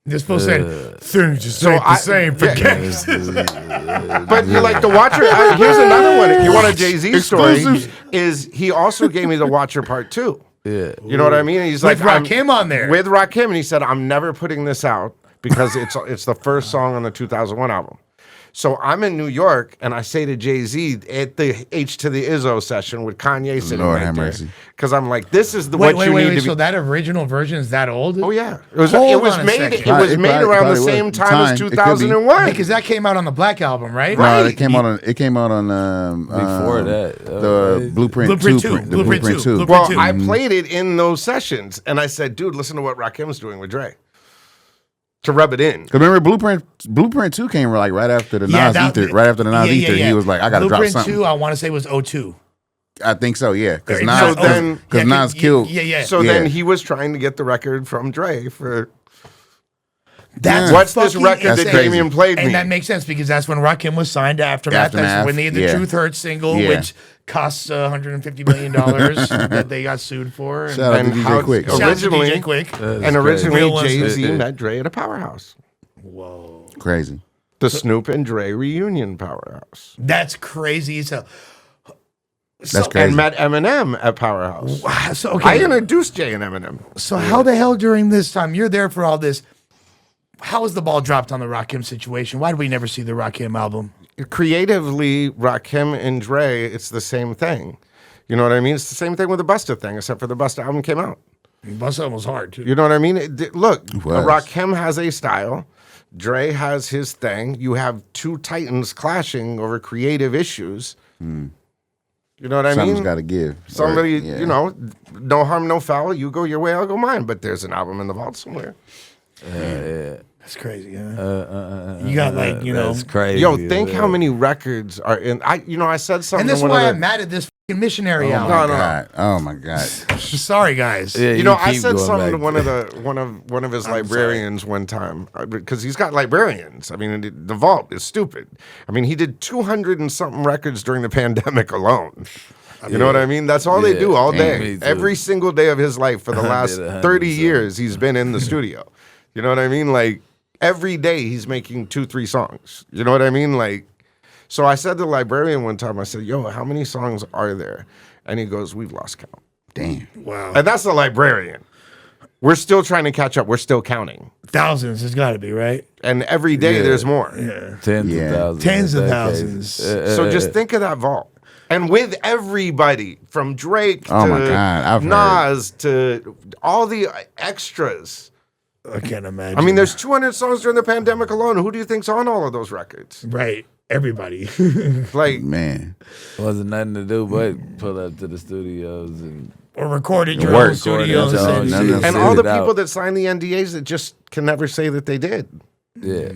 They're supposed to say things just So ain't the I- same for yeah. gangsters. But you like the Watcher. Here's another one. If you want a Jay-Z story, Exclusives. is he also gave me the Watcher Part 2. Yeah. You know what I mean? He's With like, I'm- Rakim on there. With Rakim, and he said, "I'm never putting this out because it's the first song on the 2001 album." So I'm in New York, and I say to Jay-Z at the H to the Izzo session with Kanye sitting Lord right have there, mercy. because I'm like, this is the Wait, what you need to So be. that original version is that old? Oh yeah, it was Hold on a made. second. It was It made probably- around the probably same was. time Time. as It could be. 2001. Because that came out on the Black Album, right? No, it came out on. It came out on Before that. the Blueprint Blueprint 2. 2, The Blueprint 2, 2. Blueprint Well, 2. I played it in those sessions, and I said, "Dude, listen to what Rakim's doing with Dre." To rub it in. 'Cause remember, Blueprint 2 came like right after the Nas Ether. Right after the Nas Ether, he was like, "I got to drop Blueprint something." 2, I want to say was 02. I think so, yeah. Because So Nas, then- because Yeah, Nas killed. Yeah. So Yeah. then he was trying to get the record from Dre for That's what's this fucking record that insane. crazy. Damien played me. And that makes sense because that's when Rakim was signed to Aftermath. That's Aftermath, when they had the yeah. Truth Hurts single, Yeah. which costs $150 million that they got sued for. And, Shout out to And DJ how- Quick. Shout out to originally- DJ Quick. and originally Real ones. Jay-Z met Dre at a powerhouse. Whoa. Crazy. The Snoop and Dre reunion powerhouse. That's crazy as hell. That's crazy. And met Eminem at Powerhouse. Wow, so, I okay. introduced Jay and Eminem. So how the hell during this time, you're there for all this, how was the ball dropped on the Rakim situation? Why did we never see the Rakim album? Creatively, Rakim and Dre, it's the same thing. You know what I mean? It's the same thing with the Busta thing, except for the Busta album came out. Busta was hard too. You know what I mean? Look, was. Rakim has a style. Dre has his thing. You have two titans clashing over creative issues. You know what I Something's mean? got to give. Somebody, Or- yeah. you know, no harm, no foul. You go your way, I'll go mine. But there's an album in the vault somewhere. That's crazy, huh? You got like, you know. That's crazy. Yo, think how many records are in. I said something. And this to is one why of I'm the, mad at this fucking missionary Oh album. my No. god! Oh my god! Sorry, guys. Yeah, You know, I keep said going something to back one of his librarians one time because he's got librarians. I mean, the vault is stupid. I mean, he did 200 and something records during the pandemic alone. You know what I mean? That's all they do all me day. too. Every single day of his life for the last did 100 30 years, he's been in the studio. You know what I mean? Like every day he's making 2-3 songs. You know what I mean? Like, So I said to the librarian one time, I said, yo, how many songs are there? And he goes, we've lost count. Damn. Wow. And that's the librarian. We're still trying to catch up. We're still counting. Thousands, it's got to be, right? And every day there's more. Yeah. Tens of thousands. Tens of in that thousands. case. So just think of that vault. And with everybody, from Drake Oh my to God, I've Nas to all the extras. I can't imagine. I mean, there's 200 songs during the pandemic alone. Who do you think's on all of those records? right. Everybody. Like, Man. Wasn't nothing to do but pull up to the studios and Or recorded your Work. own studios. Recorded your own and None shit. of and Sit all the it out. people that sign the NDAs that just can never say that they did. yeah.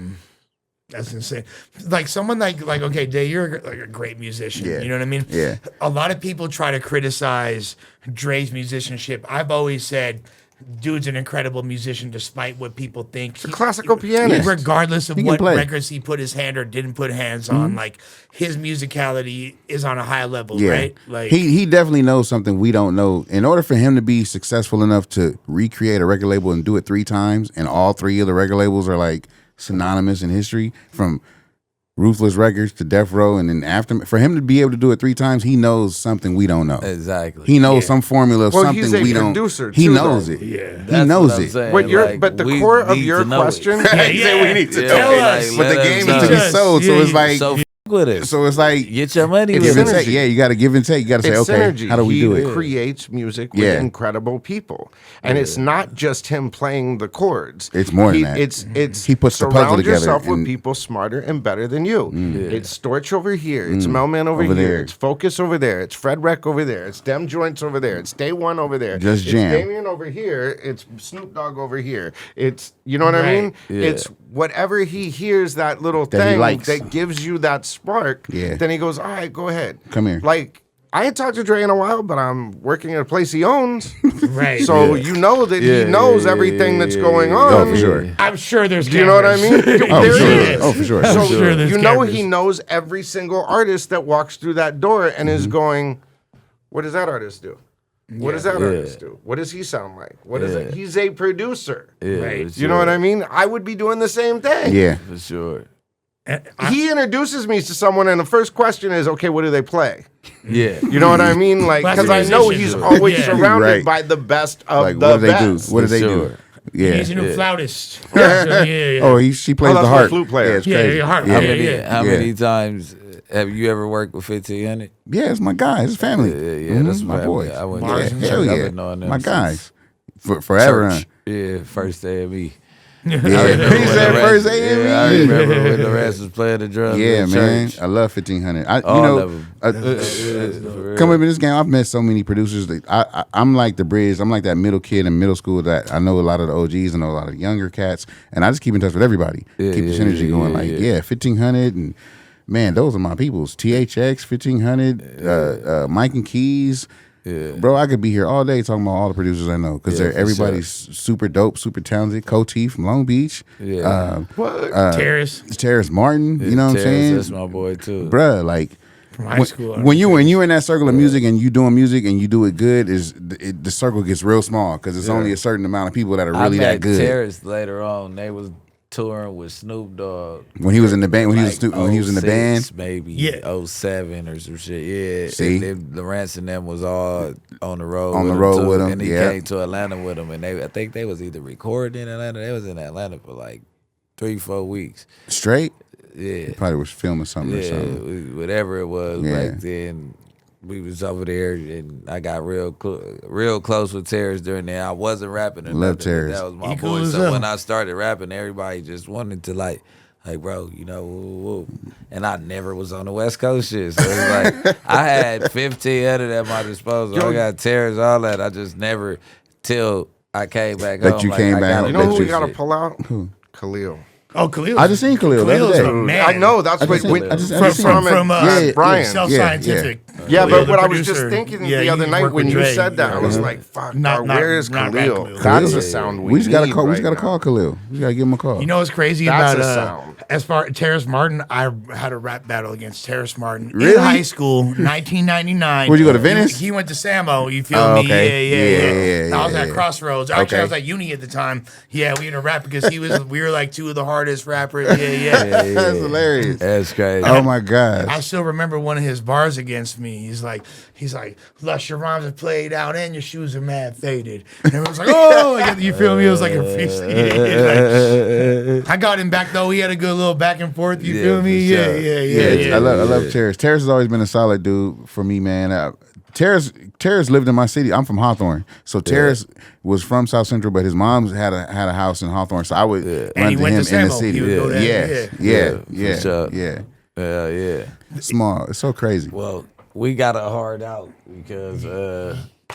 That's insane. Like someone like okay, Day, you're like a great musician. Yeah. You know what I mean? Yeah. A lot of people try to criticize Dre's musicianship. I've always said, dude's an incredible musician, despite what people think. A classical pianist. Regardless of He can what play. records he put his hand or didn't put hands on, like his musicality is on a high level, Yeah. right? Like He definitely knows something we don't know. In order for him to be successful enough to recreate a record label and do it 3 times, and all 3 of the record labels are like synonymous in history, from Ruthless Records to Death Row, and then Aftermath. For him to be able to do it 3 times, he knows something we don't know. Exactly. He knows some formula of Well, something he's a we don't. producer, He too, knows though. it. Yeah. He That's knows what I'm it. saying. But the we core of need your to know it. question, yeah. we need to Yeah, know. Tell it. us. But the let game us is to be know. sold, so Yeah, it's like, So with it. so it's like, Get your money It's with give and it. synergy. take. Yeah, you got to give and take. You got to say, It's okay, synergy. how do we he do it? creates music with Yeah. incredible people, and it's not just him playing the chords. It's more than that. It's He puts the surround puzzle together yourself with and- people smarter and better than you. It's Storch over here. It's Melman over Over here. there. It's Focus over there. It's Fred Reck over there. It's Dem Joints over there. It's Day One over there. Just it's jam. Damien over here. It's Snoop Dogg over here. It's you know what I Right. mean. Yeah. It's whatever he hears that little That he thing likes. that gives you that spark. Yeah. Then he goes, all right, go ahead. Come here. Like I ain't talked to Dre in a while, but I'm working at a place he owns. Right. So you know that he Yeah, knows yeah, everything yeah, that's yeah, going yeah. on. Oh, for sure. I'm sure there's Do you know what I mean? cameras. Oh, There for it sure. is. Oh, for sure. So sure there's you know cameras. he knows every single artist that walks through that door and is going, what does that artist do? What does that artist do? What does he sound like? What is it? He's a producer. Yeah, Right. for You know what sure. I mean? I would be doing the same thing. Yeah. For sure. He introduces me to someone, and the first question is, okay, what do they play? Yeah. You know what I mean? Like, Well, that's because I a know musician. he's always Yeah. surrounded Right. by the best of Like, the what do they best. do? What do For they do? sure. Yeah. He's a new flautist. So, yeah. Oh, she plays that's the my harp. flute player. Yeah, it's Yeah, crazy. yeah, harp. Yeah. How Yeah, many? yeah. How Yeah. many times have you ever worked with 1500? Yeah, it's my guy. It's family. Yeah, that's my family. boys. I went Mars to and church. Hell I've yeah. been knowing them My since guys. Forever. church. Yeah, first day of me. Yeah. I remember He when said the first rest- AME. Yeah, I remember when the rest was playing the drums. Yeah, in man. church. I love 1500. I, All you know, of 'em. coming up in this game, I've met so many producers. That I'm like the bridge. I'm like that middle kid in middle school that I know a lot of the OGs and know a lot of younger cats, and I just keep in touch with everybody. Yeah, Keep the yeah, synergy yeah, going. yeah, Like, yeah. 1500 and man, those are my peoples. THX 1500, Mike and Keys. Yeah. Bro, I could be here all day talking about all the producers I know because Yeah, they're for everybody's super dope, super talented. Coty from Long Beach, Yeah. Terrace Terrace Martin. You know what I'm Terrence, saying? That's my boy too. Bruh, like from high school. when you're in that circle of music and you doing music and you do it good, the circle gets real small because it's only a certain amount of people that are really I met that good. Terrence later on. They was touring with Snoop Dogg. When he was in the band, when he was like when he was in the 06, band, maybe Yeah. 07 or some shit. Yeah. See? And then Lawrence and them was all on the road. On the with road too. with him, And he yeah. came to Atlanta with him, and I think they was either recording in Atlanta. They was in Atlanta for like 3-4 weeks. straight. Yeah. Probably was filming something or Yeah, something. whatever it was Yeah. back then. We was over there, and I got real close with Terrence during there. I wasn't rapping or Love nothing, but Terrence. that was my He cool boy. as So hell. when I started rapping, everybody just wanted to like, bro, you know, woo, woo. And I never was on the West Coast shit. So it's like I had 1500 at my disposal. I got Terrence, all that. I just never till I came back That home. you like, came I back gotta home. You know do who we this got to shit. pull out? Khalil. Oh, Khalil. I just seen Khalil the other Khalil's day. a man. I know that's I what just seen- when, I just from, seen him. from Yeah, Brian. Self-scientific. Yeah, Khalil, but the what I was just producer, thinking yeah, the other he night worked when with you Dre. said that, I was Yeah. like, "Fuck, Not- dog, where is not Khalil? Khalil. That's Yeah. a sound We just gotta need call. We right just gotta now. call Khalil. We gotta give him a call. You know what's crazy That's about a sound. as far Terrace Martin? I had a rap battle against Terrace Martin in Really? high school, 1999. Where'd you go to Venice? He went to Samo. You feel Oh, me? okay. Yeah. I was Yeah, at yeah. Crossroads. Actually, I was Okay. at Uni at the time. Yeah, we had a rap because we were like two of the hardest rappers. Yeah. That's hilarious. That's crazy. Oh my gosh. I still remember one of his bars against me. He's like, Lush, your rhymes are played out and your shoes are mad faded. And everyone's like, oh, you feel me? It was like a like, I got him back though. We had a good little back and forth. You Yeah, feel me? for Yeah, sure. yeah. I love Terrace. Terrace has always been a solid dude for me, man. Terrace lived in my city. I'm from Hawthorne, so Terrace was from South Central, but his mom's had a house in Hawthorne, so I would And run he to went him to in the Samo. city. He would go there, Yeah, for sure. yeah. Yeah. Small. It's so crazy. Well, we got a hard out because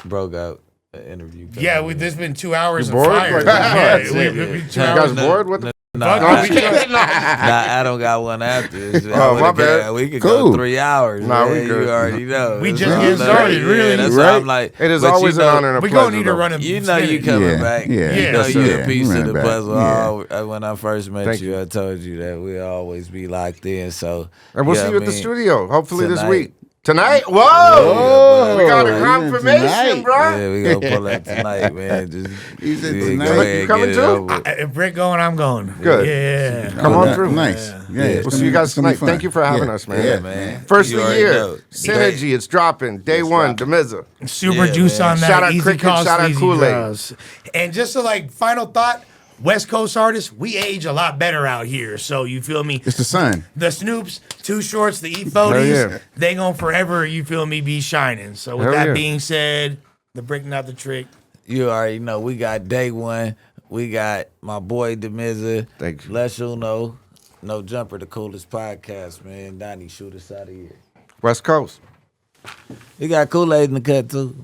bro got an interview. Yeah, this been 2 hours of bored? fire. Like, Yeah, yeah. we- You 2 guys hours. bored? What the Nah, Fuck, we can't- Adam got one after. Oh, my bad. We could Cool. go 3 hours. Nah, we man. good. You already know. We That's just what getting I'm started, saying. really. Yeah, that's Right. why I'm like. It is but always you an know, honor and a We pleasure. gonna need to though. run a You know you spinach. coming Yeah, back. yeah. You know Yes, you sir. a piece We of run the it back. puzzle. Yeah. When I first met Thank you, you. I told you that we always be locked in. So And we'll yeah, see you at the I mean, studio, hopefully this tonight. week. Tonight? Whoa! Oh, we got a yeah, confirmation, tonight. bro. Yeah, we gonna pull up tonight, man. Just He said yeah, tonight. go You ahead, coming get it too? over with. If Bricc going, I'm going. Good. Yeah. Come on Yeah, through. Nice. Yeah. We'll see you guys tonight. Thank you for having us, man. Yeah, man. First You of the already year, know. Synergy, it's dropping. Day one, Damizza. Super Yeah, juice man. on that. Shout out Easy Cricket, cost, shout out easy Kool-Aid. draws. And just to final thought, West Coast artists, we age a lot better out here. So you feel me? It's the sun. The Snoops, Too Shorts, the E40s, Hell yeah. they gon' forever, you feel me, be shining. So with Hell that yeah. being said, the Brick Not the Trick. You already know we got day one. We got my boy Damizza. Thank you. Les Uno. No Jumper, the coolest podcast, man. Donnie, shoot us out of here. West Coast. We got Kool-Aid in the cut too.